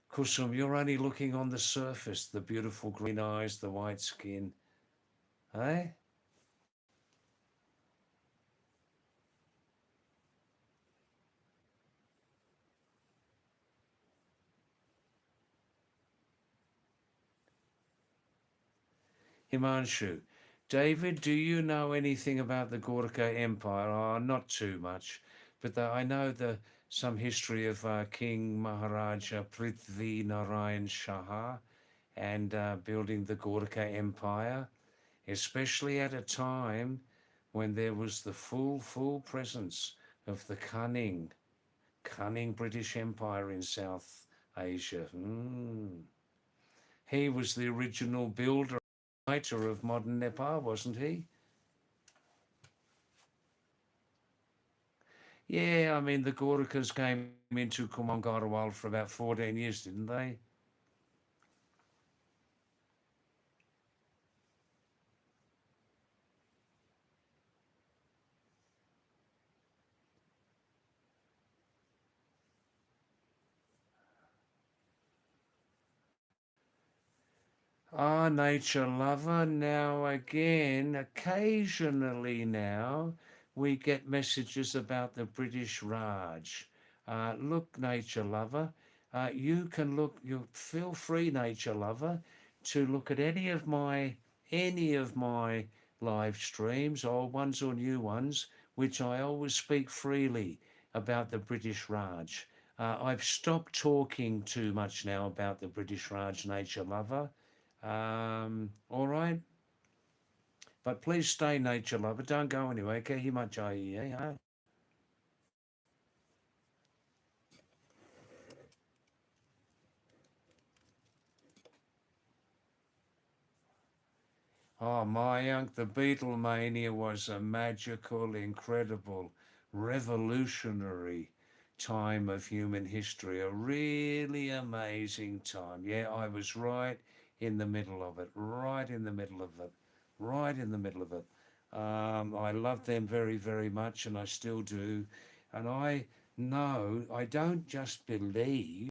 Kusum, you're only looking on the surface, the beautiful green eyes, the white skin. Eh? Himanshu. David, do you know anything about the Gorkha Empire? Oh, not too much, but I know some history of King Maharaja Prithvi Narayan Shah and building the Gorkha Empire, especially at a time when there was the full presence of the cunning British Empire in South Asia. He was the original builder, writer of modern Nepal, wasn't he? Yeah, I mean, the Gurkhas came into Kumangarwal for about 14 years, didn't they? Ah, nature lover. Now, again, occasionally now, we get messages about the British Raj. Look, nature lover, you can look, you feel free, nature lover, to look at any of my live streams, old ones or new ones, which I always speak freely about the British Raj. I've stopped talking too much now about the British Raj, nature lover. All right. But please stay, nature lover. Don't go anywhere. Kehi machai, eh? Oh, Mayank, the Beatlemania was a magical, incredible, revolutionary time of human history. A really amazing time. Yeah, I was right in the middle of it. Right in the middle of it. Right in the middle of it. I love them very, very much, and I still do. And I know I don't just believe.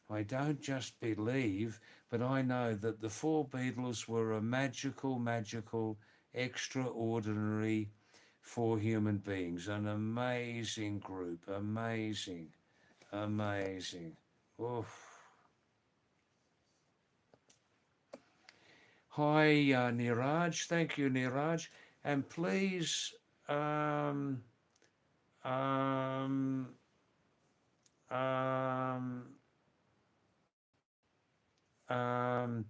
I don't just believe, but I know that the four Beatles were a magical, magical, extraordinary four human beings. An amazing group. Amazing. Amazing. Oof. Hi, Niraj. Thank you, Niraj. And please, um, um, um, um,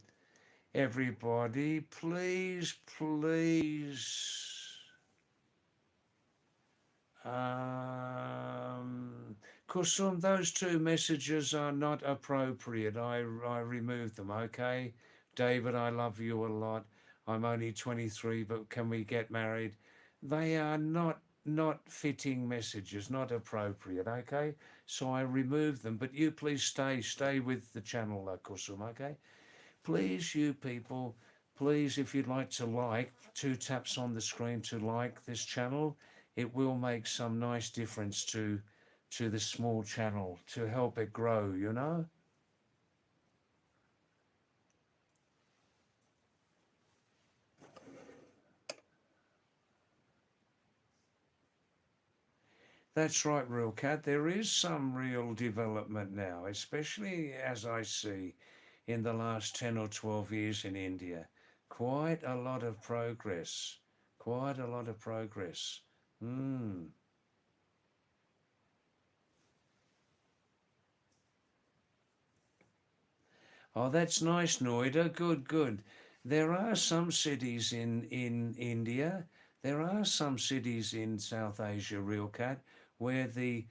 everybody, please, please. Kusum, those two messages are not appropriate. I removed them, okay? David, I love you a lot. I'm only 23, but can we get married? They are not fitting messages, not appropriate, okay? So I removed them, but you please stay with the channel, Kusum, okay? Please, you people, please, if you'd like to like, two taps on the screen to like this channel, it will make some nice difference to the small channel to help it grow, you know? That's right, Real Cat. There is some real development now, especially as I see in the last 10 or 12 years in India. Quite a lot of progress. Quite a lot of progress. Mm. Oh, that's nice, Noida. Good, good. There are some cities in India. There are some cities in South Asia, Real Cat, where the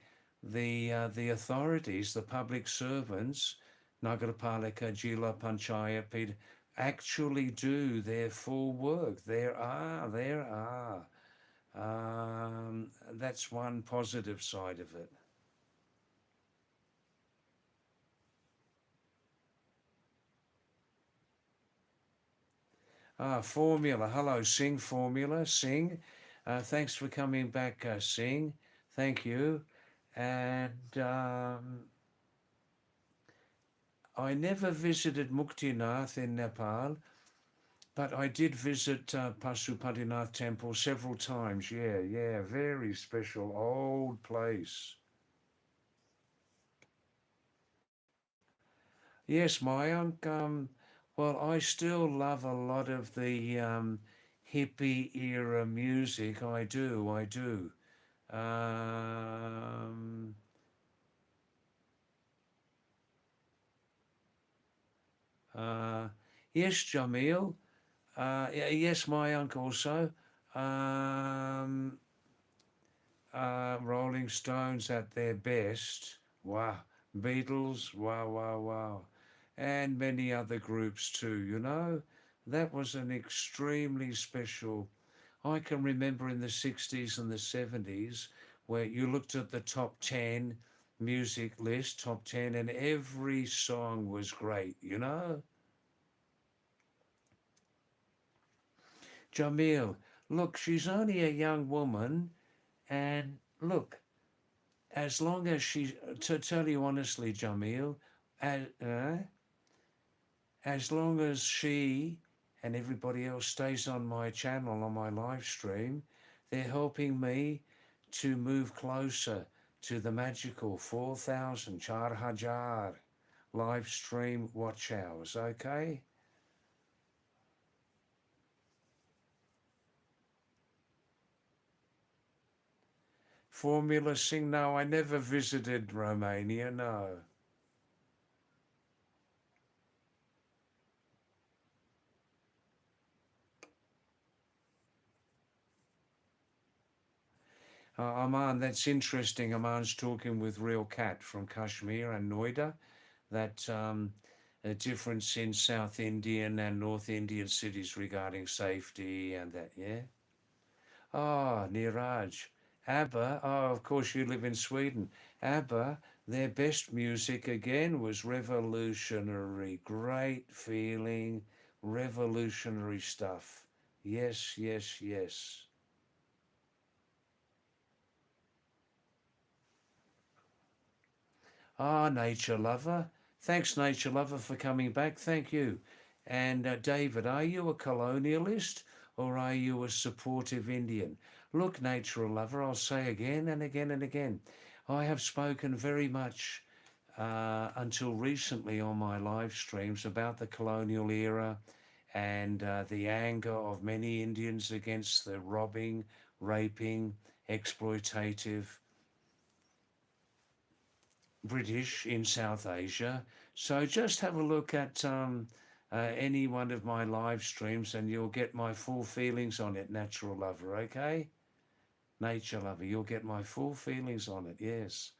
authorities, the public servants, Nagarpalika, Jila Panchayat, actually do their full work. There are. That's one positive side of it. Formula. Hello, Sing Formula. Sing. Thanks for coming back, Sing. Thank you. And I never visited Muktinath in Nepal, but I did visit Pashupatinath Temple several times. Yeah, yeah, very special old place. Yes, Mayank. Well, I still love a lot of the hippie era music. I do, I do. Um, uh, yes, Jamil. Yes, Mayank also. Um, Rolling Stones at their best. Wow. Beatles. Wow, wow, wow. And many other groups too, you know. That was an extremely special. I can remember in the 60s and the 70s where you looked at the top 10 music list, top 10, and every song was great, you know? Jamil, look, she's only a young woman, and look, as long as she, to tell you honestly, Jamil, as long as she and everybody else stays on my channel, on my live stream, they're helping me to move closer to the magical 4,000 Char Hajar live stream watch hours, okay? Formula Sing, no, I never visited Romania, no. Aman, that's interesting. Aman's talking with Real Cat from Kashmir and Noida. That a difference in South Indian and North Indian cities regarding safety and that, yeah? Ah, Niraj. ABBA, oh, of course you live in Sweden. ABBA, their best music again was revolutionary, great feeling, revolutionary stuff. Yes, yes, yes. Ah, Nature Lover. Thanks, Nature Lover, for coming back. Thank you. And David, are you a colonialist or are you a supportive Indian? Look, Nature Lover, I'll say again and again and again. I have spoken very much until recently on my live streams about the colonial era and the anger of many Indians against the robbing, raping, exploitative British in South Asia. So just have a look at any one of my live streams and you'll get my full feelings on it, Natural Lover, okay? Nature Lover, you'll get my full feelings on it, yes.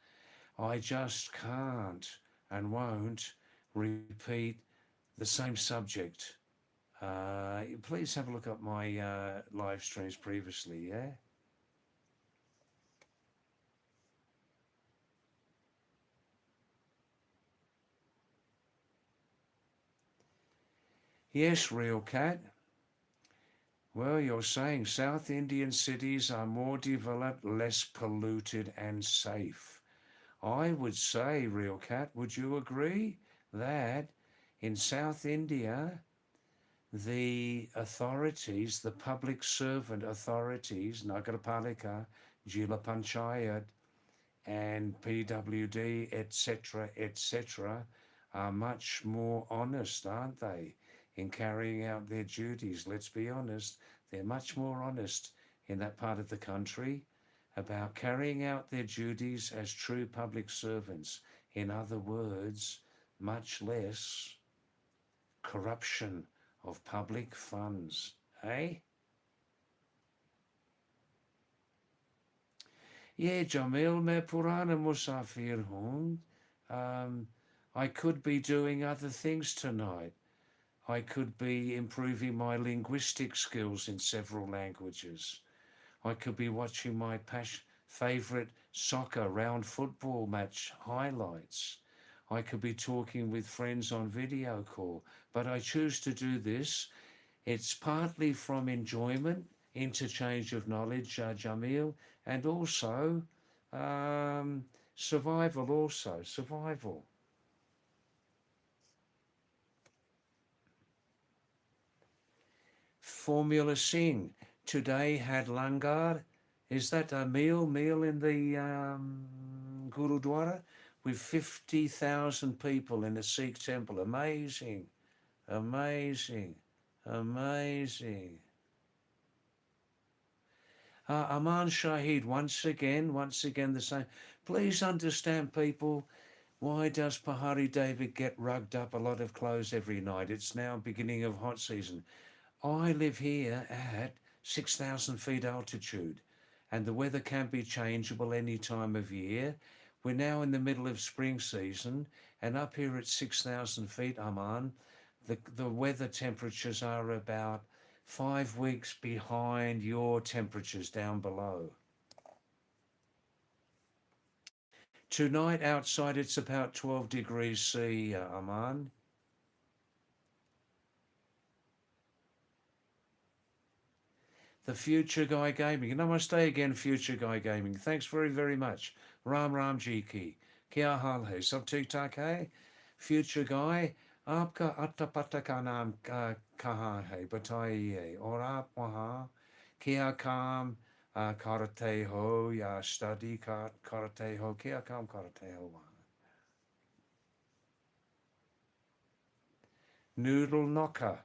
I just can't and won't repeat the same subject. Please have a look at my live streams previously, yeah? Yes, Real Cat. Well, you're saying South Indian cities are more developed, less polluted, and safe. I would say, Real Cat, would you agree that in South India, the authorities, the public servant authorities, Nagarpalika, Jila Panchayat, and PWD, etc., are much more honest, aren't they, in carrying out their duties? Let's be honest, they're much more honest in that part of the country about carrying out their duties as true public servants. In other words, much less corruption of public funds, eh? Yeah, Jamil, मैं पुराना मुसाफिर हूँ. I could be doing other things tonight. I could be improving my linguistic skills in several languages. I could be watching my favorite soccer round football match highlights. I could be talking with friends on video call. But I choose to do this. It's partly from enjoyment, interchange of knowledge, Jamil, and also survival. Formula Singh today had langar. Is that a meal in the Gurudwara? With 50,000 people in a Sikh temple. Amazing, amazing, amazing. Aman Shahid, once again the same. Please understand, people, why does Pahadi David get rugged up a lot of clothes every night? It's now beginning of hot season. I live here at 6,000 feet altitude, and the weather can be changeable any time of year. We're now in the middle of spring season, and up here at 6,000 feet, Aman, the weather temperatures are about 5 weeks behind your temperatures down below. Tonight outside it's about 12 degrees C, Aman. The Future Guy Gaming. Namaste again, Future Guy Gaming. Thanks very, very much. Ram Ram Ji ki. Kya haal hai? Sab theek tak hai? Future Guy, आपका अट्टा पट्टा का नाम कहाँ है बताइए और आप वहाँ क्या काम करते हो या स्टडी करते हो क्या काम करते हो वहाँ Noodle knocker.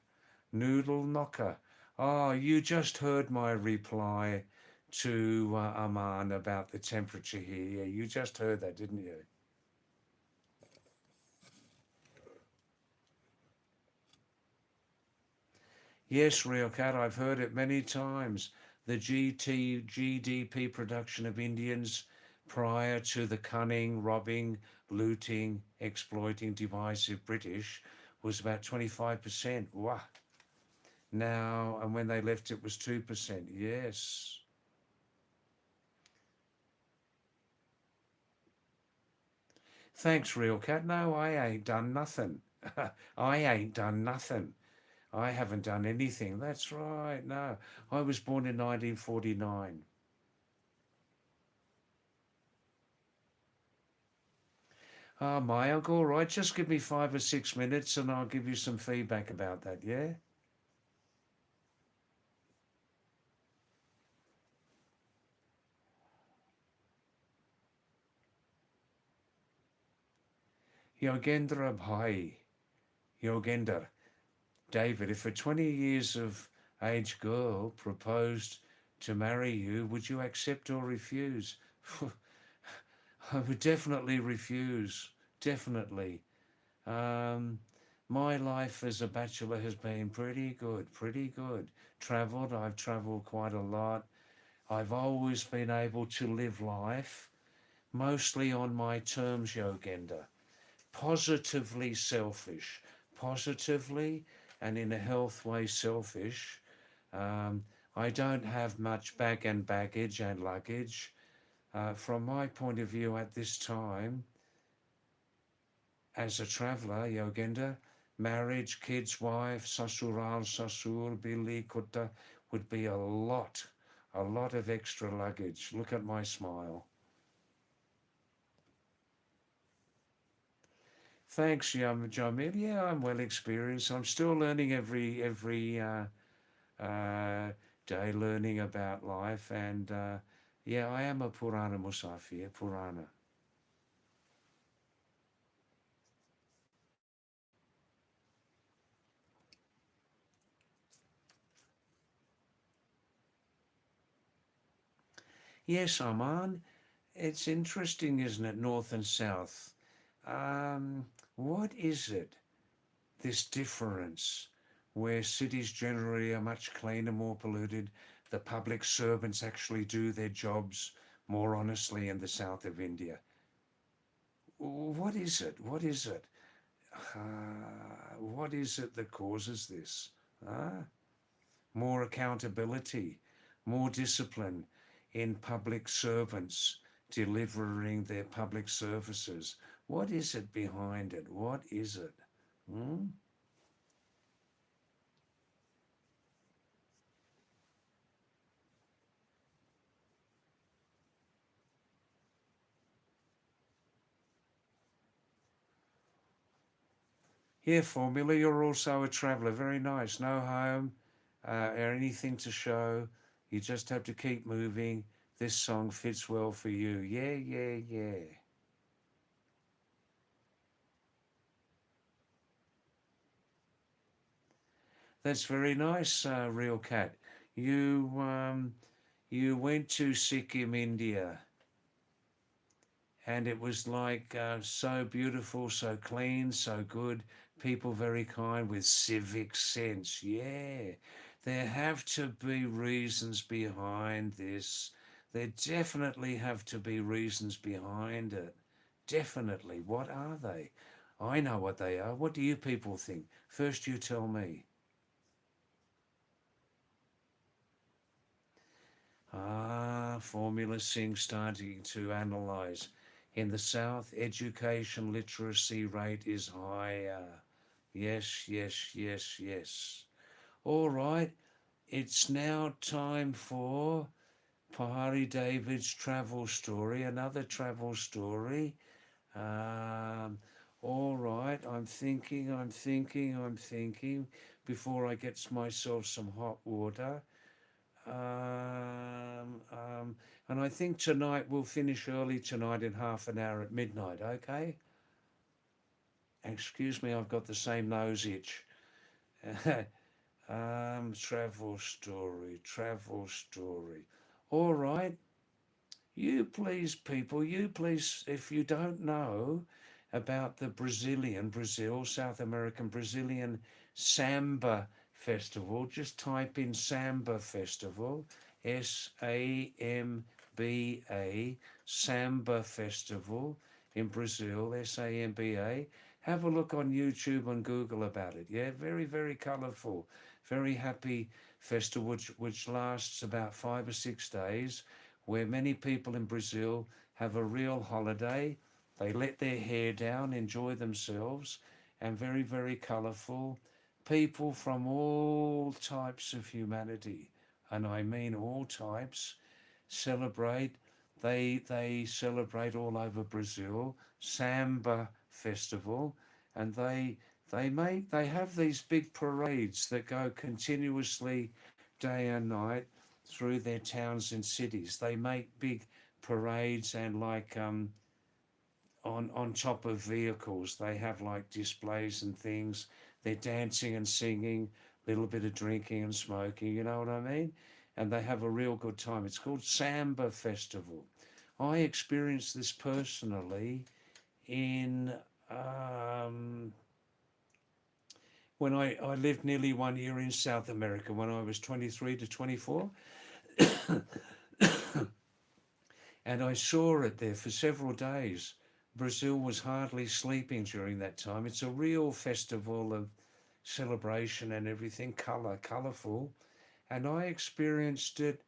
Oh, you just heard my reply to Aman about the temperature here. Yeah, you just heard that, didn't you? Yes, Real Cat, I've heard it many times. The GDP production of Indians prior to the cunning, robbing, looting, exploiting, divisive British was about 25%. Wow. Now, and when they left, it was 2%. Yes. Thanks, Real Cat. No, I ain't done nothing. I ain't done nothing. I haven't done anything. That's right. No, I was born in 1949. Ah, Mayank, all right. Just give me 5 or 6 minutes and I'll give you some feedback about that, yeah? Yogendra Bhai. Yogender. David, if a 20 years of age girl proposed to marry you, would you accept or refuse? I would definitely refuse. Definitely. My life as a bachelor has been pretty good, pretty good. I've traveled quite a lot. I've always been able to live life mostly on my terms, Yogenda. Positively selfish, positively and in a health way selfish. Um, I don't have much bag and baggage and luggage. From my point of view at this time, as a traveller, Yogenda, marriage, kids, wife, sasural, sasur, bili, kutta would be a lot of extra luggage. Look at my smile. Thanks, Jamil. Yeah, I'm well experienced. I'm still learning every day, learning about life, and Yeah, I am a Purana Musafir, Purana. Yes, Aman. It's interesting, isn't it? North and South. Um, what is it? This difference where cities generally are much cleaner, more polluted. The public servants actually do their jobs more honestly in the south of India. What is it? What is it? What is it that causes this? Uh, More accountability, more discipline in public servants delivering their public services. What is it behind it? What is it? Hmm? Yeah, Formula, you're also a traveller. Very nice. No home or anything to show. You just have to keep moving. This song fits well for you. Yeah, yeah, yeah. That's very nice, Real Cat. You went to Sikkim, India, and it was like so beautiful, so clean, so good. People very kind with civic sense. Yeah, there have to be reasons behind this. There definitely have to be reasons behind it. Definitely. What are they? I know what they are. What do you people think? First, you tell me. Formula Sing starting to analyse. In the south, education literacy rate is higher. Yes, yes, yes, yes. All right, it's now time for Pahadi David's travel story, another travel story. Um, all right, I'm thinking before I get myself some hot water. Um, um, and I think tonight we'll finish early tonight in half an hour at midnight, okay? Excuse me, I've got the same nose itch. Travel story, travel story. All right, you please, people, you please, if you don't know about the Brazil, South American Brazilian Samba Festival, just type in Samba Festival, SAMBA, Samba Festival in Brazil, SAMBA. Have a look on YouTube and Google about it. Yeah, very, very colourful, very happy festival which lasts about 5 or 6 days where many people in Brazil have a real holiday. They let their hair down, enjoy themselves, and very, very colourful. People from all types of humanity, and I mean all types, celebrate. They celebrate all over Brazil, Samba Festival, and they have these big parades that go continuously day and night through their towns and cities. They make big parades and like on top of vehicles. They have like displays and things. They're dancing and singing, a little bit of drinking and smoking. You know what I mean? And they have a real good time. It's called Samba Festival. I experienced this personally in um, when I lived nearly 1 year in South America when I was 23 to 24. And I saw it there for several days. Brazil was hardly sleeping during that time. It's a real festival of celebration and everything, colourful. And I experienced it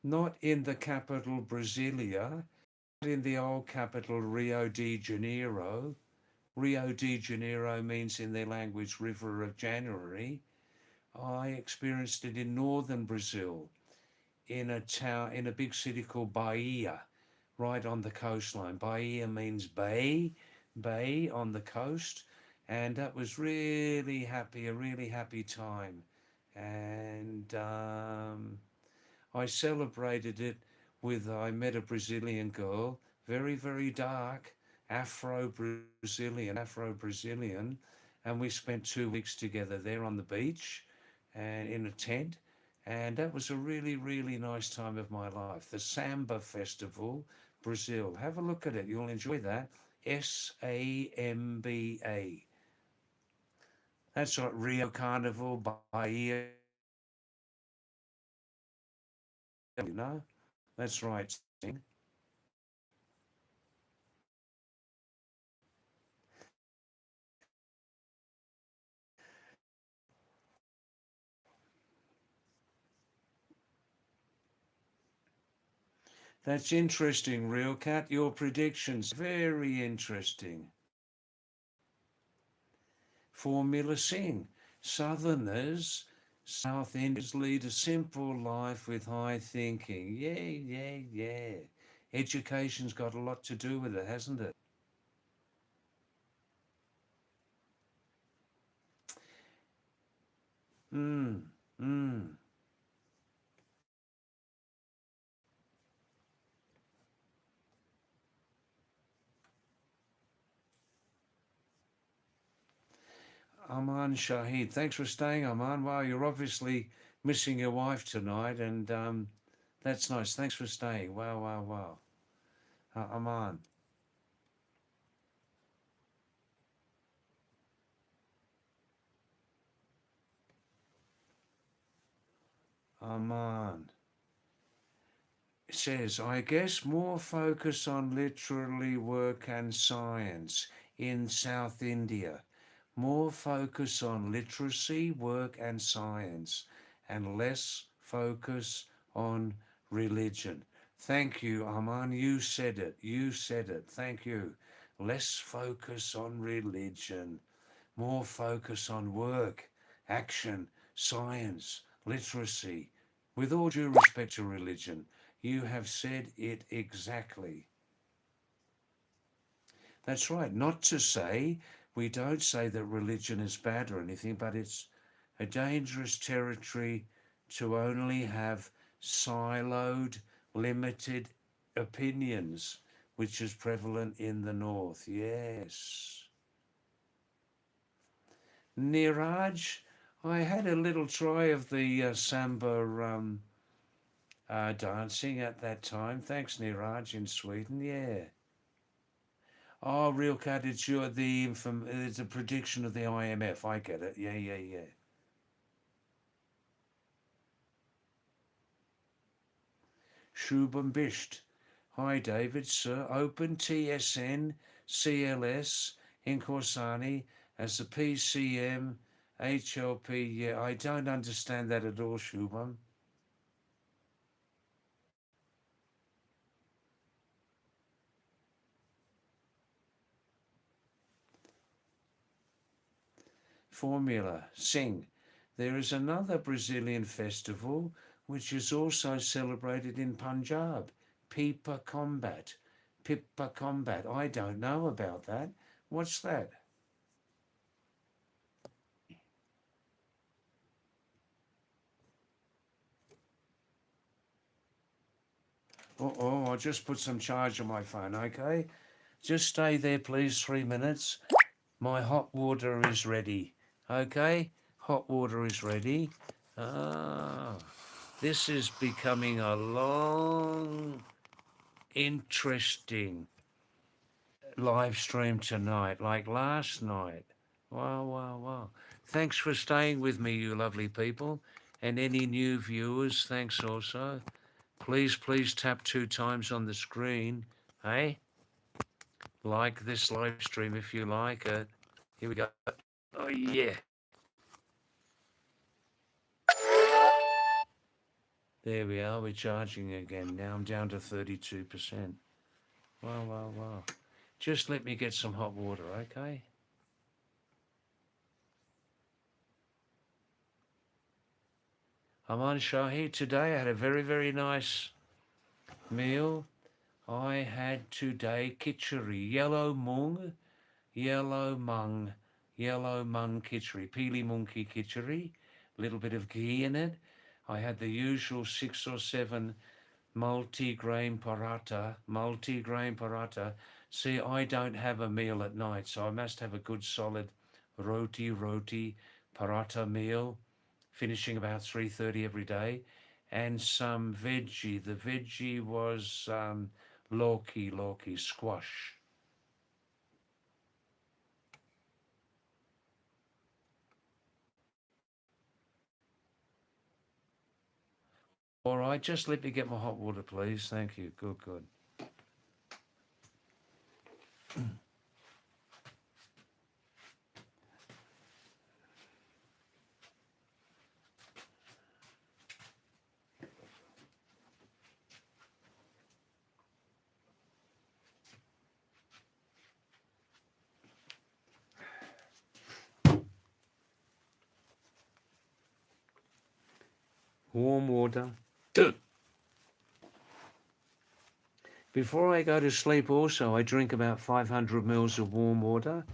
not in the capital Brasilia, but in the old capital Rio de Janeiro. Rio de Janeiro means in their language River of January. I experienced it in northern Brazil, in a town, in a big city called Bahia, right on the coastline. Bahia means bay, bay on the coast, and that was really happy, a really happy time. And I celebrated it I met a Brazilian girl, very, very dark, Afro-Brazilian, and we spent 2 weeks together there on the beach and in a tent. And that was a really, really nice time of my life. The Samba Festival, Brazil. Have a look at it. You'll enjoy that. Samba. That's like Rio Carnival, Bahia. You know? That's right. Sing. That's interesting, Real Cat. Your predictions, very interesting. Formula Sing. Southerners, South Indians lead a simple life with high thinking. Yeah. Education's got a lot to do with it, hasn't it? Mm, mm. Aman Shahid, thanks for staying, Aman. Wow, you're obviously missing your wife tonight, and that's nice. Thanks for staying. Wow. Aman, Aman. It says, I guess more focus on literary work and science in South India. More focus on literacy, work and science, and less focus on religion. Thank you, Aman. You said it. You said it. Thank you. Less focus on religion, more focus on work, action, science, literacy. With all due respect to religion, you have said it exactly. That's right. Not to say, we don't say that religion is bad or anything, but it's a dangerous territory to only have siloed, limited opinions, which is prevalent in the North. Yes. Niraj, I had a little try of the samba dancing at that time. Thanks, Niraj, in Sweden. Yeah. Oh, real cat, it's a prediction of the IMF. I get it. Yeah. Shubham Bisht. Hi, David, sir. Open TSN CLS in Corsani as the PCM HLP. Yeah, I don't understand that at all, Shubham. Formula, sing. There is another Brazilian festival which is also celebrated in Punjab, Pipa Combat. Pipa Combat. I don't know about that. What's that? Oh, I'll just put some charge on my phone, okay? Just stay there, please, 3 minutes. My hot water is ready, okay? Hot water is ready. Ah, this is becoming a long, interesting live stream tonight, like last night. Wow. Thanks for staying with me, you lovely people. And any new viewers, thanks also. Please tap 2 times on the screen. Hey, like this live stream if you like it. Here we go. Oh, yeah. There we are. We're charging again. Now I'm down to 32%. Wow. Just let me get some hot water, okay? I'm on Shahi today. I had a very nice meal. I had today kitchery, yellow mung, yellow mung kitchery, peely monkey kitchery, a little bit of ghee in it. I had the usual 6 or 7 multi-grain paratha. See, I don't have a meal at night, so I must have a good solid roti paratha meal, finishing about 3:30 every day, and some veggie. The veggie was lauki, squash. All right, just let me get my hot water, please. Thank you. Good. Warm water. Before I go to sleep also, I drink about 500 mils of warm water,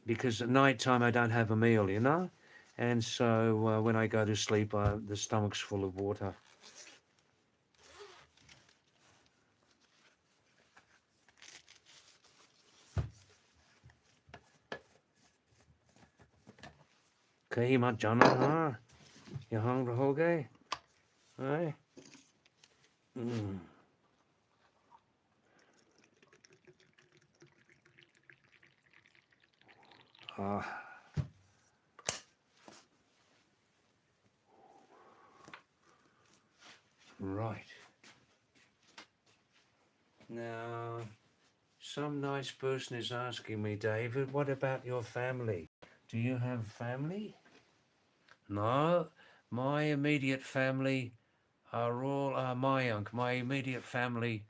because at night time I don't have a meal, you know? And so when I go to sleep, the stomach's full of water. कहीं मत जाना हाँ यहाँ रहोगे हाँ Ah, right. Now, some nice person is asking me, David, what about your family? Do you have family? No, my immediate family are all my immediate family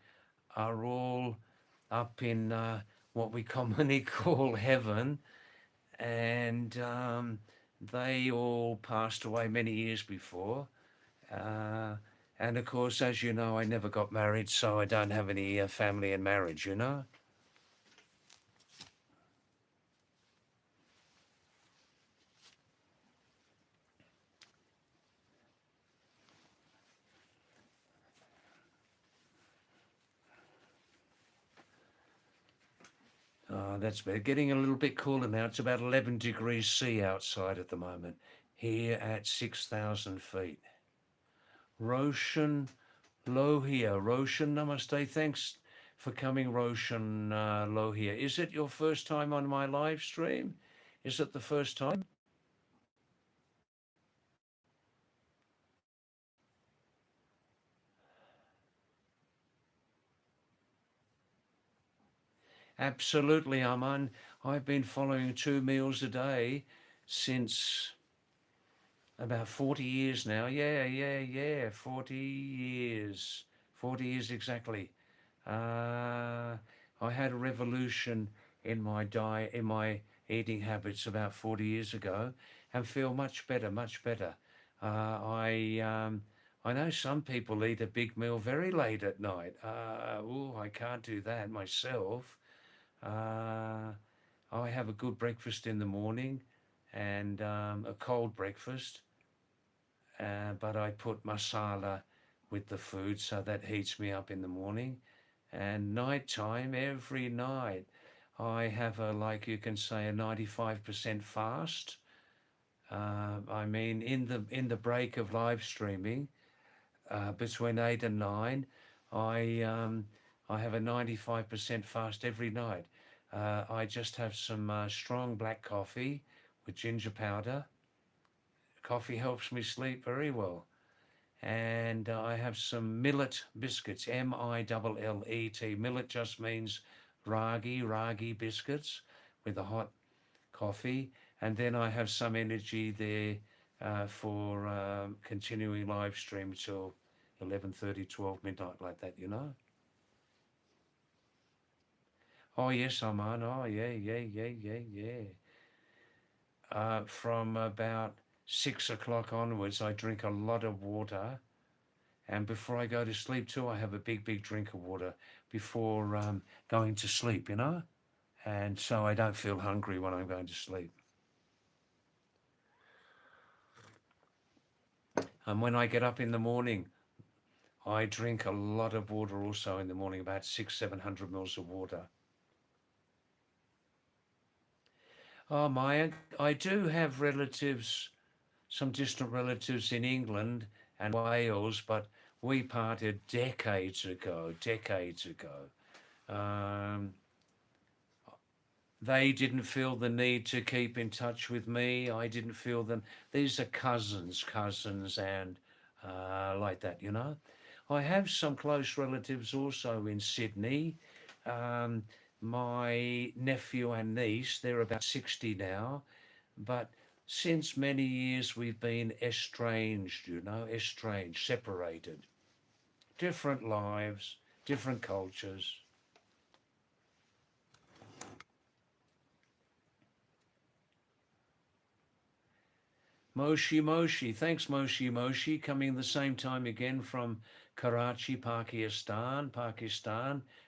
are all up in what we commonly call heaven, and they all passed away many years before. Uh, and of course, as you know, I never got married, so I don't have any family in marriage, you know. That's better. Getting a little bit cooler now. It's about 11 degrees C outside at the moment, here at 6,000 feet. Roshan Lohia. Roshan, namaste. Thanks for coming, Roshan Lohia. Is it your first time on my live stream? Is it the first time? Absolutely, Aman. I've been following 2 meals a day since about 40 years now. Yeah. 40 years. 40 years exactly. I had a revolution in my diet, in my eating habits about 40 years ago, and feel much better, much better. I know some people eat a big meal very late at night. I can't do that myself. Uh, I have a good breakfast in the morning and a cold breakfast, but I put masala with the food so that heats me up in the morning. And night time, every night, I have like you can say, a 95% fast. I mean, in the break of live streaming, between 8 and 9, I I have a 95% fast every night. I just have some strong black coffee with ginger powder. Coffee helps me sleep very well. And I have some millet biscuits, Millet. Millet just means ragi biscuits with a hot coffee. And then I have some energy there for continuing live stream till 11:30, 12 midnight, like that, you know. Oh yes, I'm on. Oh yeah. From about 6 o'clock onwards, I drink a lot of water, and before I go to sleep too, I have a big drink of water before going to sleep, you know, and so I don't feel hungry when I'm going to sleep. And when I get up in the morning, I drink a lot of water also in the morning, about 600-700 mils of water. Oh, Maya, I do have relatives, some distant relatives in England and Wales, but we parted decades ago, Um, they didn't feel the need to keep in touch with me. I didn't feel them. These are cousins, and like that, you know. I have some close relatives also in Sydney. Um, my nephew and niece, they're about 60 now, but since many years we've been estranged, you know, estranged, separated, different lives, different cultures. Moshi, thanks Moshi, coming the same time again from Karachi, Pakistan,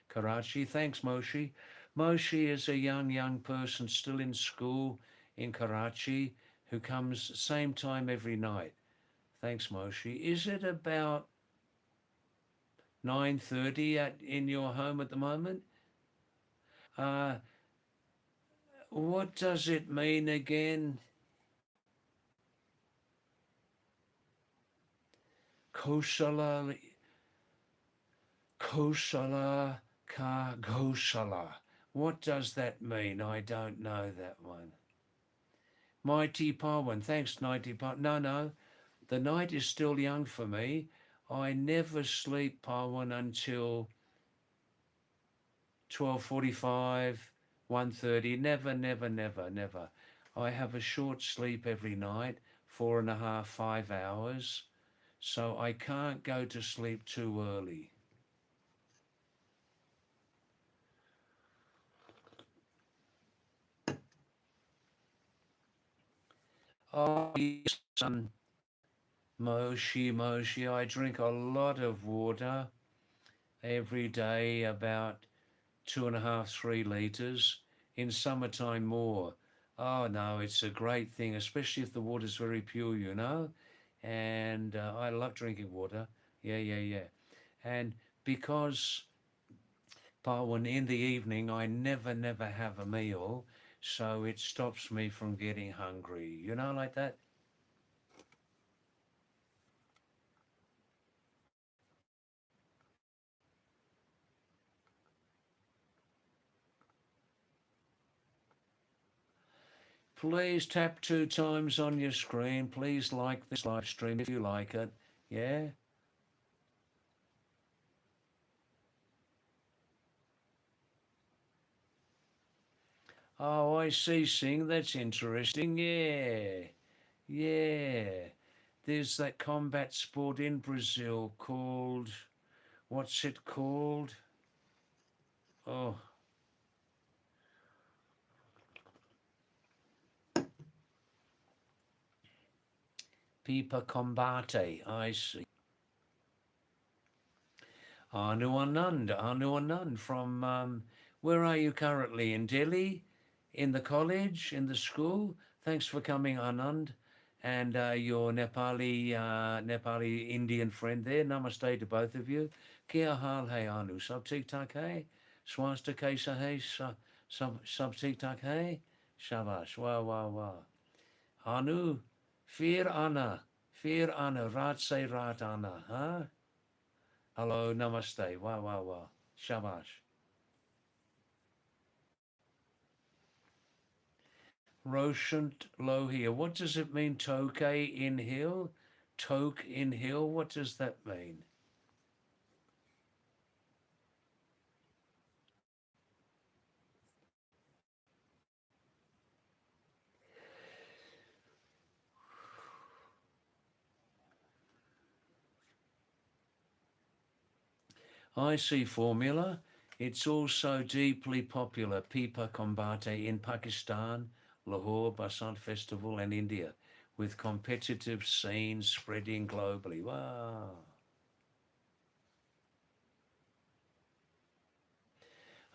Karachi. Thanks Moshi. Moshi is a young person still in school in Karachi who comes same time every night. Thanks Moshi. Is it about 9:30 at in your home at the moment? Uh, what does it mean again? Kosala, Kosala Ka Gosala. What does that mean? I don't know that one. Mighty Parwan. Thanks, Mighty Parwan. No. The night is still young for me. I never sleep, Parwan, until 12:45, 1:30. Never. I have a short sleep every night, 4.5, 5 hours. So I can't go to sleep too early. Oh, yes, Moshi. I drink a lot of water every day, about 2.5, 3 liters. In summertime, more. Oh no, it's a great thing, especially if the water's very pure, you know. And I love drinking water. Yeah. And because, Parwan, in the evening, I never have a meal, so it stops me from getting hungry. You know, like that. Please tap 2 times on your screen. Please like this live stream if you like it. Yeah. Oh, I see, Sing. That's interesting. Yeah. There's that combat sport in Brazil called, what's it called? Oh, Pipa Combate. I see. Anu Anand from, where are you currently? In Delhi? In the college? In the school? Thanks for coming, Anand. And your Nepali Indian friend there. Namaste to both of you. Kia hal hai Anu? Sab ठीक ठाक hai? Swasta kaisa hai? Sab ठीक ठाक hai? Shabash. Wow. Anu, Fir Anna, Rat se Rat Anna, huh? Hello, namaste. Wow. Shabash. Roshant Lohia. What does it mean, toke in hill? Toke in hill? What does that mean? I see formula. It's also deeply popular, Pipa Combate in Pakistan, Lahore Basant Festival and India, with competitive scenes spreading globally. Wow.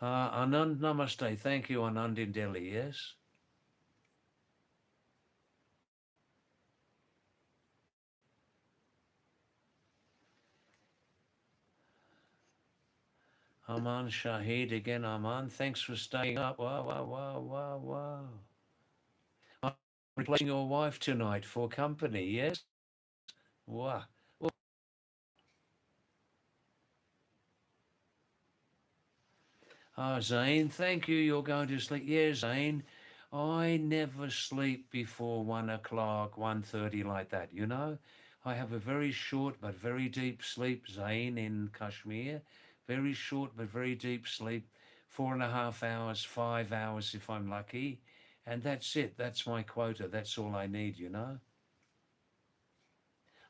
Anand, namaste. Thank you, Anand in Delhi, yes? Aman Shahid again, Aman. Thanks for staying up. Wow, wow, wow, wow, wow. I'm replacing your wife tonight for company, yes? Wow. Ah, Zane, thank you. You're going to sleep. Yeah, Zane, I never sleep before 1 o'clock, 1:30 like that, you know? I have a very short but very deep sleep, Zane, in Kashmir. Very short but very deep sleep. 4.5 hours, 5 hours if I'm lucky. And that's it. That's my quota. That's all I need, you know?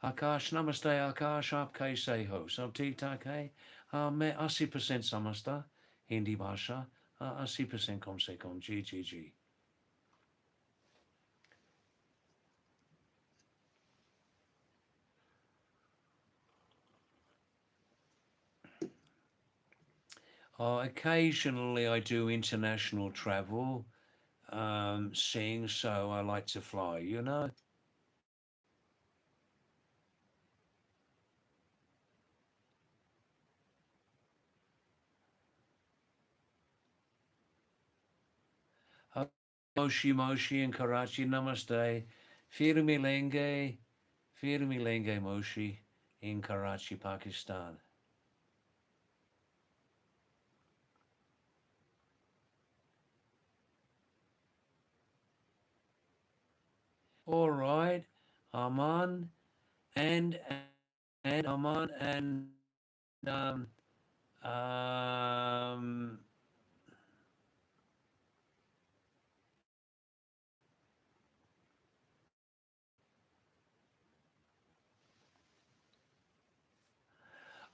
आकाश नमस्ते आकाश आप कैसे हो सब ठीक ठाक है मैं 80% समझता हिंदी भाषा 80% कम से कम जी जी जी occasionally I do international travel seeing so I like to fly you know uh, Moshi Moshi in Karachi namaste Fir Milenge Moshi in Karachi Pakistan. All right, Aman and Aman and um, um,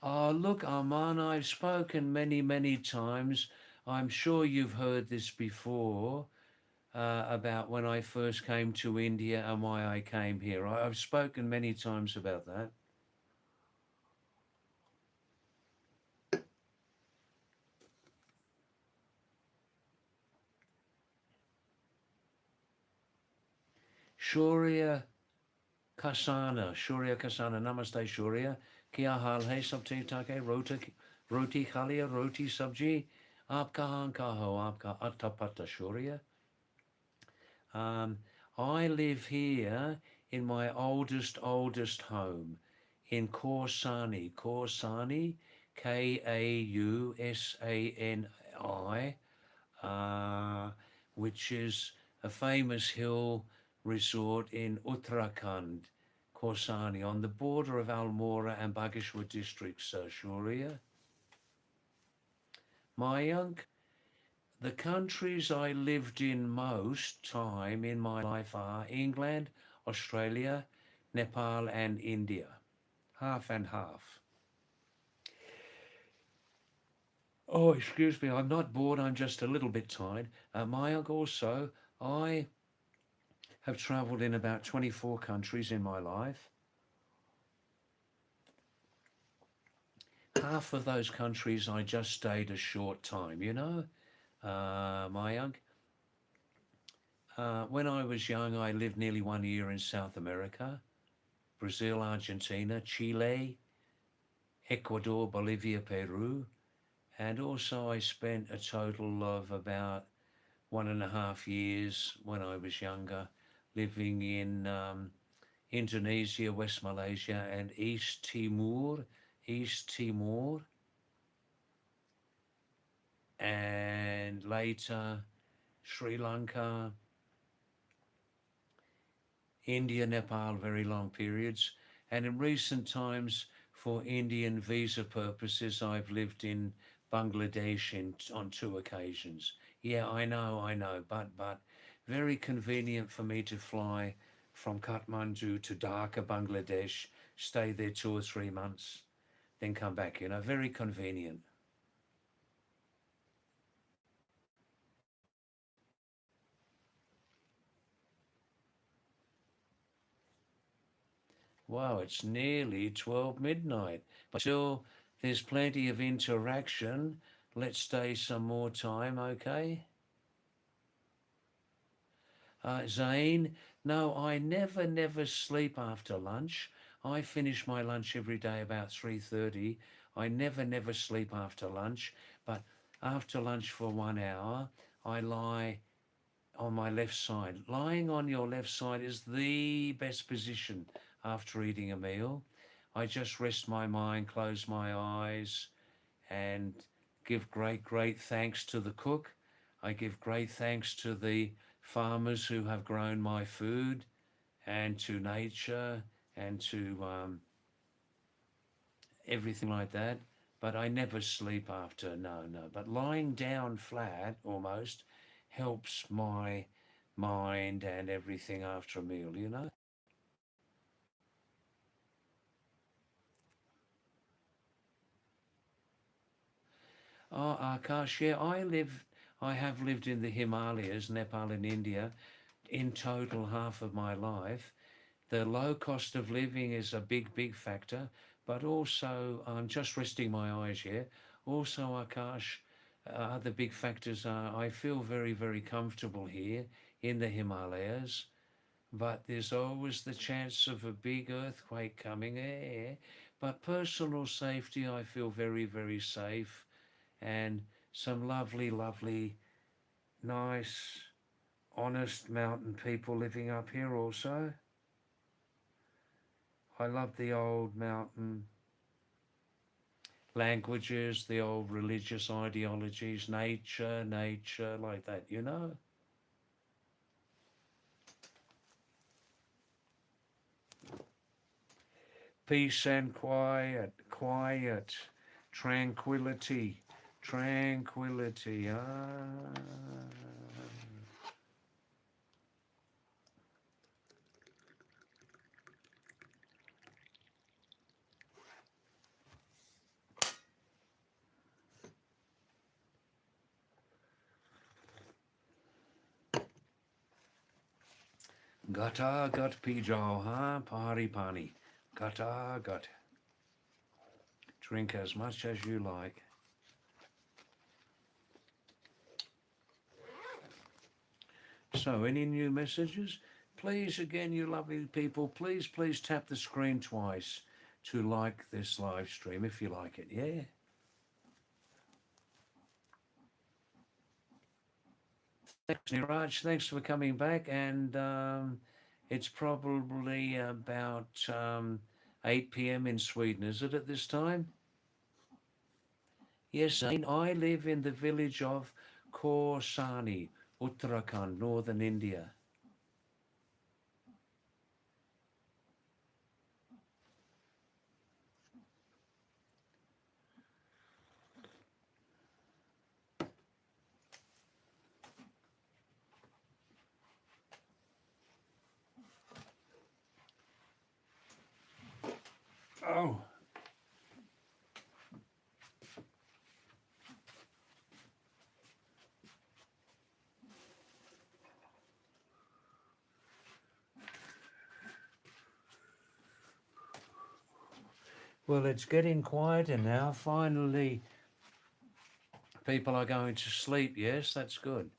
look, Aman, I've spoken many times. I'm sure you've heard this before about when I first came to India and why I came here. I've spoken many times about that. Shurya Shurya Kasana, Namaste Shurya. Kya हाल है सब ठीक ठाक है रोटी खा लिया रोटी सब्जी आप कहाँ का हो आपका अट्टा पट्टा शौर्य um, I live here in my oldest home in Korsani, Kausani, which is a famous hill resort in Uttarakhand, Korsani, on the border of Almora and Bageshwar districts, Shaurya. Mayank, the countries I lived in most time in my life are England, Australia, Nepal, and India. Half and half. Oh, excuse me, I'm not bored, I'm just a little bit tired. Mayank, also, I have travelled in about 24 countries in my life. Half of those countries I just stayed a short time, you know, Mayank. When I was young, I lived nearly 1 year in South America, Brazil, Argentina, Chile, Ecuador, Bolivia, Peru, and also I spent a total of about 1.5 years when I was younger living in Indonesia, West Malaysia, and East Timor, and later Sri Lanka, India, Nepal, very long periods. And in recent times, for Indian visa purposes, I've lived in Bangladesh on 2 occasions. Yeah, I know, but very convenient for me to fly from Kathmandu to Dhaka, Bangladesh, stay there 2 or 3 months, then come back, you know, very convenient. Wow, it's nearly 12 midnight, but still there's plenty of interaction. Let's stay some more time, okay? Zane, no, I never sleep after lunch. I finish my lunch every day about 3:30. I never sleep after lunch. But after lunch for 1 hour, I lie on my left side. Lying on your left side is the best position after eating a meal. I just rest my mind, close my eyes, and give great thanks to the cook. I give great thanks to the farmers who have grown my food, and to nature, and to everything like that. But I never sleep after, no. But lying down flat almost helps my mind and everything after a meal, you know? Oh, Akash, yeah, I have lived in the Himalayas, Nepal and India, in total half of my life. The low cost of living is a big factor, but also I'm just resting my eyes here. Also, Akash, other big factors are I feel very comfortable here in the Himalayas, but there's always the chance of a big earthquake coming. But personal safety, I feel very safe, and some lovely, nice, honest mountain people living up here also. I love the old mountain languages, the old religious ideologies, nature, like that, you know? Peace and quiet, tranquility. Ah. Gata gut pijao, ha? Pari pani. Gata gut. Drink as much as you like. So, any new messages? Please, again, you lovely people, please tap the screen twice to like this live stream if you like it, yeah? Thanks, Niraj. Thanks for coming back. And it's probably about 8 p.m. in Sweden, is it, at this time? Yes, Zane. I live in the village of Korsani, Uttarakhand, northern India. Oh. Well, it's getting quieter now. Finally, people are going to sleep. Yes, that's good.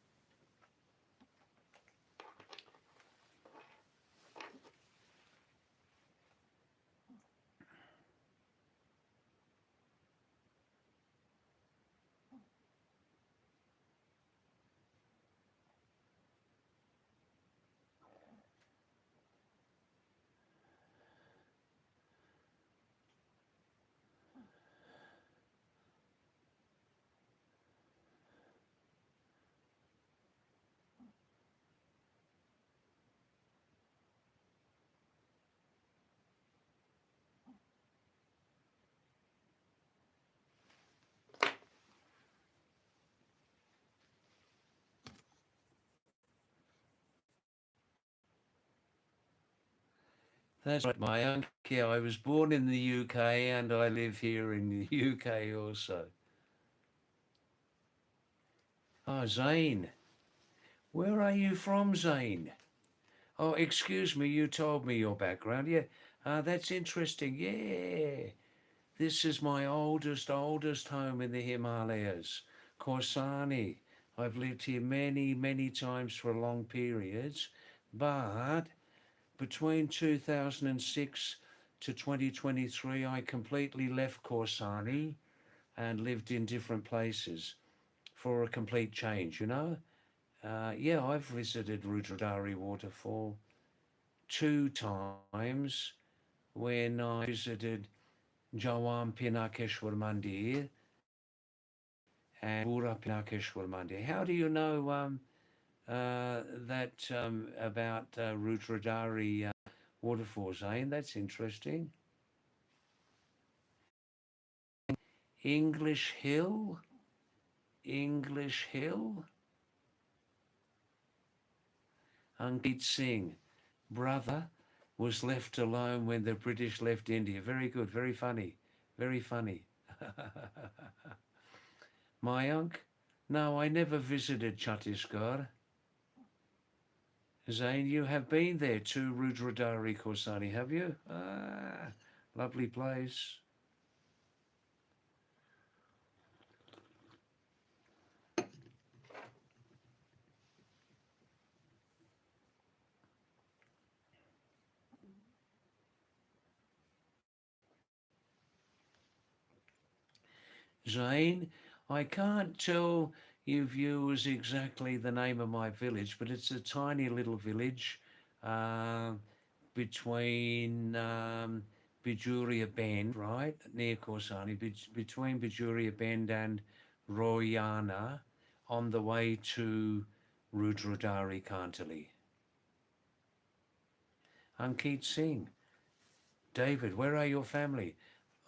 That's right, my uncle. I was born in the UK and I live here in the UK also. Ah, Zane. Where are you from, Zane? Oh, excuse me, you told me your background. Yeah, that's interesting. Yeah, this is my oldest home in the Himalayas, Korsani. I've lived here many times for long periods, but between 2006 to 2023, I completely left Korsani and lived in different places for a complete change, you know? Yeah, I've visited Rudradari waterfall 2 times when I visited Jawam Pinakeshwar Mandir and Pura Pinakeshwar Mandir. How do you know that about Rudradari waterfall, Zane? That's interesting. English Hill? English Hill? Ankit Singh, brother, was left alone when the British left India. Very good, very funny, very funny. Mayank? No, I never visited Chhattisgarh. Zane, you have been there to Rudradari Korsani, have you? Ah, lovely place. Zane, I can't tell you viewers exactly the name of my village, but it's a tiny little village uh, between Bijuria Bend, right, near Korsani, between Bijuria Bend and Royana on the way to Rudradari Kantali. Ankit Singh, David, where are your family?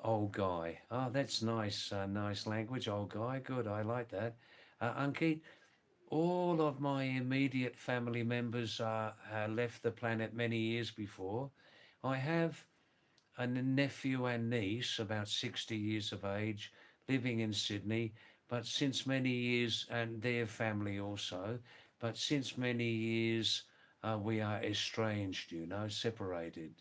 Old guy. Oh, that's nice, nice language. Old guy. Good. I like that. Ankit, all of my immediate family members left the planet many years before. I have a nephew and niece, about 60 years of age, living in Sydney, but since many years, and their family also, but since many years, we are estranged, you know, separated.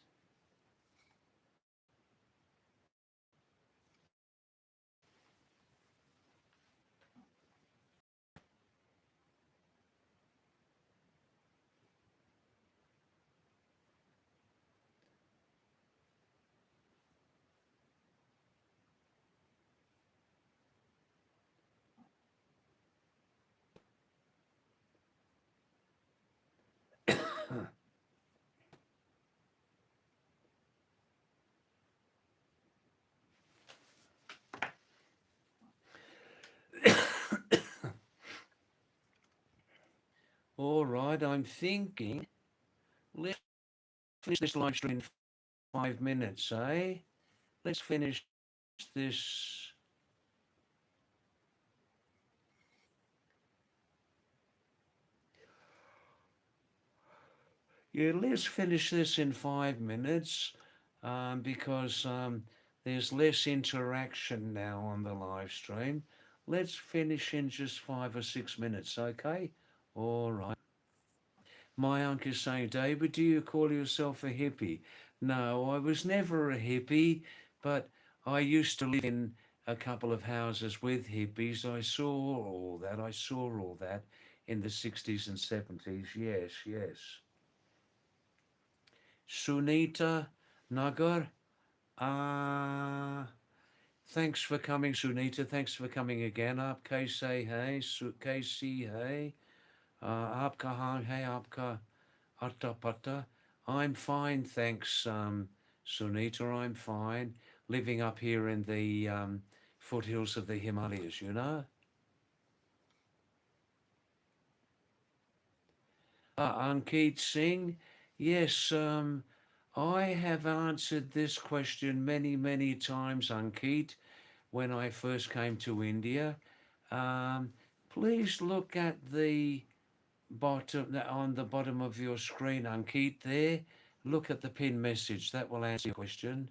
All right, I'm thinking, let's finish this live stream in 5 minutes, eh? Let's finish this. Yeah, let's finish this in 5 minutes because there's less interaction now on the live stream. Let's finish in just 5 or 6 minutes, okay? All right. My uncle is saying, David, do you call yourself a hippie? No, I was never a hippie, but I used to live in a couple of houses with hippies. I saw all that. I saw all that in the 60s and 70s. Yes, yes. Sunita Nagar. Thanks for coming, Sunita. Thanks for coming again. Aap kaise hai? Kaisi hai? Aap kahan hai? Aapka atta patta? I'm fine, thanks, Sunita. I'm fine. Living up here in the foothills of the Himalayas, you know? Ankit Singh. Yes, I have answered this question many, many times, Ankit, when I first came to India. Um, Please look at the bottom on the bottom of your screen, Ankit. There, look at the pin message. That will answer your question.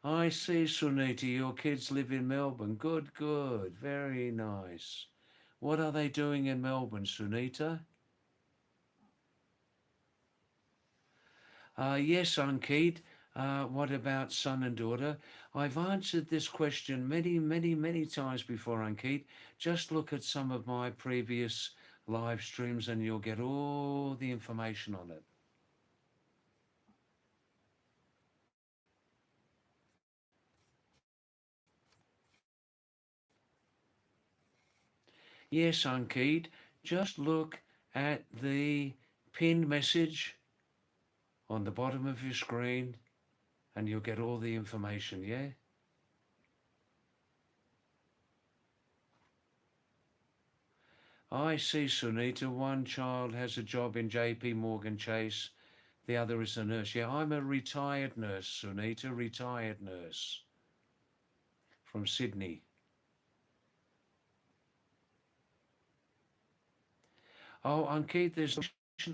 I see, Sunita. Your kids live in Melbourne. Good, good. Very nice. What are they doing in Melbourne, Sunita? Yes, Ankit. What about son and daughter? I've answered this question many, many, many times before, Ankit. Just look at some of my previous live streams and you'll get all the information on it. Yes, Ankit, just look at the pinned message on the bottom of your screen and you'll get all the information, yeah? I see, Sunita. One child has a job in JP Morgan Chase. The other is a nurse. Yeah, I'm a retired nurse, Sunita, retired nurse from Sydney. Oh, Ankit, there's...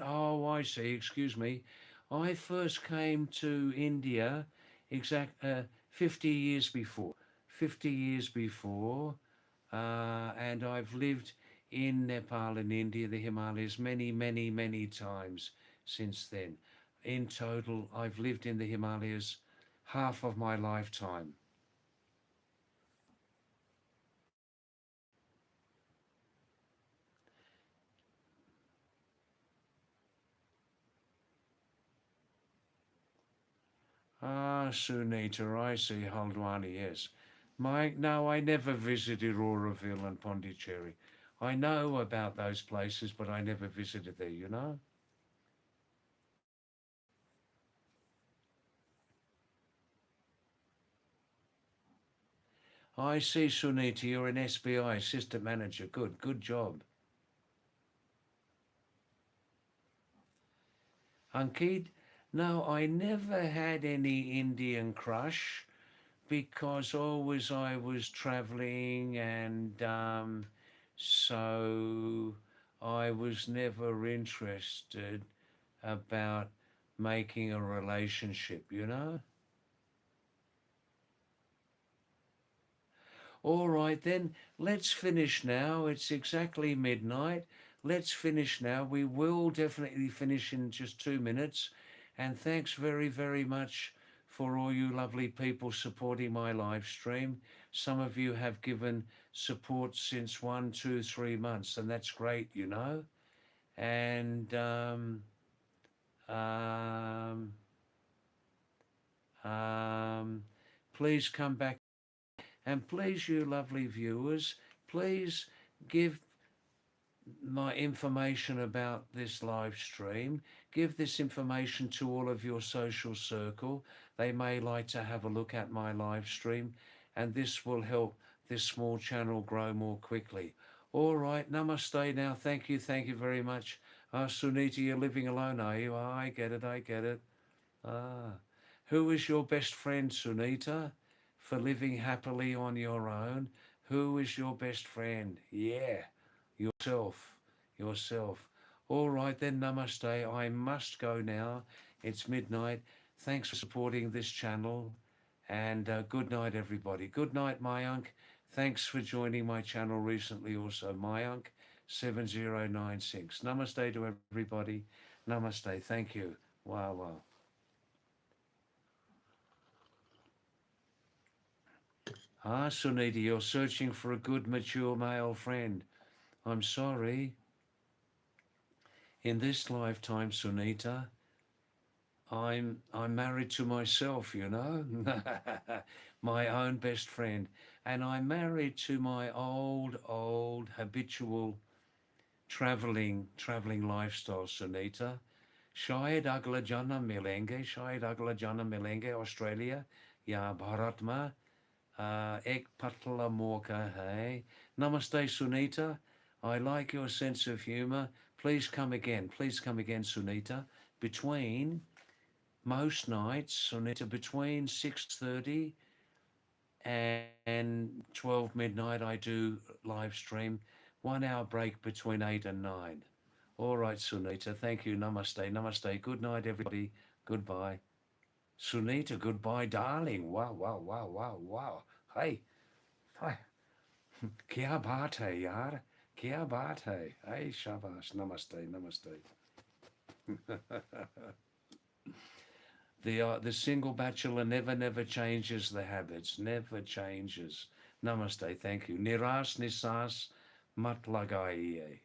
Oh, I see. Excuse me. I first came to India 50 years before. 50 years before. And I've lived in Nepal and India, the Himalayas, many, many, many times since then. In total, I've lived in the Himalayas half of my lifetime. Ah, Sunita, I see, Haldwani, yes. No, I never visited Auroville and Pondicherry. I know about those places, but I never visited there, you know? I see, Sunita, you're an SBI assistant manager. Good, good job. Ankit, no, I never had any Indian crush because always I was traveling and so I was never interested about making a relationship, you know? All right, then, let's finish now. It's exactly midnight. Let's finish now. We will definitely finish in just 2 minutes. And thanks very, very much for all you lovely people supporting my live stream. Some of you have given support since 1, 2, 3 months, and that's great, you know. And um, um, please come back. And please, you lovely viewers, please give my information about this live stream. Give this information to all of your social circle. They may like to have a look at my live stream, and this will help this small channel grow more quickly. All right, namaste now. Thank you very much. Sunita, you're living alone, are you? I get it, I get it. Ah, who is your best friend, Sunita, for living happily on your own? Who is your best friend? Yeah, yourself, yourself. All right then, namaste. I must go now. It's midnight. Thanks for supporting this channel, and good night, everybody. Good night, Mayank. Thanks for joining my channel recently also, Mayank 7096. Namaste to everybody. Namaste. Thank you. Wow, wow. Ah, Sunita, you're searching for a good mature male friend. I'm sorry. In this lifetime, Sunita, I'm married to myself, you know, my own best friend, and I'm married to my old habitual traveling lifestyle, Sunita. Shayad agla jana milenge, Australia, ya Bharat ma. Ek patla morka hai. Namaste, Sunita. I like your sense of humour. Please come again. Please come again, Sunita. Between most nights, Sunita, between 6:30 and 12 midnight, I do live stream. 1 hour break between 8 and 9. All right, Sunita. Thank you. Namaste. Namaste. Good night, everybody. Goodbye. Sunita, goodbye, darling. Wow, wow, wow, wow, wow. Hey, hi. क्या बात है यार क्या बात है hey shabash namaste namaste the single bachelor never changes the habits never changes namaste thank you niras nisas mat lagaiye